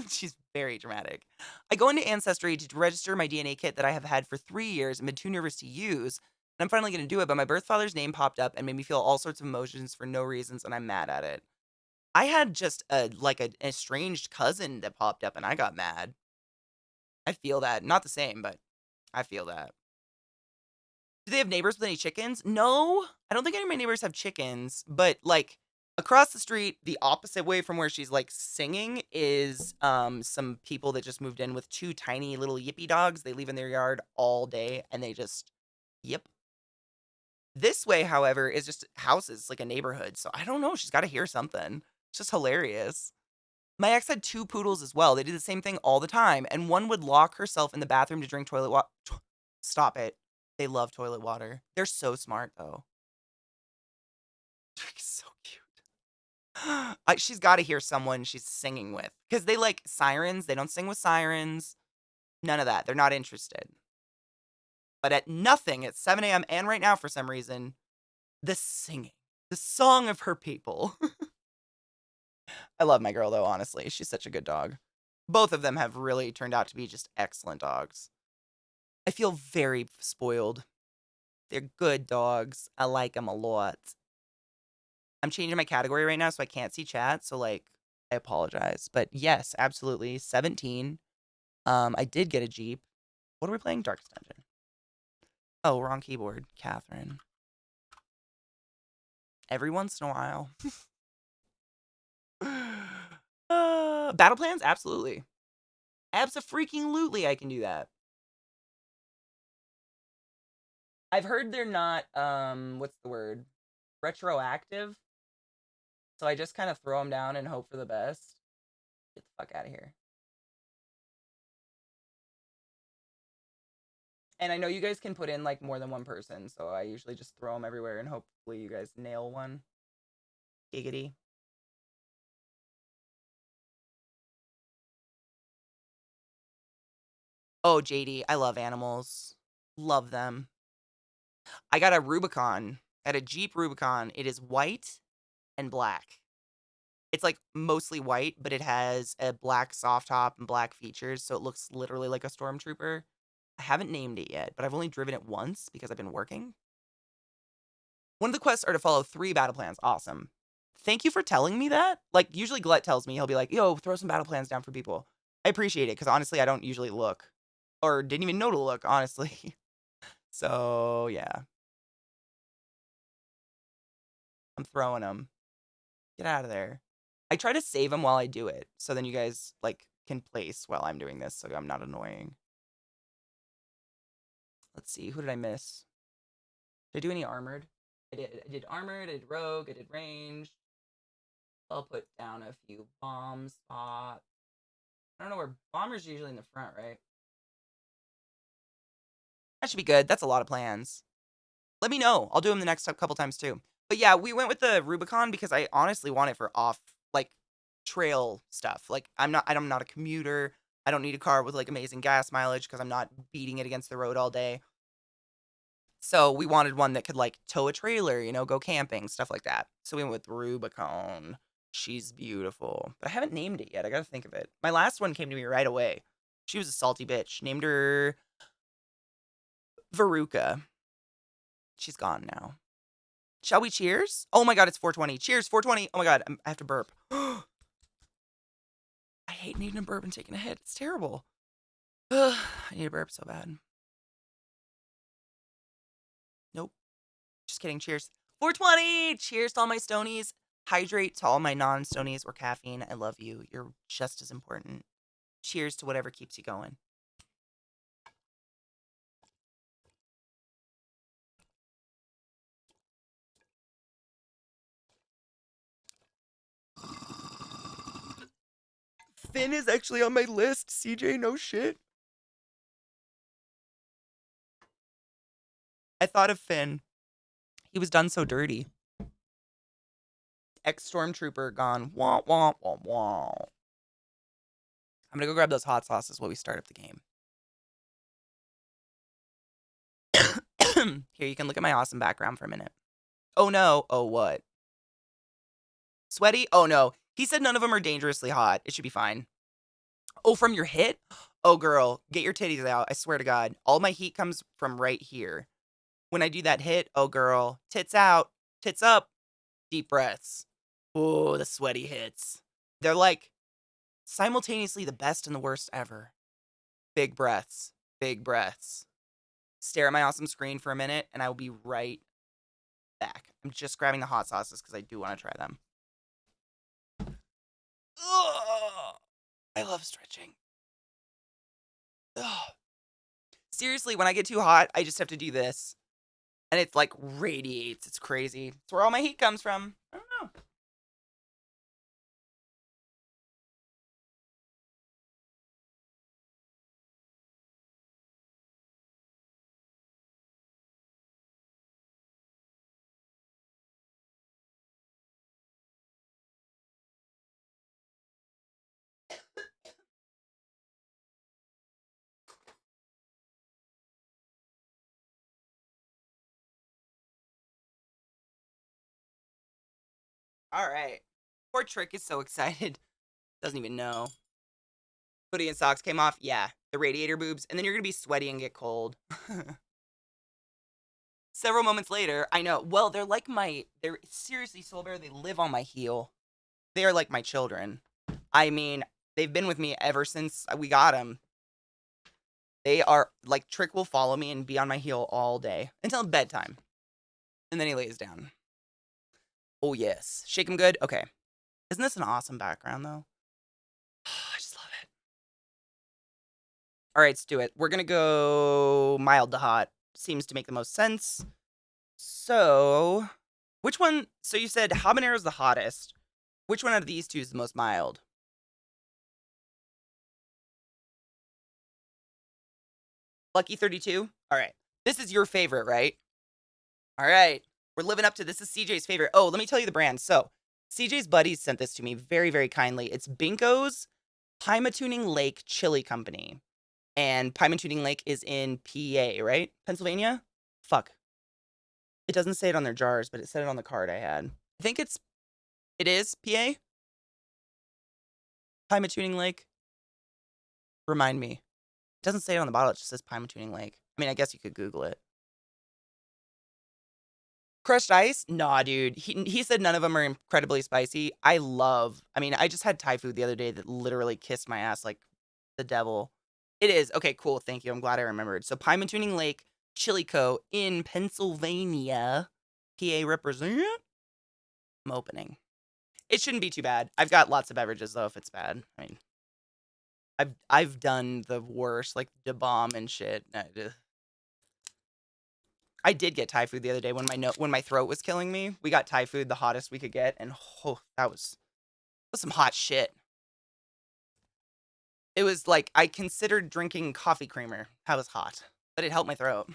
She's very dramatic. I go into Ancestry to register my DNA kit that I have had for 3 years and been too nervous to use. And I'm finally going to do it, but my birth father's name popped up and made me feel all sorts of emotions for no reasons, and I'm mad at it. I had just an estranged cousin that popped up, and I got mad. I feel that. Not the same, but I feel that. Do they have neighbors with any chickens? No, I don't think any of my neighbors have chickens, but like across the street, the opposite way from where she's like singing is some people that just moved in with 2 tiny little yippy dogs. They leave in their yard all day and they just yip. This way, however, is just houses, like a neighborhood. So I don't know. She's got to hear something. It's just hilarious. My ex had 2 poodles as well. They did the same thing all the time, and one would lock herself in the bathroom to drink toilet water. Stop it. They love toilet water. They're so smart, though. So cute. She's got to hear someone she's singing with, because they like sirens. They don't sing with sirens. None of that. They're not interested. But at nothing at 7 a.m. and right now, for some reason, the singing, the song of her people. I love my girl, though, honestly. She's such a good dog. Both of them have really turned out to be just excellent dogs. I feel very spoiled. They're good dogs. I like them a lot. I'm changing my category right now so I can't see chat, so, like, I apologize. But yes, absolutely. 17. I did get a Jeep. What are we playing? Darkest Dungeon. Oh, wrong keyboard. Catherine. Every once in a while. Battle plans? Absolutely. Abso-freaking-lutely I can do that. I've heard they're not, what's the word? Retroactive. So I just kind of throw them down and hope for the best. Get the fuck out of here. And I know you guys can put in, like, more than one person, so I usually just throw them everywhere and hopefully you guys nail one. Giggity. Oh, JD, I love animals. Love them. I got a Rubicon. I had a Jeep Rubicon. It is white and black. It's, like, mostly white, but it has a black soft top and black features, so it looks literally like a stormtrooper. I haven't named it yet, but I've only driven it once because I've been working. One of the quests are to follow 3 battle plans. Awesome. Thank you for telling me that. Like, usually Gillette tells me, he'll be like, yo, throw some battle plans down for people. I appreciate it, because honestly, I don't usually look. Or didn't even know to look, honestly. So, yeah. I'm throwing them. Get out of there. I try to save them while I do it, so then you guys, like, can place while I'm doing this, so I'm not annoying. Let's see, who did I miss? Did I do any armored? I did armored, I did rogue, I did ranged. I'll put down a few bomb spots. I don't know where bombers are usually in the front, right? That should be good. That's a lot of plans. Let me know. I'll do them the next couple times too. But yeah, we went with the Rubicon because I honestly want it for off, like, trail stuff. Like, I'm not a commuter. I don't need a car with, like, amazing gas mileage because I'm not beating it against the road all day. So we wanted one that could like tow a trailer, you know, go camping, stuff like that. So we went with Rubicon. She's beautiful, but I haven't named it yet. I gotta think of it. My last one came to me right away. She was a salty bitch. Named her Veruca. She's gone now. Shall we cheers? Oh my god, it's 420. Cheers, 420. Oh my god, I have to burp. I hate needing a burp and taking a hit. It's terrible. I need a burp so bad. Nope. Just kidding. Cheers. 420. Cheers to all my stonies. Hydrate to all my non-stonies or caffeine. I love you. You're just as important. Cheers to whatever keeps you going. Finn is actually on my list. CJ, no shit. I thought of Finn. He was done so dirty. Ex-stormtrooper gone. Wah, wah, wah, wah. I'm gonna go grab those hot sauces while we start up the game. Here, you can look at my awesome background for a minute. Oh no. Oh, what? Sweaty? Oh no. He said none of them are dangerously hot. It should be fine. Oh, from your hit? Oh, girl, get your titties out. I swear to God. All my heat comes from right here. When I do that hit, oh, girl, tits out, tits up, deep breaths. Oh, the sweaty hits. They're like simultaneously the best and the worst ever. Big breaths, big breaths. Stare at my awesome screen for a minute, and I will be right back. I'm just grabbing the hot sauces because I do want to try them. Ugh. I love stretching. Ugh. Seriously, when I get too hot, I just have to do this. And it like radiates. It's crazy. It's where all my heat comes from. I don't know. All right. Poor Trick is so excited. Doesn't even know. Hoodie and socks came off. Yeah. The radiator boobs. And then you're going to be sweaty and get cold. Several moments later, I know. Well, they're seriously, Soulbear, they live on my heel. They are like my children. I mean, they've been with me ever since we got them. They are, like, Trick will follow me and be on my heel all day. Until bedtime. And then he lays down. Oh, yes. Shake him good? Okay. Isn't this an awesome background, though? I just love it. All right, let's do it. We're going to go mild to hot. Seems to make the most sense. So, which one? So you said habanero is the hottest. Which one out of these two is the most mild? Lucky 32? All right. This is your favorite, right? All right. We're living up to this. Is CJ's favorite. Oh, let me tell you the brand. So, CJ's buddies sent this to me very, very kindly. It's Binko's Pymatuning Lake Chili Company. And Pymatuning Lake is in PA, right? Pennsylvania? Fuck. It doesn't say it on their jars, but it said it on the card I had. I think it is PA? Pymatuning Lake? Remind me. It doesn't say it on the bottle, it just says Pymatuning Lake. I mean, I guess you could Google it. Crushed ice? Nah, dude. He said none of them are incredibly spicy. I mean, I just had Thai food the other day that literally kissed my ass like the devil. It is. Okay, cool. Thank you. I'm glad I remembered. So, Pymatuning Lake Chili Co. in Pennsylvania. PA represent. I'm opening. It shouldn't be too bad. I've got lots of beverages, though, if it's bad. I mean, I've done the worst, like the bomb and shit. I did get Thai food the other day when my throat was killing me. We got Thai food, the hottest we could get, and that was some hot shit. It was like I considered drinking coffee creamer. That was hot, but it helped my throat.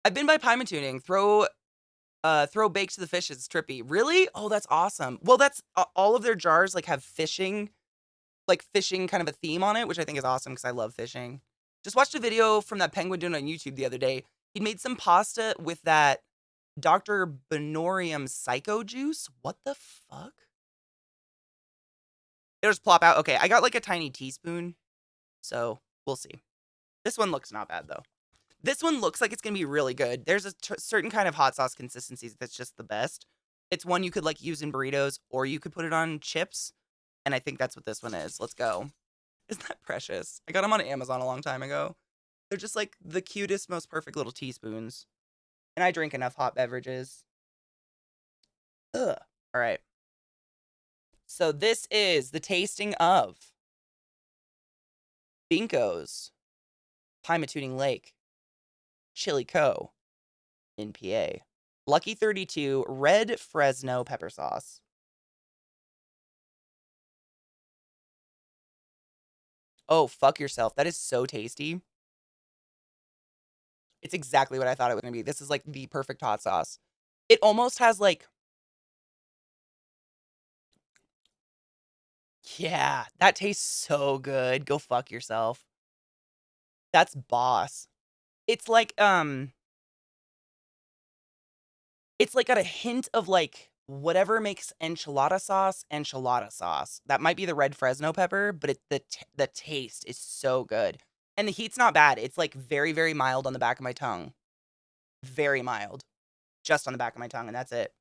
I've been by Pymatuning. Throw bake to the fish. It's trippy. Really? Oh, that's awesome. Well, that's all of their jars like have fishing kind of a theme on it, which I think is awesome because I love fishing. Just watched a video from that penguin doing it on YouTube the other day. He made some pasta with that Dr. Benorium Psycho Juice. What the fuck? It'll just plop out. Okay, I got like a tiny teaspoon, so we'll see. This one looks not bad though. This one looks like it's gonna be really good. There's a certain kind of hot sauce consistency that's just the best. It's one you could like use in burritos, or you could put it on chips, and I think that's what this one is. Let's go. Isn't that precious? I got them on Amazon a long time ago. They're just like the cutest, most perfect little teaspoons. And I drink enough hot beverages. Ugh. All right. So this is the tasting of Binko's Pymatuning Lake Chili Co. in PA. Lucky 32 red Fresno pepper sauce. Oh, fuck yourself. That is so tasty. It's exactly what I thought it was going to be. This is like the perfect hot sauce. It almost has like... Yeah, that tastes so good. Go fuck yourself. That's boss. It's like got a hint of like whatever makes enchilada sauce. That might be the red Fresno pepper, but the taste is so good. And the heat's not bad. It's like very, very mild on the back of my tongue. Very mild. Just on the back of my tongue, and that's it.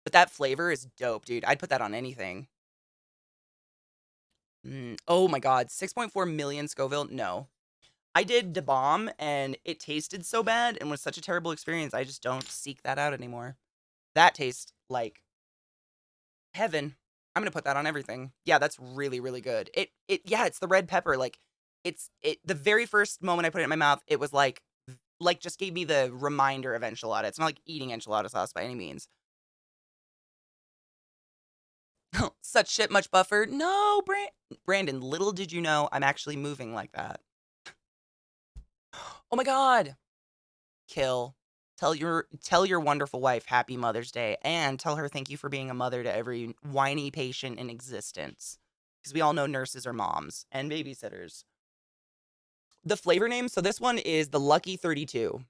But that flavor is dope, dude. I'd put that on anything. Oh my god, 6.4 million Scoville? No. I did Da Bomb, and it tasted so bad and was such a terrible experience, I just don't seek that out anymore. That tastes like heaven. I'm gonna put that on everything. Yeah, that's really, really good. Yeah, it's the red pepper. Like, the very first moment I put it in my mouth, it was like just gave me the reminder of enchilada. It's not like eating enchilada sauce by any means. Such shit, much buffer. No, Brandon, little did you know I'm actually moving like that. Oh my god. Kill. Tell your wonderful wife happy Mother's Day, and tell her thank you for being a mother to every whiny patient in existence. Because we all know nurses are moms and babysitters. The flavor name, so this one is the Lucky 32.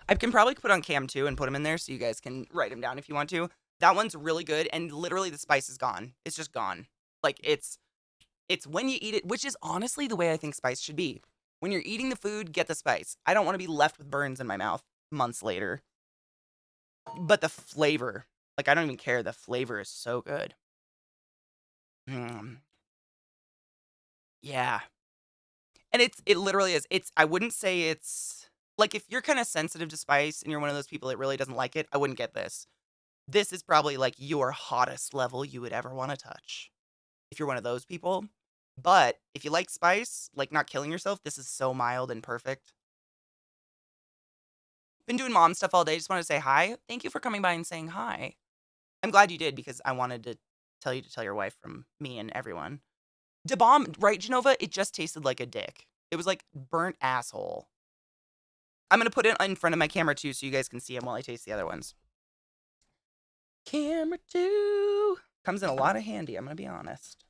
I can probably put on cam too and put them in there so you guys can write them down if you want to. That one's really good, and literally the spice is gone. It's just gone. Like, it's when you eat it, which is honestly the way I think spice should be. When you're eating the food, get the spice. I don't want to be left with burns in my mouth months later. But the flavor, like, I don't even care. The flavor is so good. Yeah. And it literally is. I wouldn't say it's, like, if you're kind of sensitive to spice and you're one of those people that really doesn't like it, I wouldn't get this. This is probably, like, your hottest level you would ever want to touch. If you're one of those people. But if you like spice, like not killing yourself, this is so mild and perfect. Been doing mom stuff all day. Just wanted to say hi. Thank you for coming by and saying hi. I'm glad you did, because I wanted to tell you to tell your wife from me and everyone. Da Bomb, right, Genova? It just tasted like a dick. It was like burnt asshole. I'm going to put it in front of my camera too so you guys can see them while I taste the other ones. Camera 2 comes in a lot of handy, I'm going to be honest.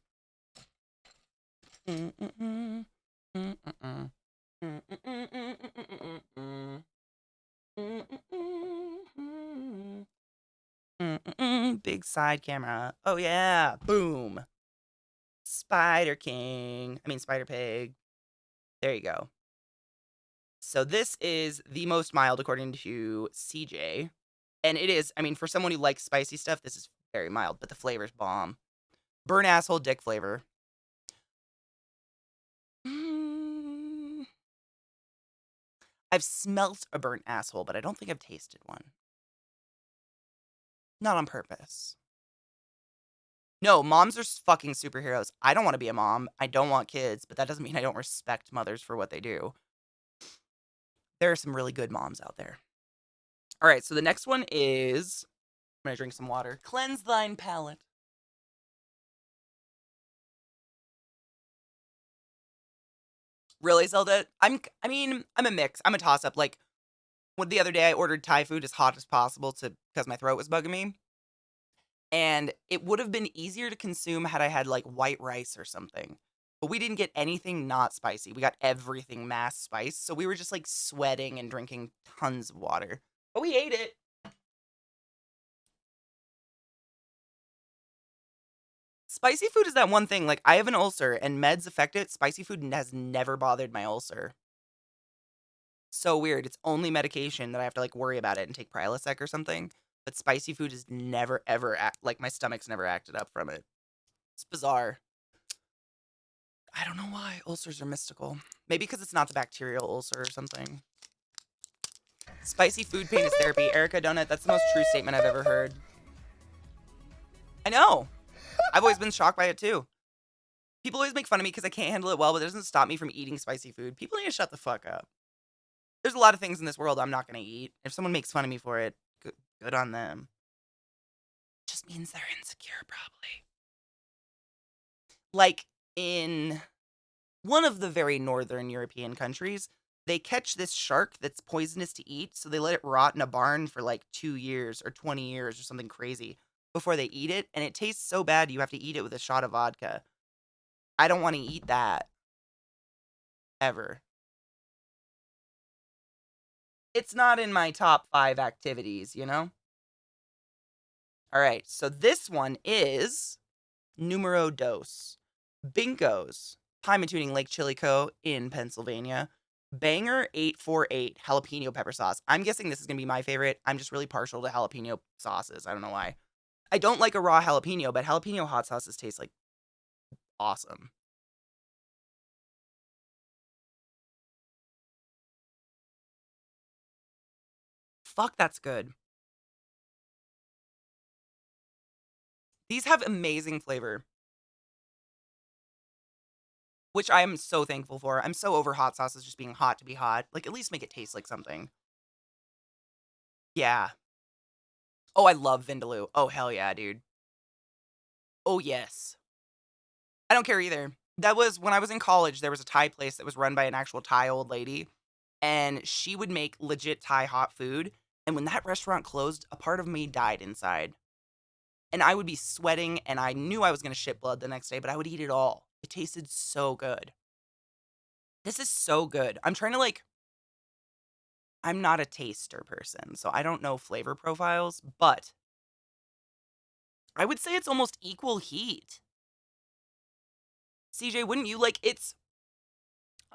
Big side camera. Oh yeah, boom. Spider King. I mean Spider Pig. There you go. So this is the most mild according to CJ. And it is, I mean, for someone who likes spicy stuff, this is very mild, but the flavor's bomb. Burn asshole dick flavor. I've smelt a burnt asshole, but I don't think I've tasted one. Not on purpose. No, moms are fucking superheroes. I don't want to be a mom. I don't want kids, but that doesn't mean I don't respect mothers for what they do. There are some really good moms out there. All right, so the next one is... I'm going to drink some water. Cleanse thine palate. Really, Zelda? I'm a mix. I'm a toss-up. Like, the other day I ordered Thai food as hot as possible because my throat was bugging me. And it would have been easier to consume had I had, like, white rice or something. But we didn't get anything not spicy. We got everything mass spice. So we were just like sweating and drinking tons of water. But we ate it. Spicy food is that one thing. Like, I have an ulcer and meds affect it. Spicy food has never bothered my ulcer. So weird. It's only medication that I have to like worry about it and take Prilosec or something. But spicy food is never ever like my stomach's never acted up from it. It's bizarre. I don't know why ulcers are mystical. Maybe because it's not the bacterial ulcer or something. Spicy food pain is therapy. Erica Donut, that's the most true statement I've ever heard. I know. I've always been shocked by it too. People always make fun of me because I can't handle it well, but it doesn't stop me from eating spicy food. People need to shut the fuck up. There's a lot of things in this world I'm not going to eat. If someone makes fun of me for it, good on them. It just means they're insecure, probably. Like in one of the very northern European countries, they catch this shark that's poisonous to eat, so they let it rot in a barn for like 2 years or 20 years or something crazy before they eat it, and it tastes so bad you have to eat it with a shot of vodka. I don't want to eat that. Ever. It's not in my top 5 activities, you know? Alright, so this one is numero dos. Bingo's Time and Tuning Lake Chilico in Pennsylvania. Banger 848 jalapeno pepper sauce. I'm guessing this is going to be my favorite. I'm just really partial to jalapeno sauces. I don't know why. I don't like a raw jalapeno, but jalapeno hot sauces taste like awesome. Fuck, that's good. These have amazing flavor, which I am so thankful for. I'm so over hot sauces just being hot to be hot. Like, at least make it taste like something. Yeah. Oh, I love Vindaloo. Oh, hell yeah, dude. Oh, yes. I don't care either. That was when I was in college, there was a Thai place that was run by an actual Thai old lady, and she would make legit Thai hot food. And when that restaurant closed, a part of me died inside. And I would be sweating, and I knew I was going to shit blood the next day, but I would eat it all. It tasted so good. This is so good. I'm trying to like, I'm not a taster person, so I don't know flavor profiles, but I would say it's almost equal heat. CJ, wouldn't you like it's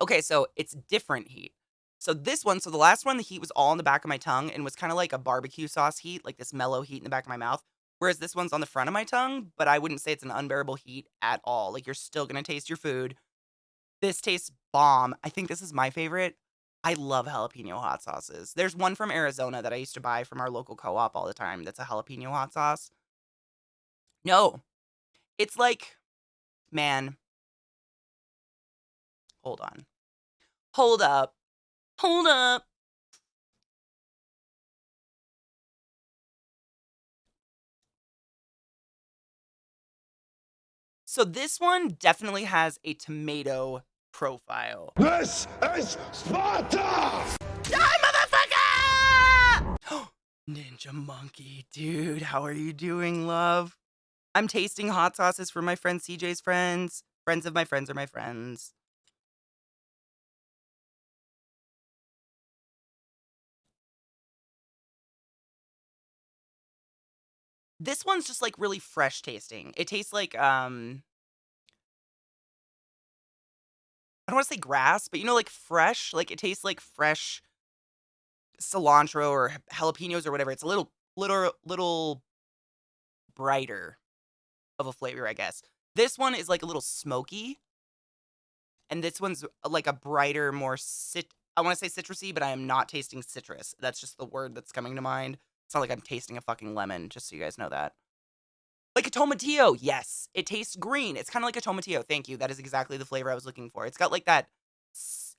okay, so it's different heat. So this one, so the last one, the heat was all in the back of my tongue and was kind of like a barbecue sauce heat, like this mellow heat in the back of my mouth. Whereas this one's on the front of my tongue, but I wouldn't say it's an unbearable heat at all. Like, you're still gonna taste your food. This tastes bomb. I think this is my favorite. I love jalapeno hot sauces. There's one from Arizona that I used to buy from our local co-op all the time that's a jalapeno hot sauce. No, it's like, man, hold on. Hold up. Hold up. So this one definitely has a tomato profile. This is Sparta! Die, motherfucker! Ninja Monkey, dude, how are you doing, love? I'm tasting hot sauces for my friend CJ's friends. Friends of my friends are my friends. This one's just like really fresh tasting. It tastes like I don't want to say grass, but you know, like fresh. Like, it tastes like fresh cilantro or jalapenos or whatever. It's a little brighter of a flavor, I guess. This one is like a little smoky, and this one's like a brighter, more I want to say citrusy, but I am not tasting citrus. That's just the word that's coming to mind. It's not like I'm tasting a fucking lemon, just so you guys know that. Like a tomatillo, yes. It tastes green. It's kind of like a tomatillo. Thank you. That is exactly the flavor I was looking for. It's got like that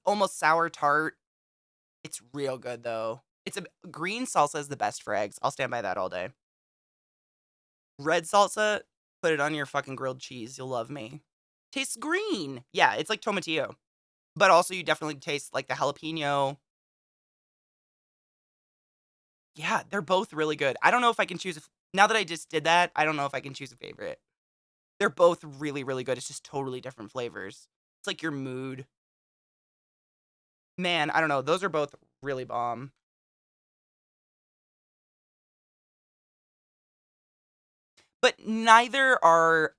almost sour tart. It's real good, though. It's a green salsa is the best for eggs. I'll stand by that all day. Red salsa, put it on your fucking grilled cheese. You'll love me. Tastes green. Yeah, it's like tomatillo. But also you definitely taste like the jalapeno. Yeah, they're both really good. I don't know if I can choose now that I just did that, I don't know if I can choose a favorite. They're both really, really good. It's just totally different flavors. It's like your mood. Man, I don't know. Those are both really bomb. But neither are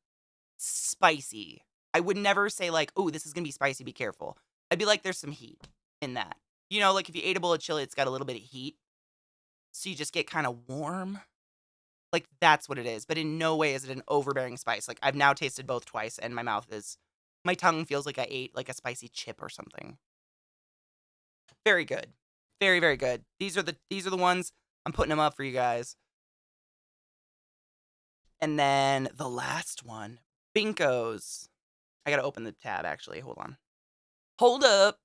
spicy. I would never say like, "Oh, this is gonna be spicy, be careful." I'd be like, there's some heat in that. You know, like if you ate a bowl of chili, it's got a little bit of heat. So you just get kind of warm. Like that's what it is. But in no way is it an overbearing spice. Like I've now tasted both twice and my tongue feels like I ate like a spicy chip or something. Very good. Very, very good. These are the ones I'm putting them up for you guys. And then the last one, Binkos. I gotta open the tab actually. Hold on. Hold up.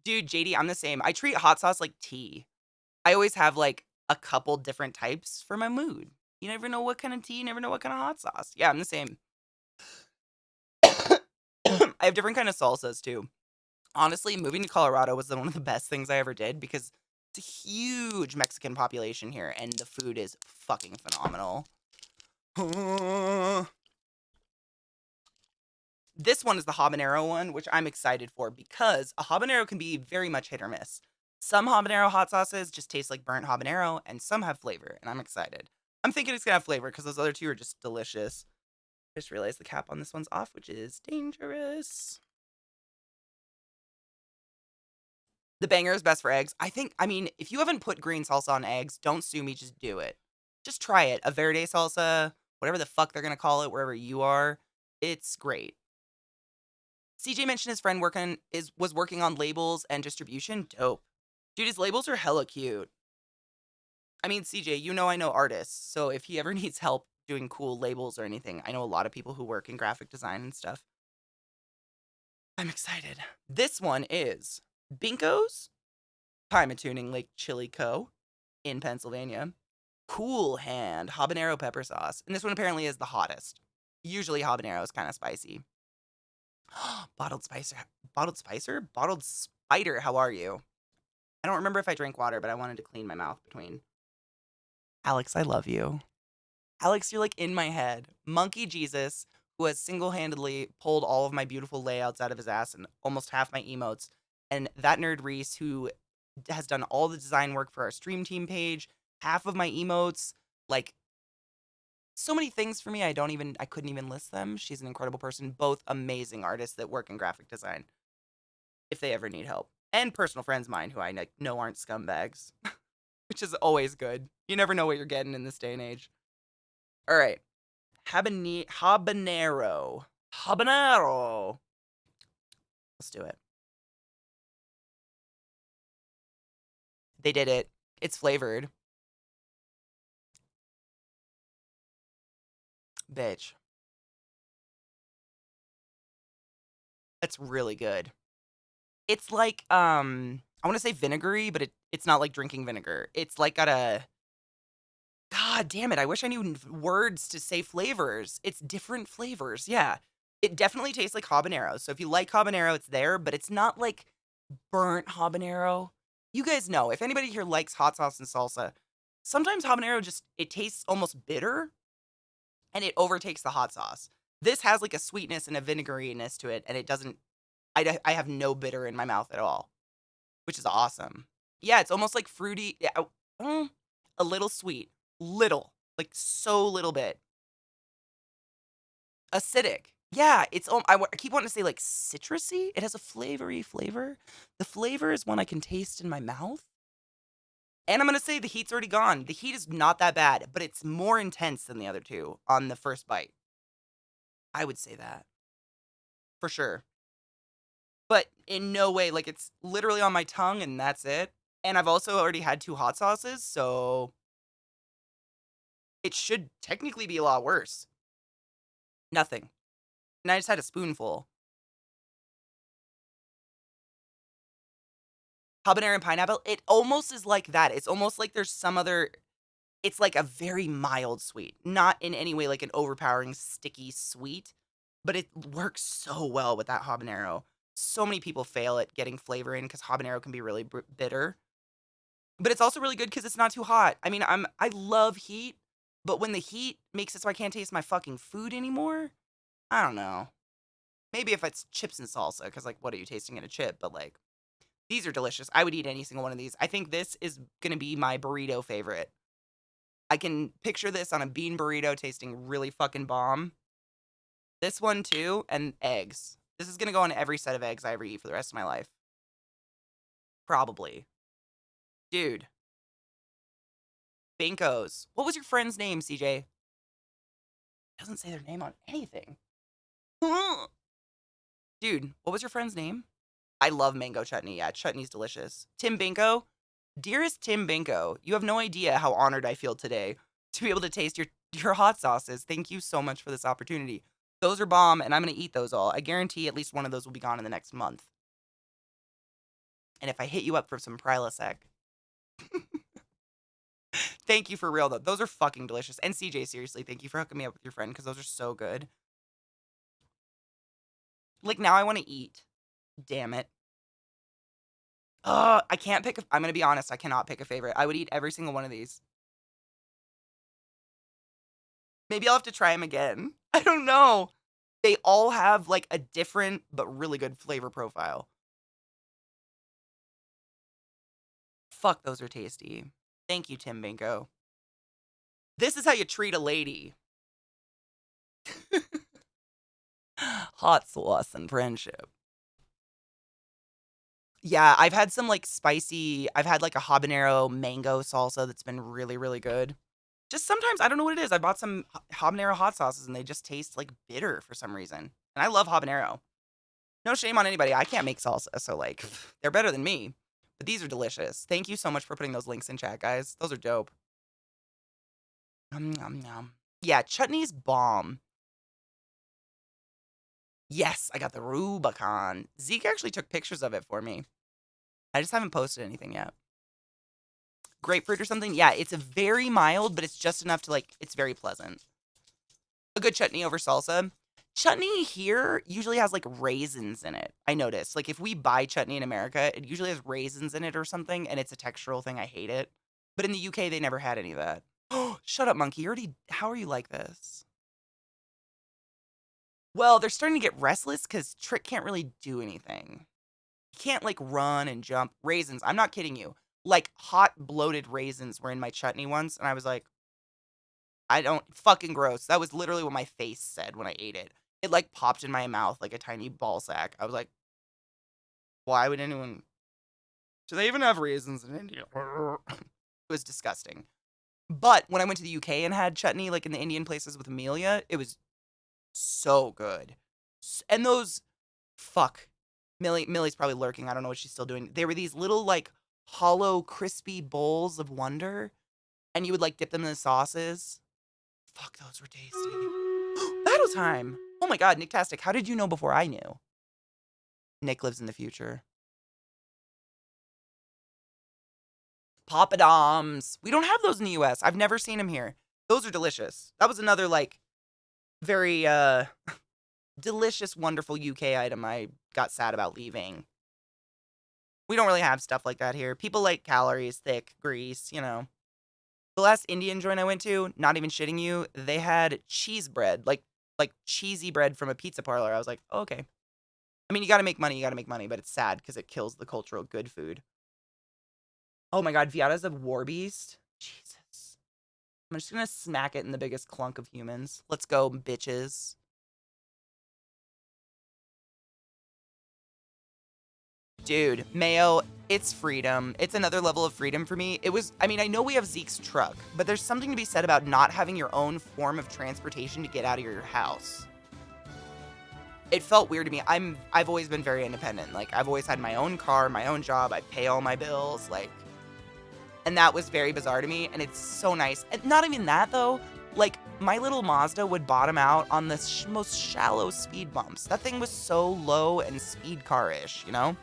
Dude, JD, I'm the same. I treat hot sauce like tea. I always have like a couple different types for my mood. You never know what kind of tea, you never know what kind of hot sauce. Yeah, I'm the same. I have different kind of salsas too. Honestly, moving to Colorado was one of the best things I ever did because it's a huge Mexican population here and the food is fucking phenomenal. This one is the habanero one, which I'm excited for because a habanero can be very much hit or miss. Some habanero hot sauces just taste like burnt habanero, and some have flavor, and I'm excited. I'm thinking it's gonna have flavor because those other two are just delicious. I just realized the cap on this one's off, which is dangerous. The banger is best for eggs. I mean, if you haven't put green salsa on eggs, don't sue me, just do it. Just try it. A verde salsa, whatever the fuck they're gonna call it, wherever you are. It's great. CJ mentioned his friend was working on labels and distribution. Dope. Dude, his labels are hella cute. I mean, CJ, you know I know artists, so if he ever needs help doing cool labels or anything, I know a lot of people who work in graphic design and stuff. I'm excited. This one is Binko's Time Tuning Lake Chili Co. in Pennsylvania. Cool Hand Habanero Pepper Sauce. And this one apparently is the hottest. Usually habanero is kind of spicy. Bottled Spider, how are you? I don't remember if I drank water, but I wanted to clean my mouth between. Alex, I love you. Alex, you're like in my head. Monkey Jesus, who has single-handedly pulled all of my beautiful layouts out of his ass and almost half my emotes. And that nerd Reese, who has done all the design work for our stream team page, half of my emotes, like so many things for me. I couldn't even list them. She's an incredible person. Both amazing artists that work in graphic design. If they ever need help. And personal friends of mine who I know aren't scumbags. Which is always good. You never know what you're getting in this day and age. All right. Habanero. Habanero. Let's do it. They did it. It's flavored. Bitch. That's really good. It's like, I want to say vinegary, but it's not like drinking vinegar. It's like got a, God damn it, I wish I knew words to say flavors. It's different flavors, yeah. It definitely tastes like habanero. So if you like habanero, it's there, but it's not like burnt habanero. You guys know, if anybody here likes hot sauce and salsa, sometimes habanero it tastes almost bitter, and it overtakes the hot sauce. This has like a sweetness and a vinegariness to it, and it doesn't, I have no bitter in my mouth at all, which is awesome. Yeah, it's almost like fruity, yeah, a little sweet, like so little bit. Acidic. Yeah, I keep wanting to say like citrusy. It has a flavory flavor. The flavor is one I can taste in my mouth. And I'm going to say the heat's already gone. The heat is not that bad, but it's more intense than the other two on the first bite. I would say that. For sure. But in no way, like it's literally on my tongue and that's it. And I've also already had 2 hot sauces, so it should technically be a lot worse. Nothing. And I just had a spoonful. Habanero and pineapple, it almost is like that. It's almost like there's some other, it's like a very mild sweet. Not in any way like an overpowering, sticky sweet, but it works so well with that habanero. So many people fail at getting flavor in because habanero can be really bitter. But it's also really good because it's not too hot. I mean, I love heat, But when the heat makes it so I can't taste my fucking food anymore, I don't know. Maybe if it's chips and salsa, because, like, what are you tasting in a chip? But, like, these are delicious. I would eat any single one of these. I think this is going to be my burrito favorite. I can picture this on a bean burrito tasting really fucking bomb. This one, too, and eggs. This is going to go on every set of eggs I ever eat for the rest of my life. Probably. Dude. Binkos. What was your friend's name, CJ? Doesn't say their name on anything. Dude, what was your friend's name? I love mango chutney. Yeah, chutney's delicious. Tim Binko. Dearest Tim Binko, you have no idea how honored I feel today to be able to taste your hot sauces. Thank you so much for this opportunity. Those are bomb, and I'm going to eat those all. I guarantee at least one of those will be gone in the next month. And if I hit you up for some Prilosec. Thank you for real, though. Those are fucking delicious. And CJ, seriously, thank you for hooking me up with your friend, because those are so good. Like, now I want to eat. Damn it. I can't pick I'm going to be honest, I cannot pick a favorite. I would eat every single one of these. Maybe I'll have to try them again. I don't know. They all have, like, a different but really good flavor profile. Fuck, those are tasty. Thank you, Tim Binko. This is how you treat a lady. Hot sauce and friendship. Yeah, I've had some, like, I've had, like, a habanero mango salsa that's been really, really good. Just sometimes, I don't know what it is. I bought some habanero hot sauces, and they just taste, like, bitter for some reason. And I love habanero. No shame on anybody. I can't make salsa, so, like, they're better than me. But these are delicious. Thank you so much for putting those links in chat, guys. Those are dope. Nom, nom, nom. Yeah, chutney's bomb. Yes, I got the Rubicon. Zeke actually took pictures of it for me. I just haven't posted anything yet. Grapefruit or something? Yeah, it's a very mild, but it's just enough to, like, it's very pleasant. A good chutney over salsa. Chutney here usually has, like, raisins in it. I noticed. Like, if we buy chutney in America, it usually has raisins in it or something, and it's a textural thing. I hate it. But in the UK, they never had any of that. Oh, shut up, monkey. How are you like this? Well, they're starting to get restless because Trick can't really do anything. He can't, like, run and jump. Raisins. I'm not kidding you. Like, hot, bloated raisins were in my chutney once, and I was like, I don't, fucking gross. That was literally what my face said when I ate it. It, like, popped in my mouth like a tiny ball sack. I was like, why would anyone, do they even have raisins in India? It was disgusting. But when I went to the UK and had chutney, like, in the Indian places with Amelia, it was so good. And those, fuck. Millie's probably lurking. I don't know what she's still doing. They were these little, like, hollow, crispy bowls of wonder, and you would, like, dip them in the sauces. Fuck, those were tasty. Battle time! Oh my god, Nicktastic, how did you know before I knew? Nick lives in the future. Papadoms. We don't have those in the US. I've never seen them here. Those are delicious. That was another, like, very, delicious, wonderful UK item I got sad about leaving. We don't really have stuff like that here. People like calories, thick, grease, you know. The last Indian joint I went to, not even shitting you, they had cheese bread, like cheesy bread from a pizza parlor. I was like, oh, okay. I mean, you gotta make money, but it's sad because it kills the cultural good food. Oh my god, Viada's a war beast? Jesus. I'm just gonna smack it in the biggest clunk of humans. Let's go, bitches. Dude, mayo, it's freedom. It's another level of freedom for me. I mean, I know we have Zeke's truck, but there's something to be said about not having your own form of transportation to get out of your house. It felt weird to me. I've always been very independent. Like, I've always had my own car, my own job. I pay all my bills, like, and that was very bizarre to me, and it's so nice. And not even that, though. Like, my little Mazda would bottom out on the most shallow speed bumps. That thing was so low and speed car-ish, you know?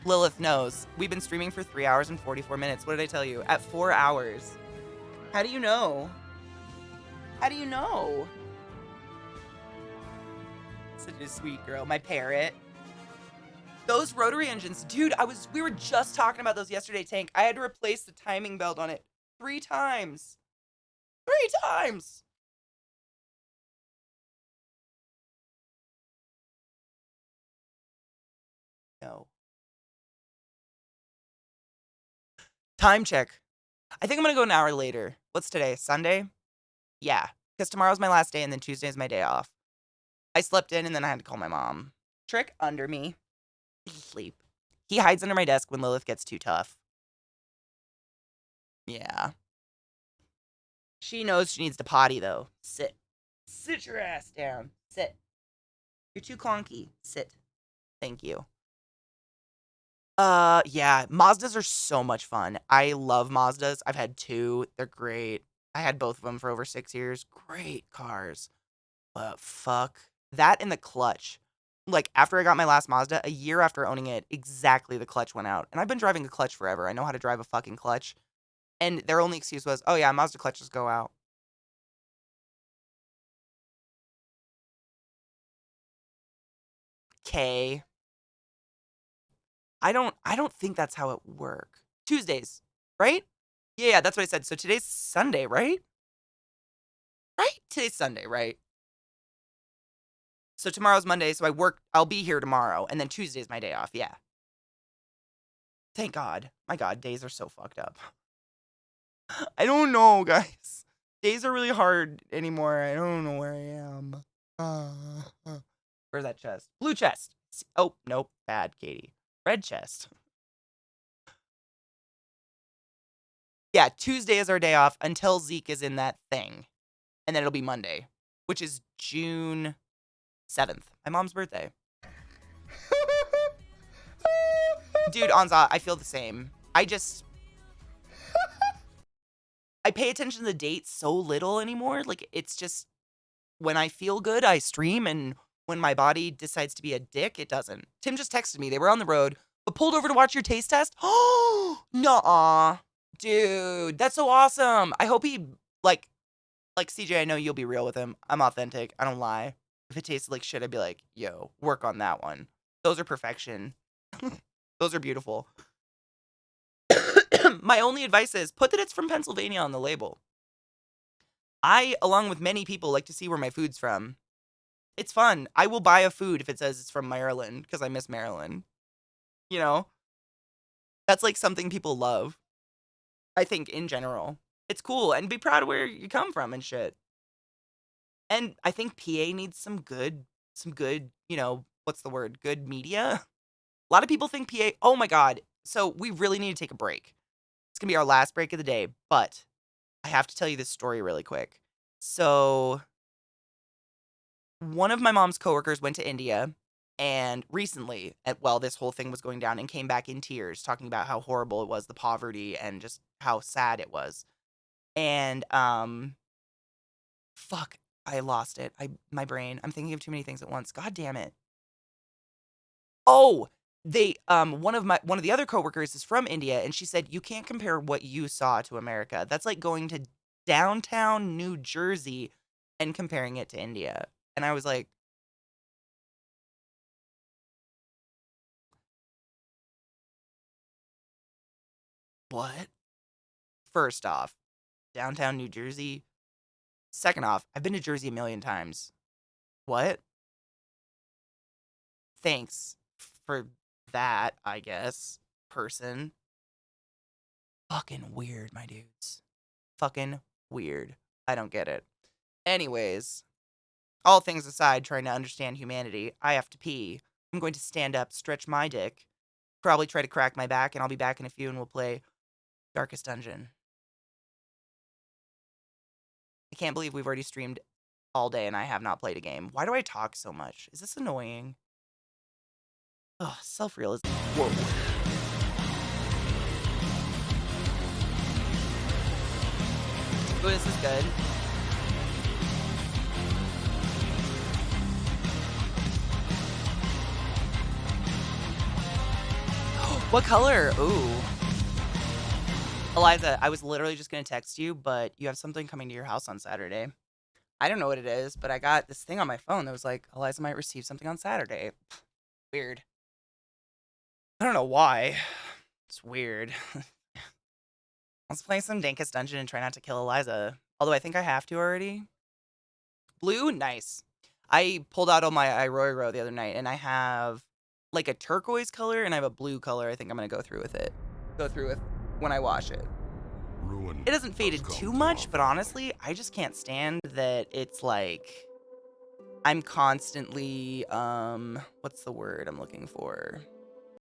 Lilith knows. We've been streaming for 3 hours and 44 minutes. What did I tell you? At 4 hours. How do you know? How do you know? Such a sweet girl. My parrot. Those rotary engines, dude, we were just talking about those yesterday, Tank. I had to replace the timing belt on it 3 times. 3 times. No. Time check. I think I'm gonna go an hour later. What's today? Sunday? Yeah, because tomorrow's my last day and then Tuesday is my day off. I slept in and then I had to call my mom. Trick under me. Sleep. He hides under my desk when Lilith gets too tough. Yeah. She knows she needs to potty though. Sit. Sit your ass down. Sit. You're too clunky. Sit. Thank you. Yeah, Mazdas are so much fun. I love Mazdas. I've had 2. They're great. I had both of them for over 6 years. Great cars. But fuck. That and the clutch. Like, after I got my last Mazda, a year after owning it, exactly the clutch went out. And I've been driving a clutch forever. I know how to drive a fucking clutch. And their only excuse was, oh yeah, Mazda clutches go out. Okay. I don't think that's how it works. Tuesdays, right? Yeah, that's what I said. So today's Sunday, right? Right? Today's Sunday, right? So tomorrow's Monday, so I'll be here tomorrow, and then Tuesday's my day off, yeah. Thank God. My God, days are so fucked up. I don't know, guys. Days are really hard anymore. I don't know where I am. Where's that chest? Blue chest. Oh, nope. Bad, Katie. Red chest. Yeah, Tuesday is our day off until Zeke is in that thing. And then it'll be Monday, which is June 7th. My mom's birthday. Dude, Anza, I feel the same. I pay attention to the date so little anymore. Like, it's just when I feel good, I stream, and when my body decides to be a dick, it doesn't. Tim just texted me. They were on the road, but pulled over to watch your taste test. Oh, nuh-uh. Dude, that's so awesome. I hope he, like CJ, I know you'll be real with him. I'm authentic. I don't lie. If it tasted like shit, I'd be like, yo, work on that one. Those are perfection. Those are beautiful. My only advice is put that it's from Pennsylvania on the label. I, along with many people, like to see where my food's from. It's fun. I will buy a food if it says it's from Maryland because I miss Maryland. You know? That's like something people love. I think in general. It's cool and be proud of where you come from and shit. And I think PA needs some good, what's the word? Good media. A lot of people think PA, oh my God. So we really need to take a break. It's going to be our last break of the day, but I have to tell you this story really quick. So one of my mom's coworkers went to India and recently, while this whole thing was going down, and came back in tears talking about how horrible it was, the poverty, and just how sad it was. And, fuck, I lost it. My brain, I'm thinking of too many things at once. God damn it. Oh, they one of the other coworkers is from India, and she said you can't compare what you saw to America. That's like going to downtown New Jersey and comparing it to India. And I was like, what? First off, downtown New Jersey. Second off, I've been to Jersey a million times. What? Thanks for that, I guess, person. Fucking weird, my dudes. Fucking weird. I don't get it. Anyways, all things aside, trying to understand humanity, I have to pee. I'm going to stand up, stretch my dick, probably try to crack my back, and I'll be back in a few and we'll play Darkest Dungeon. I can't believe we've already streamed all day and I have not played a game. Why do I talk so much? Is this annoying? Ugh, self-realization. Whoa. Ooh, this is good. What color? Ooh. Eliza, I was literally just going to text you, but you have something coming to your house on Saturday. I don't know what it is, but I got this thing on my phone that was like, Eliza might receive something on Saturday. Weird. I don't know why. It's weird. Let's play some Dankus Dungeon and try not to kill Eliza. Although I think I have to already. Blue? Nice. I pulled out all my Iroiro the other night, and I have like a turquoise color, and I have a blue color. I think I'm going to go through with it. Go through with when I wash it. Ruin. It doesn't fade too much, but honestly, I just can't stand that it's like I'm constantly, what's the word I'm looking for?